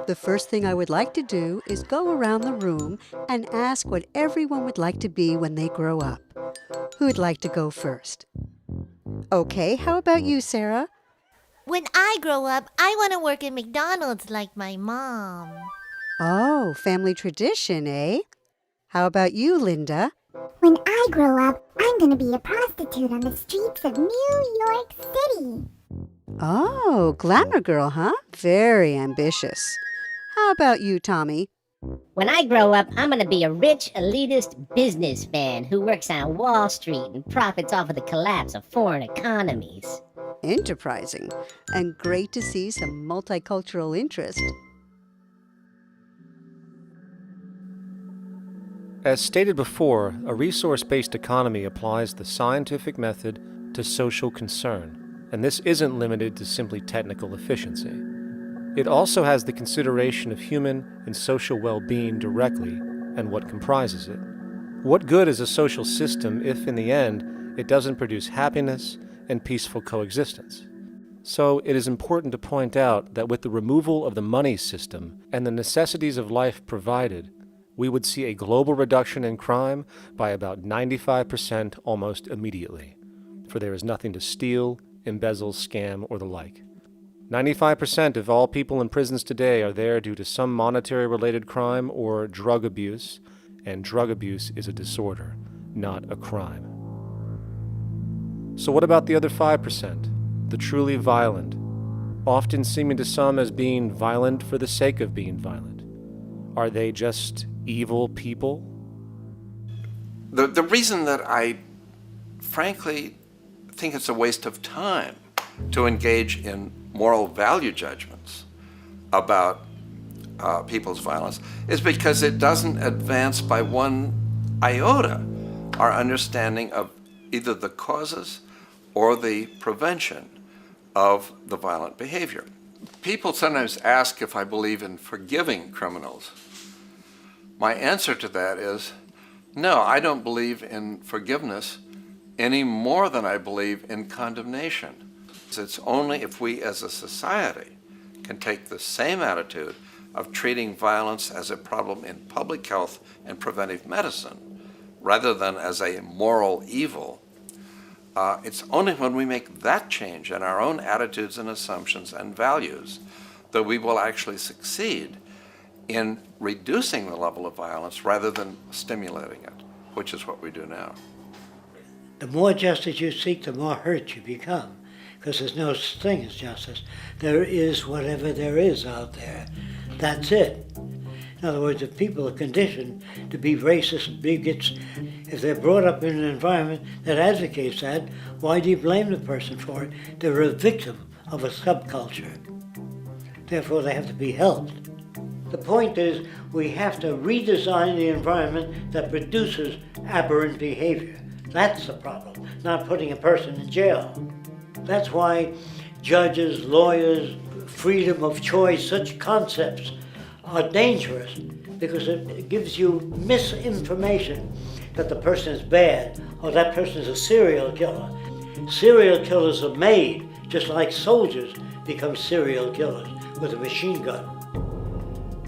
The first thing I would like to do is go around the room and ask what everyone would like to be when they grow up. Who would like to go first? Okay, how about you, Sarah? When I grow up, I want to work at McDonald's like my mom. Oh, family tradition, eh? How about you, Linda? When I grow up, I'm going to be a prostitute on the streets of New York City. Oh, glamour girl, huh? Very ambitious. How about you, Tommy? When I grow up, I'm going to be a rich, elitist businessman who works on Wall Street and profits off of the collapse of foreign economies. Enterprising, and great to see some multicultural interest. As stated before, a resource-based economy applies the scientific method to social concern, and this isn't limited to simply technical efficiency. It also has the consideration of human and social well-being directly and what comprises it. What good is a social system if, in the end, it doesn't produce happiness and peaceful coexistence? So it is important to point out that with the removal of the money system and the necessities of life provided, we would see a global reduction in crime by about 95% almost immediately, for there is nothing to steal, embezzle, scam, or the like. 95% of all people in prisons today are there due to some monetary-related crime or drug abuse, and drug abuse is a disorder, not a crime. So what about the other 5%, the truly violent, often seeming to some as being violent for the sake of being violent? Are they just evil people? The reason that I frankly think it's a waste of time to engage in moral value judgments about people's violence is because it doesn't advance by one iota our understanding of either the causes or the prevention of the violent behavior. People sometimes ask if I believe in forgiving criminals. My answer to that is, no, I don't believe in forgiveness any more than I believe in condemnation. It's only if we as a society can take the same attitude of treating violence as a problem in public health and preventive medicine, rather than as a moral evil, It's only when we make that change in our own attitudes and assumptions and values that we will actually succeed in reducing the level of violence rather than stimulating it, which is what we do now. The more justice you seek, the more hurt you become, because there's no such thing as justice. There is whatever there is out there. That's it. In other words, if people are conditioned to be racist and bigots, if they're brought up in an environment that advocates that, why do you blame the person for it? They're a victim of a subculture. Therefore, they have to be helped. The point is, we have to redesign the environment that produces aberrant behavior. That's the problem, not putting a person in jail. That's why judges, lawyers, freedom of choice, such concepts are dangerous, because it gives you misinformation that the person is bad or that person is a serial killer. Serial killers are made, just like soldiers become serial killers with a machine gun.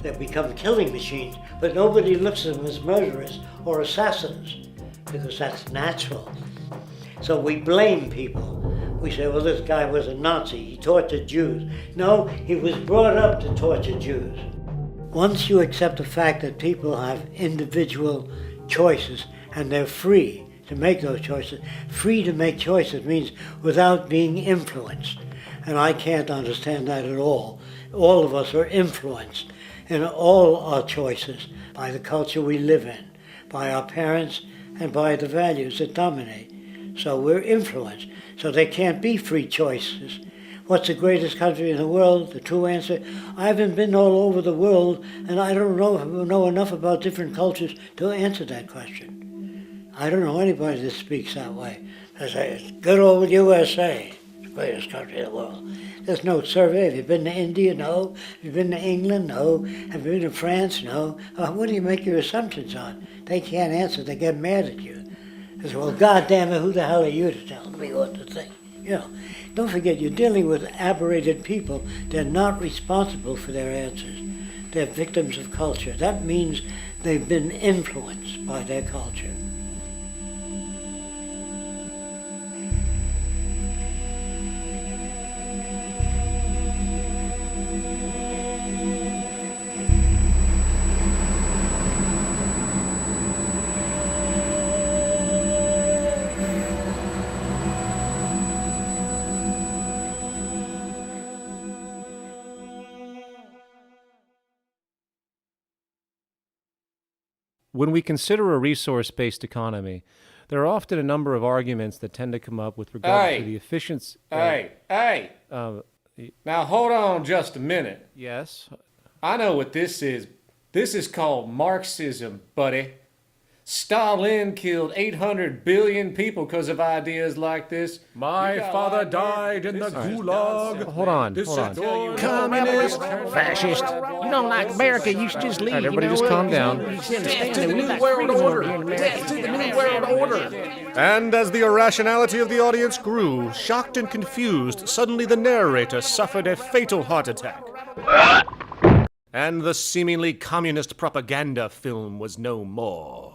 They become killing machines, but nobody looks at them as murderers or assassins, because that's natural. So we blame people. We say, well, this guy was a Nazi, he tortured Jews. No, he was brought up to torture Jews. Once you accept the fact that people have individual choices and they're free to make those choices, free to make choices means without being influenced. And I can't understand that at all. All of us are influenced in all our choices by the culture we live in, by our parents, and by the values that dominate. So we're influenced. So there can't be free choices. What's the greatest country in the world? The true answer, I haven't been all over the world, and I don't know enough about different cultures to answer that question. I don't know anybody that speaks that way. I say, it's good old USA, the greatest country in the world. There's no survey. Have you been to India? No. Have you been to England? No. Have you been to France? No. What do you make your assumptions on? They can't answer. They get mad at you. They say, well, God damn it, who the hell are you to tell me what to think? You know, don't forget, you're dealing with aberrated people. They're not responsible for their answers. They're victims of culture. That means they've been influenced by their culture. When we consider a resource-based economy, there are often a number of arguments that tend to come up with regard to the efficiency. Now hold on just a minute. Yes? I know what this is. This is called Marxism, buddy. Stalin killed 800 billion people because of ideas like this. My father died in the gulag. Hold on. Communist, fascist. You don't like America, you should just leave. All right, everybody just calm down. Death to the New World Order. Death to the New World Order. And as the irrationality of the audience grew, shocked and confused, suddenly the narrator suffered a fatal heart attack. And the seemingly communist propaganda film was no more.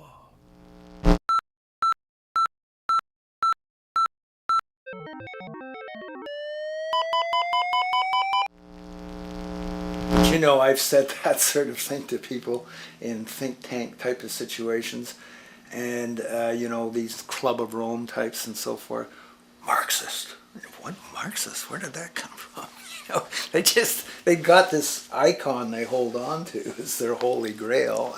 You know, I've said that sort of thing to people in think tank type of situations, and you know, these Club of Rome types and so forth. Marxist. What Marxist? Where did that come from? You know, they got this icon they hold on to as their holy grail,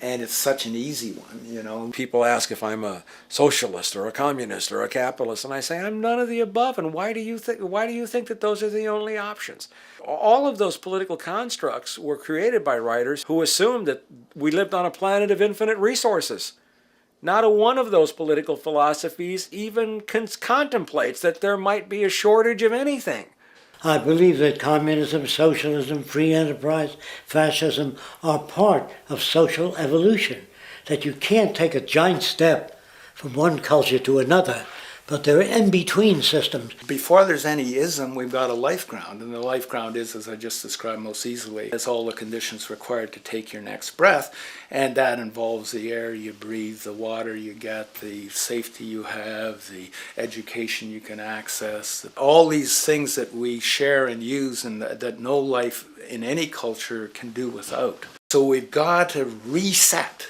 and it's such an easy one. You know, People ask if I'm a socialist or a communist or a capitalist, and I say I'm none of the above. And why do you think that those are the only options? All of those political constructs were created by writers who assumed that we lived on a planet of infinite resources. Not a one of those political philosophies even contemplates that there might be a shortage of anything. I believe that communism, socialism, free enterprise, fascism are part of social evolution, that you can't take a giant step from one culture to another But they're in-between systems. Before there's any ism, we've got a life ground, and the life ground is, as I just described most easily, it's all the conditions required to take your next breath, and that involves the air you breathe, the water you get, the safety you have, the education you can access, all these things that we share and use and that no life in any culture can do without. So we've got to reset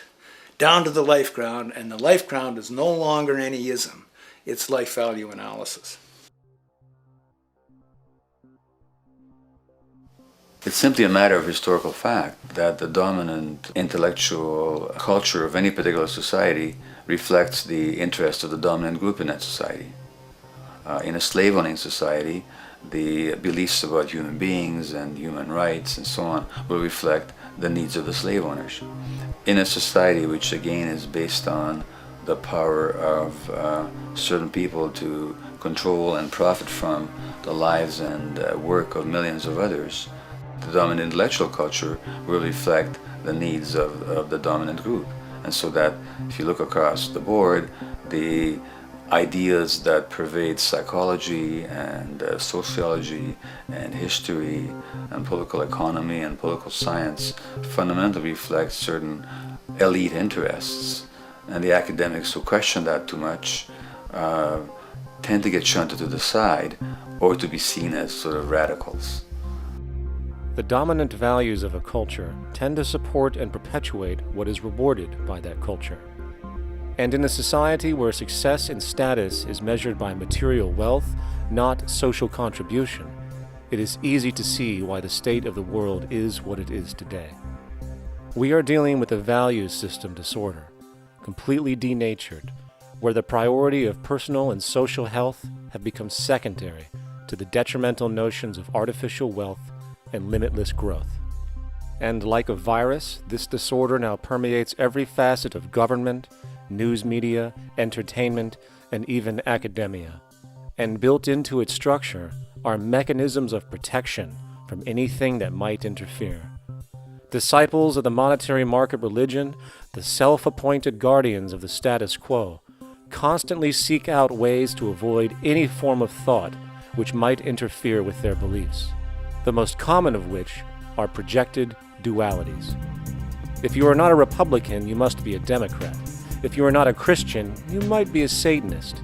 down to the life ground, and the life ground is no longer any ism. It's life value analysis. It's simply a matter of historical fact that the dominant intellectual culture of any particular society reflects the interests of the dominant group in that society. In a slave-owning society, the beliefs about human beings and human rights and so on will reflect the needs of the slave owners. In a society which again is based on the power of certain people to control and profit from the lives and work of millions of others, the dominant intellectual culture will reflect the needs of the dominant group. And so that if you look across the board, the ideas that pervade psychology and sociology and history and political economy and political science fundamentally reflect certain elite interests. And the academics who question that too much tend to get shunted to the side or to be seen as sort of radicals. The dominant values of a culture tend to support and perpetuate what is rewarded by that culture. And in a society where success and status is measured by material wealth, not social contribution, it is easy to see why the state of the world is what it is today. We are dealing with a values system disorder, completely denatured, where the priority of personal and social health have become secondary to the detrimental notions of artificial wealth and limitless growth. And like a virus, this disorder now permeates every facet of government, news media, entertainment, and even academia. And built into its structure are mechanisms of protection from anything that might interfere. Disciples of the monetary market religion, the self-appointed guardians of the status quo, constantly seek out ways to avoid any form of thought which might interfere with their beliefs, the most common of which are projected dualities. If you are not a Republican, you must be a Democrat. If you are not a Christian, you might be a Satanist.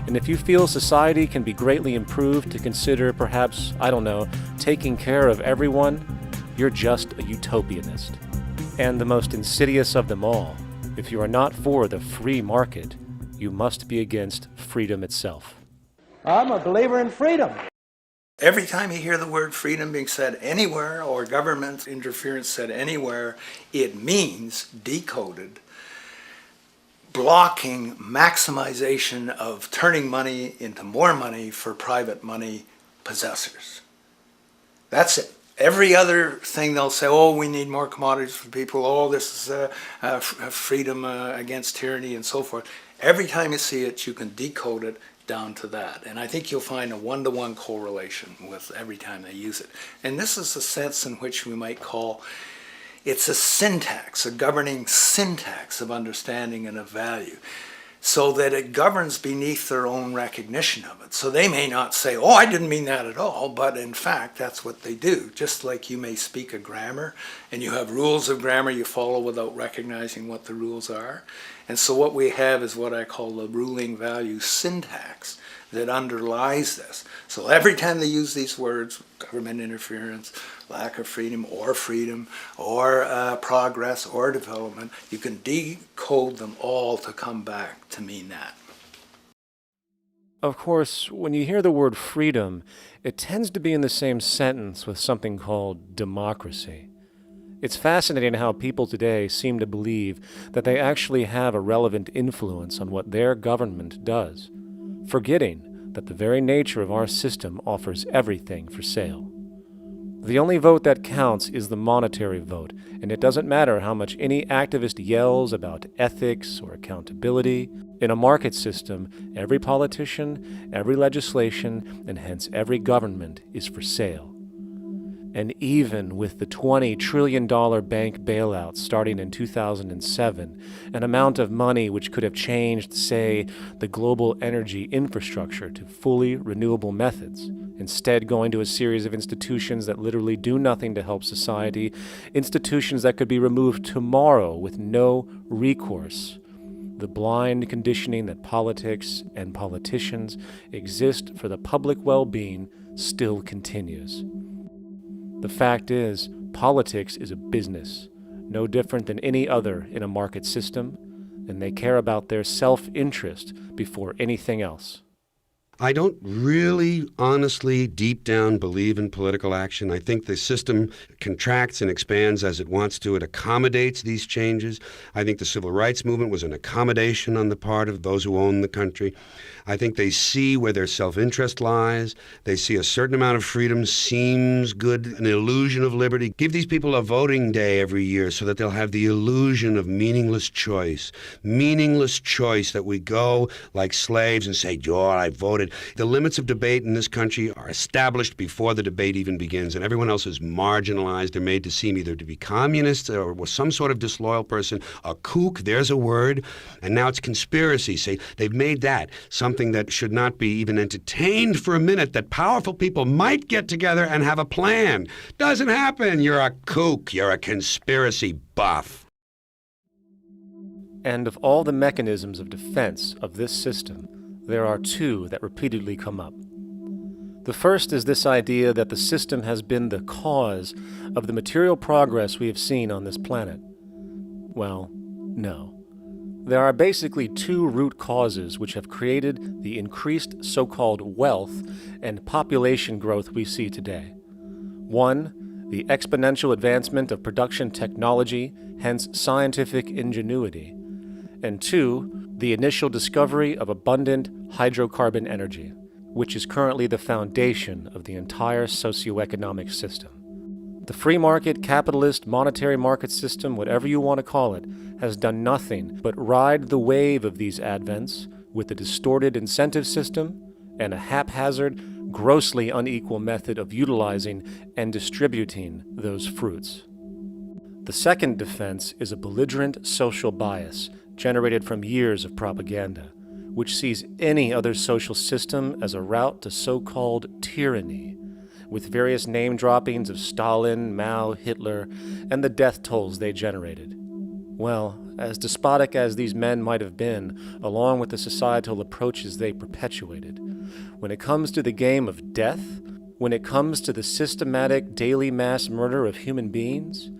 And if you feel society can be greatly improved to consider perhaps, taking care of everyone, you're just a utopianist. And the most insidious of them all, if you are not for the free market, you must be against freedom itself. I'm a believer in freedom. Every time you hear the word freedom being said anywhere or government interference said anywhere, it means decoded blocking maximization of turning money into more money for private money possessors. That's it. Every other thing they'll say, oh, we need more commodities for people, oh, this is freedom against tyranny and so forth. Every time you see it, you can decode it down to that. And I think you'll find a one-to-one correlation with every time they use it. And this is a sense in which we might call it's a syntax, a governing syntax of understanding and of value, so that it governs beneath their own recognition of it. So they may not say, oh, I didn't mean that at all, but in fact, that's what they do. Just like you may speak a grammar, and you have rules of grammar you follow without recognizing what the rules are. And so what we have is what I call the ruling value syntax that underlies this. So every time they use these words, government interference, lack of freedom, or progress, or development, you can decode them all to come back to mean that. Of course, when you hear the word freedom, it tends to be in the same sentence with something called democracy. It's fascinating how people today seem to believe that they actually have a relevant influence on what their government does, forgetting that the very nature of our system offers everything for sale. The only vote that counts is the monetary vote, and it doesn't matter how much any activist yells about ethics or accountability. In a market system, every politician, every legislation, and hence every government is for sale. And even with the $20 trillion bank bailout starting in 2007, an amount of money which could have changed, say, the global energy infrastructure to fully renewable methods, instead going to a series of institutions that literally do nothing to help society, institutions that could be removed tomorrow with no recourse. The blind conditioning that politics and politicians exist for the public well-being still continues. The fact is, politics is a business, no different than any other in a market system, and they care about their self-interest before anything else. I don't really, honestly, deep down believe in political action. I think the system contracts and expands as it wants to. It accommodates these changes. I think the civil rights movement was an accommodation on the part of those who own the country. I think they see where their self-interest lies. They see a certain amount of freedom seems good, an illusion of liberty. Give these people a voting day every year so that they'll have the illusion of meaningless choice. Meaningless choice that we go like slaves and say, "Oh, I voted." The limits of debate in this country are established before the debate even begins, and everyone else is marginalized. They're made to seem either to be communists or some sort of disloyal person, a kook, there's a word, and now it's conspiracy. Say, they've made that something that should not be even entertained for a minute, that powerful people might get together and have a plan. Doesn't happen. You're a kook. You're a conspiracy buff. And of all the mechanisms of defense of this system, there are two that repeatedly come up. The first is this idea that the system has been the cause of the material progress we have seen on this planet. Well, no. There are basically two root causes which have created the increased so-called wealth and population growth we see today. One, the exponential advancement of production technology, hence scientific ingenuity. And two, the initial discovery of abundant hydrocarbon energy, which is currently the foundation of the entire socioeconomic system. The free market, capitalist, monetary market system, whatever you want to call it, has done nothing but ride the wave of these advents with a distorted incentive system and a haphazard, grossly unequal method of utilizing and distributing those fruits. The second defense is a belligerent social bias generated from years of propaganda, which sees any other social system as a route to so-called tyranny, with various name droppings of Stalin, Mao, Hitler, and the death tolls they generated. Well, as despotic as these men might have been, along with the societal approaches they perpetuated, when it comes to the game of death, when it comes to the systematic daily mass murder of human beings,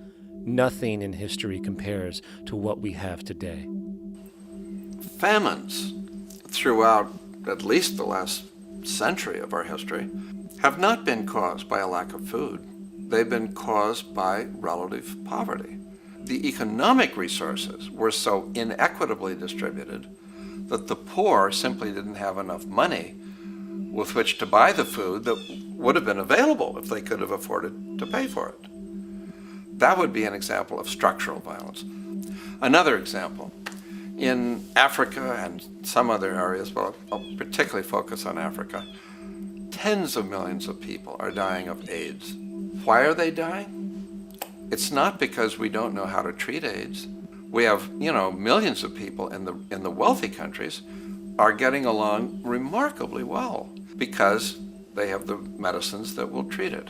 nothing in history compares to what we have today. Famines throughout at least the last century of our history have not been caused by a lack of food. They've been caused by relative poverty. The economic resources were so inequitably distributed that the poor simply didn't have enough money with which to buy the food that would have been available if they could have afforded to pay for it. That would be an example of structural violence. Another example, in Africa and some other areas, but I'll particularly focus on Africa, tens of millions of people are dying of AIDS. Why are they dying? It's not because we don't know how to treat AIDS. We have, millions of people in the wealthy countries are getting along remarkably well because they have the medicines that will treat it.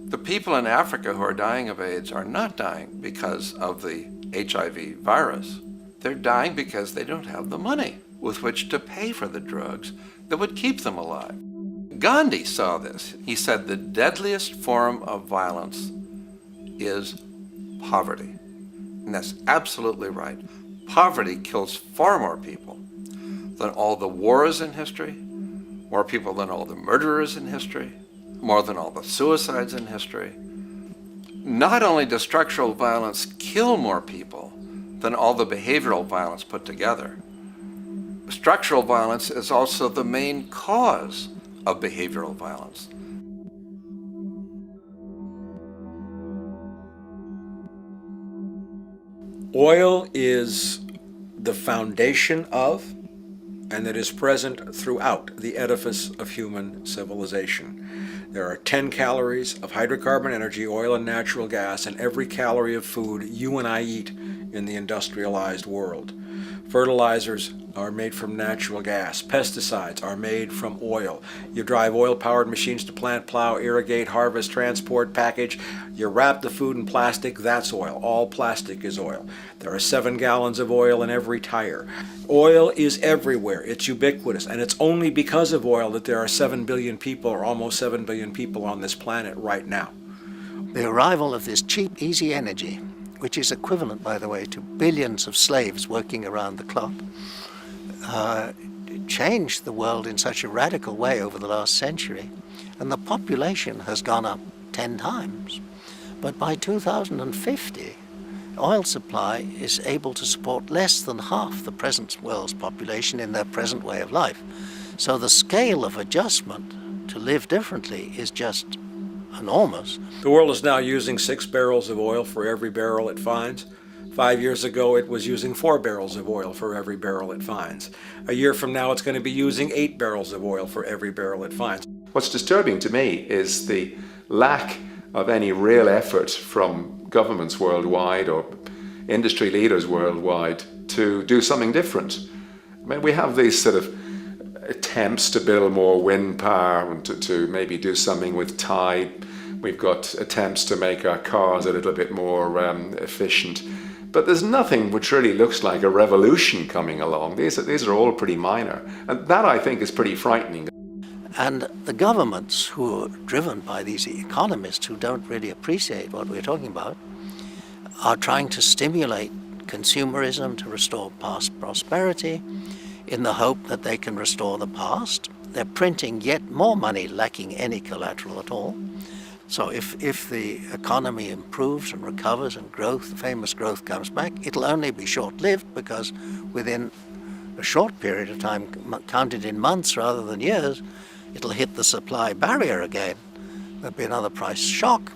The people in Africa who are dying of AIDS are not dying because of the HIV virus. They're dying because they don't have the money with which to pay for the drugs that would keep them alive. Gandhi saw this. He said the deadliest form of violence is poverty. And that's absolutely right. Poverty kills far more people than all the wars in history, more people than all the murderers in history, more than all the suicides in history. Not only does structural violence kill more people than all the behavioral violence put together, structural violence is also the main cause of behavioral violence. Oil is the foundation of, and it is present throughout the edifice of human civilization. There are 10 calories of hydrocarbon energy, oil and natural gas, in every calorie of food you and I eat in the industrialized world. Fertilizers are made from natural gas. Pesticides are made from oil. You drive oil-powered machines to plant, plow, irrigate, harvest, transport, package. You wrap the food in plastic, that's oil. All plastic is oil. There are 7 gallons of oil in every tire. Oil is everywhere. It's ubiquitous. And it's only because of oil that there are 7 billion people, or almost 7 billion people on this planet right now. The arrival of this cheap, easy energy, which is equivalent, by the way, to billions of slaves working around the clock, changed the world in such a radical way over the last century, and the population has gone up 10 times. But by 2050, oil supply is able to support less than half the present world's population in their present way of life. So the scale of adjustment to live differently is just enormous. The world is now using 6 barrels of oil for every barrel it finds. 5 years ago, it was using 4 barrels of oil for every barrel it finds. A year from now, it's going to be using 8 barrels of oil for every barrel it finds. What's disturbing to me is the lack of any real effort from governments worldwide or industry leaders worldwide to do something different. I mean, we have these sort of attempts to build more wind power and to maybe do something with tide. We've got attempts to make our cars a little bit more efficient. But there's nothing which really looks like a revolution coming along. These are all pretty minor. And that, I think, is pretty frightening. And the governments who are driven by these economists who don't really appreciate what we're talking about are trying to stimulate consumerism to restore past prosperity in the hope that they can restore the past. They're printing yet more money lacking any collateral at all. So if the economy improves and recovers and growth, the famous growth comes back, it'll only be short-lived because within a short period of time, counted in months rather than years, it'll hit the supply barrier again. There'll be another price shock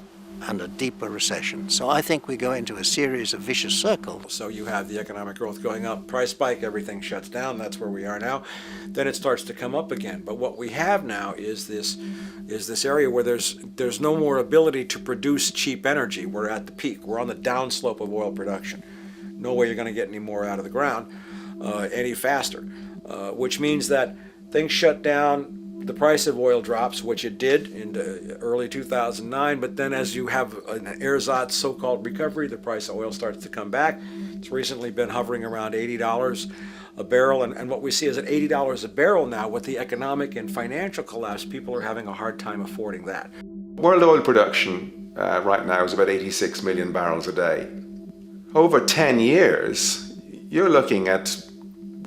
and a deeper recession. So I think we go into a series of vicious circles. So you have the economic growth going up, price spike, everything shuts down, that's where we are now. Then it starts to come up again. But what we have now is this area where there's no more ability to produce cheap energy. We're at the peak. We're on the downslope of oil production. No way you're going to get any more out of the ground any faster, which means that things shut down. The price of oil drops, which it did in early 2009, but then as you have an ersatz so-called recovery, the price of oil starts to come back. It's recently been hovering around $80 a barrel, and what we see is at $80 a barrel now, with the economic and financial collapse, people are having a hard time affording that. World oil production right now is about 86 million barrels a day. Over 10 years, you're looking at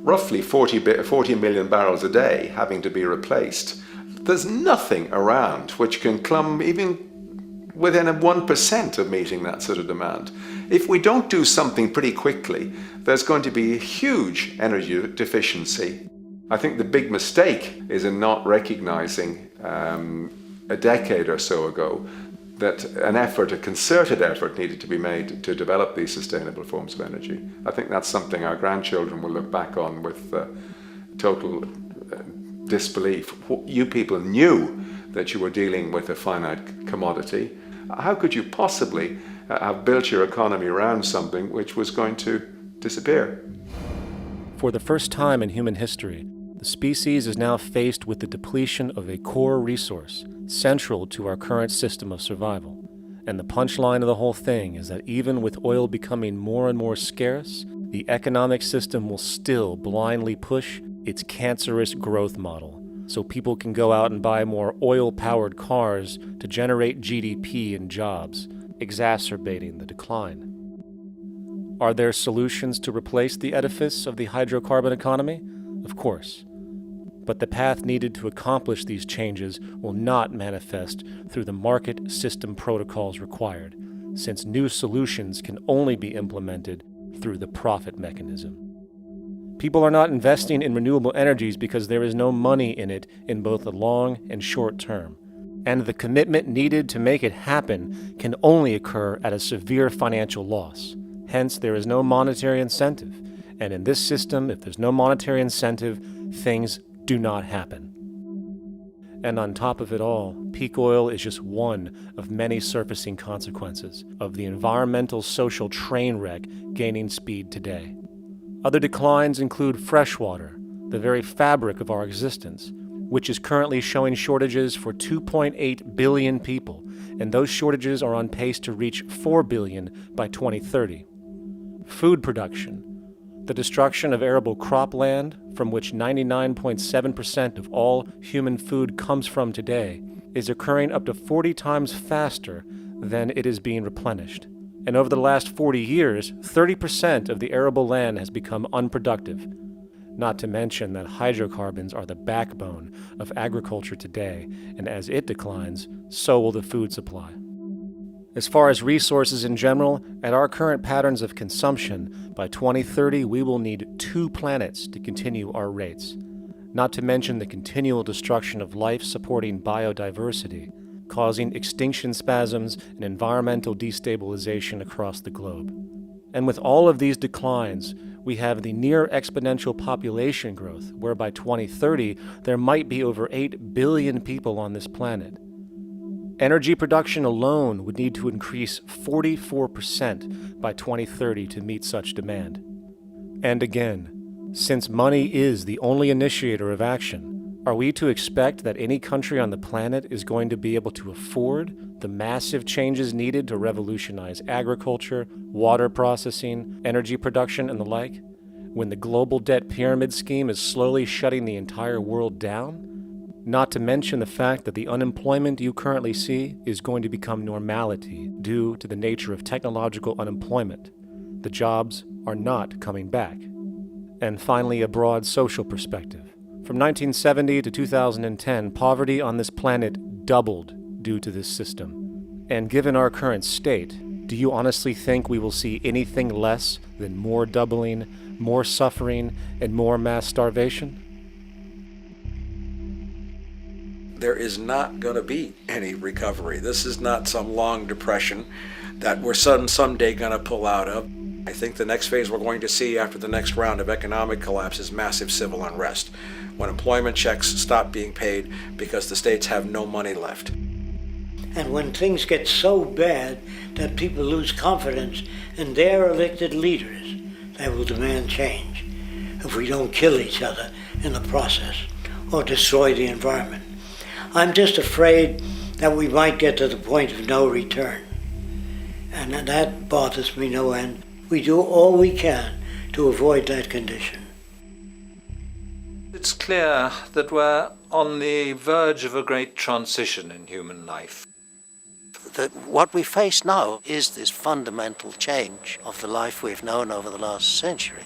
roughly 40 million barrels a day having to be replaced. There's nothing around which can come even within 1% of meeting that sort of demand. If we don't do something pretty quickly, there's going to be a huge energy deficiency. I think the big mistake is in not recognizing a decade or so ago that a concerted effort needed to be made to develop these sustainable forms of energy. I think that's something our grandchildren will look back on with total disbelief. You people knew that you were dealing with a finite commodity. How could you possibly have built your economy around something which was going to disappear? For the first time in human history, the species is now faced with the depletion of a core resource central to our current system of survival. And the punchline of the whole thing is that even with oil becoming more and more scarce, the economic system will still blindly push its cancerous growth model, so people can go out and buy more oil-powered cars to generate GDP and jobs, exacerbating the decline. Are there solutions to replace the edifice of the hydrocarbon economy? Of course. But the path needed to accomplish these changes will not manifest through the market system protocols required, since new solutions can only be implemented through the profit mechanism. People are not investing in renewable energies because there is no money in it in both the long and short term, and the commitment needed to make it happen can only occur at a severe financial loss. Hence, there is no monetary incentive, and in this system, if there's no monetary incentive, things do not happen. And on top of it all, peak oil is just one of many surfacing consequences of the environmental social train wreck gaining speed today. Other declines include freshwater, the very fabric of our existence, which is currently showing shortages for 2.8 billion people, and those shortages are on pace to reach 4 billion by 2030. Food production, the destruction of arable cropland, from which 99.7% of all human food comes from today, is occurring up to 40 times faster than it is being replenished. And over the last 40 years, 30% of the arable land has become unproductive. Not to mention that hydrocarbons are the backbone of agriculture today, and as it declines, so will the food supply. As far as resources in general, at our current patterns of consumption, by 2030 we will need 2 planets to continue our rates. Not to mention the continual destruction of life-supporting biodiversity, causing extinction spasms and environmental destabilization across the globe. And with all of these declines, we have the near exponential population growth, where by 2030 there might be over 8 billion people on this planet. Energy production alone would need to increase 44% by 2030 to meet such demand. And again, since money is the only initiator of action, are we to expect that any country on the planet is going to be able to afford the massive changes needed to revolutionize agriculture, water processing, energy production, and the like, when the global debt pyramid scheme is slowly shutting the entire world down? Not to mention the fact that the unemployment you currently see is going to become normality due to the nature of technological unemployment. The jobs are not coming back. And finally, a broad social perspective. From 1970 to 2010, poverty on this planet doubled due to this system. And given our current state, do you honestly think we will see anything less than more doubling, more suffering, and more mass starvation? There is not going to be any recovery. This is not some long depression that we're someday going to pull out of. I think the next phase we're going to see after the next round of economic collapse is massive civil unrest, when employment checks stop being paid because the states have no money left. And when things get so bad that people lose confidence in their elected leaders, they will demand change if we don't kill each other in the process or destroy the environment. I'm just afraid that we might get to the point of no return. And that bothers me no end. We do all we can to avoid that condition. It's clear that we're on the verge of a great transition in human life. That what we face now is this fundamental change of the life we've known over the last century.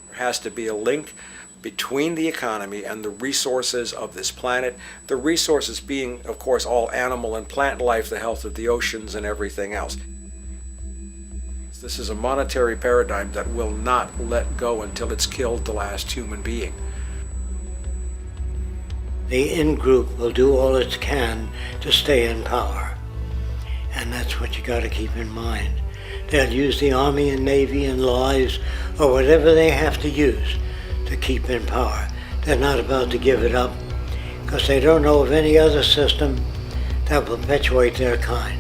There has to be a link between the economy and the resources of this planet, the resources being, of course, all animal and plant life, the health of the oceans and everything else. This is a monetary paradigm that will not let go until it's killed the last human being. The in-group will do all it can to stay in power. And that's what you got to keep in mind. They'll use the Army and Navy and lies or whatever they have to use to keep in power. They're not about to give it up because they don't know of any other system that will perpetuate their kind.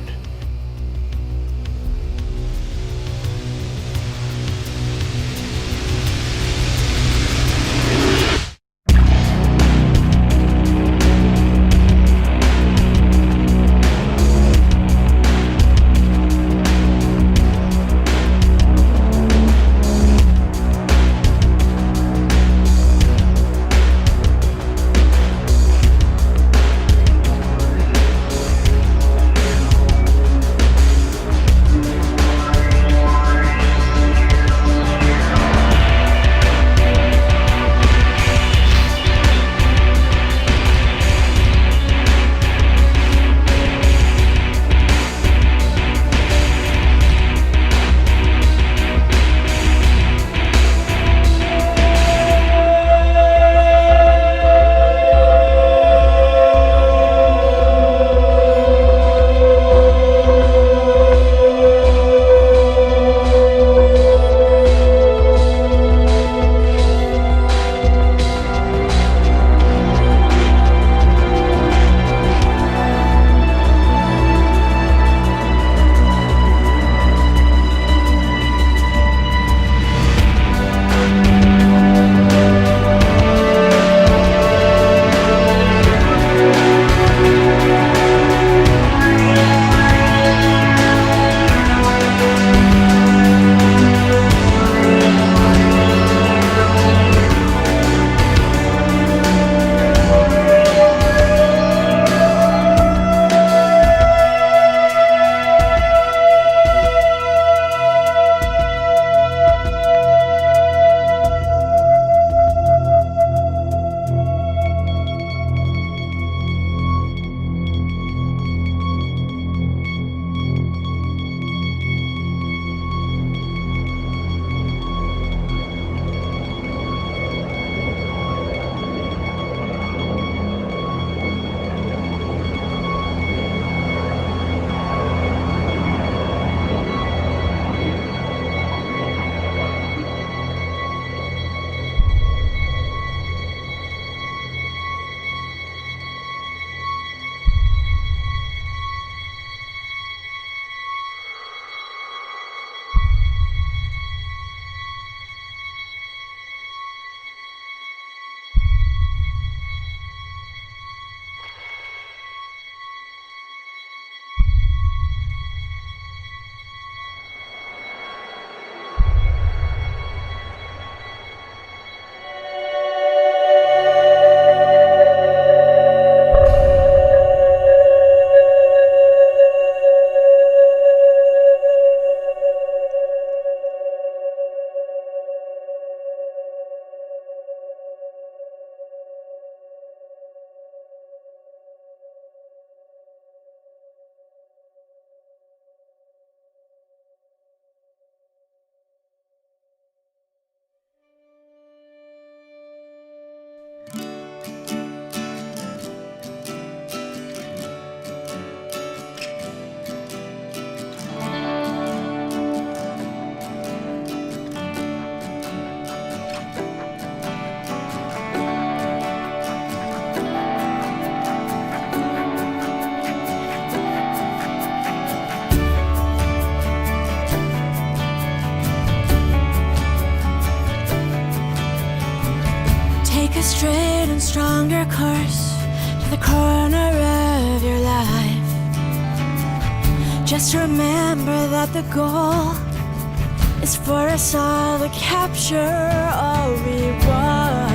a straight and stronger course to the corner of your life. Just remember that the goal is for us all to capture all we want.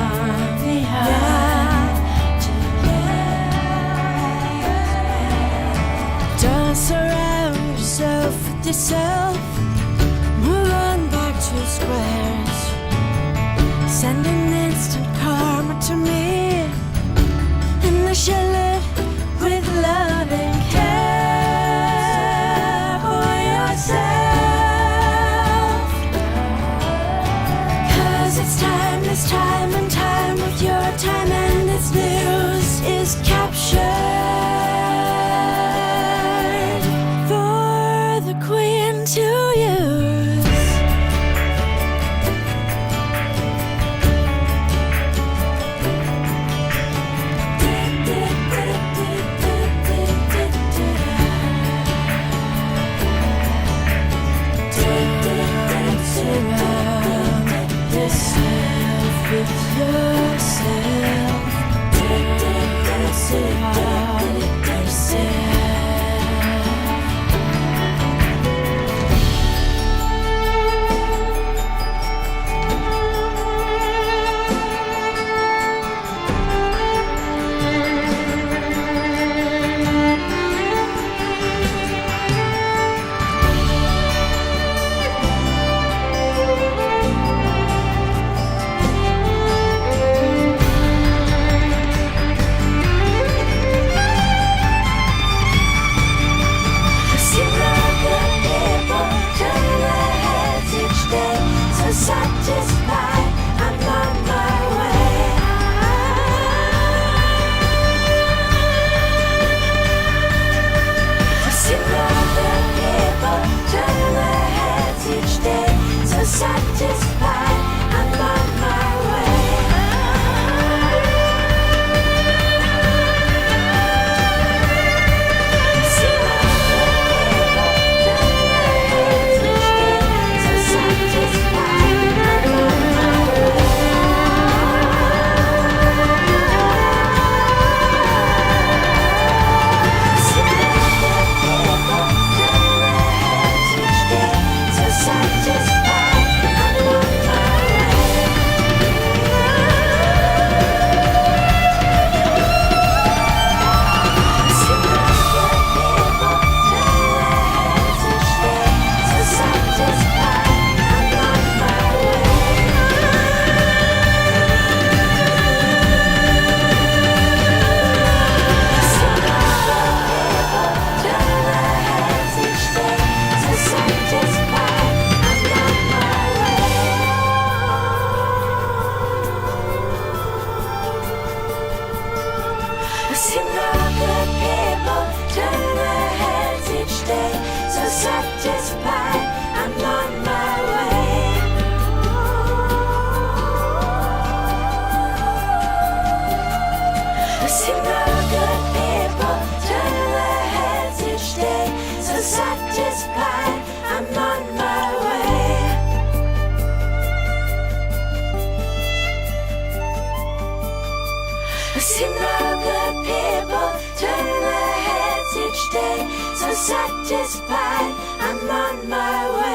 Don't surround yourself with yourself. Move on back to squares. Send an instant karma to me, and I shall live with love and care for yourself. 'Cause it's time and time with your time, and its news is captured for the queen to use. Surround yourself with yourself. Surround yourself. Satisfied, I'm on my way. I see all the people turn their heads each day. So satisfied, I'm on my way. I see all the people turn their heads each day. So satisfied. Satisfied, I'm on my way. I see no good people turn their heads each day. So satisfied, I'm on my way. I see no good people turn their heads each day. So satisfied, I'm on my way.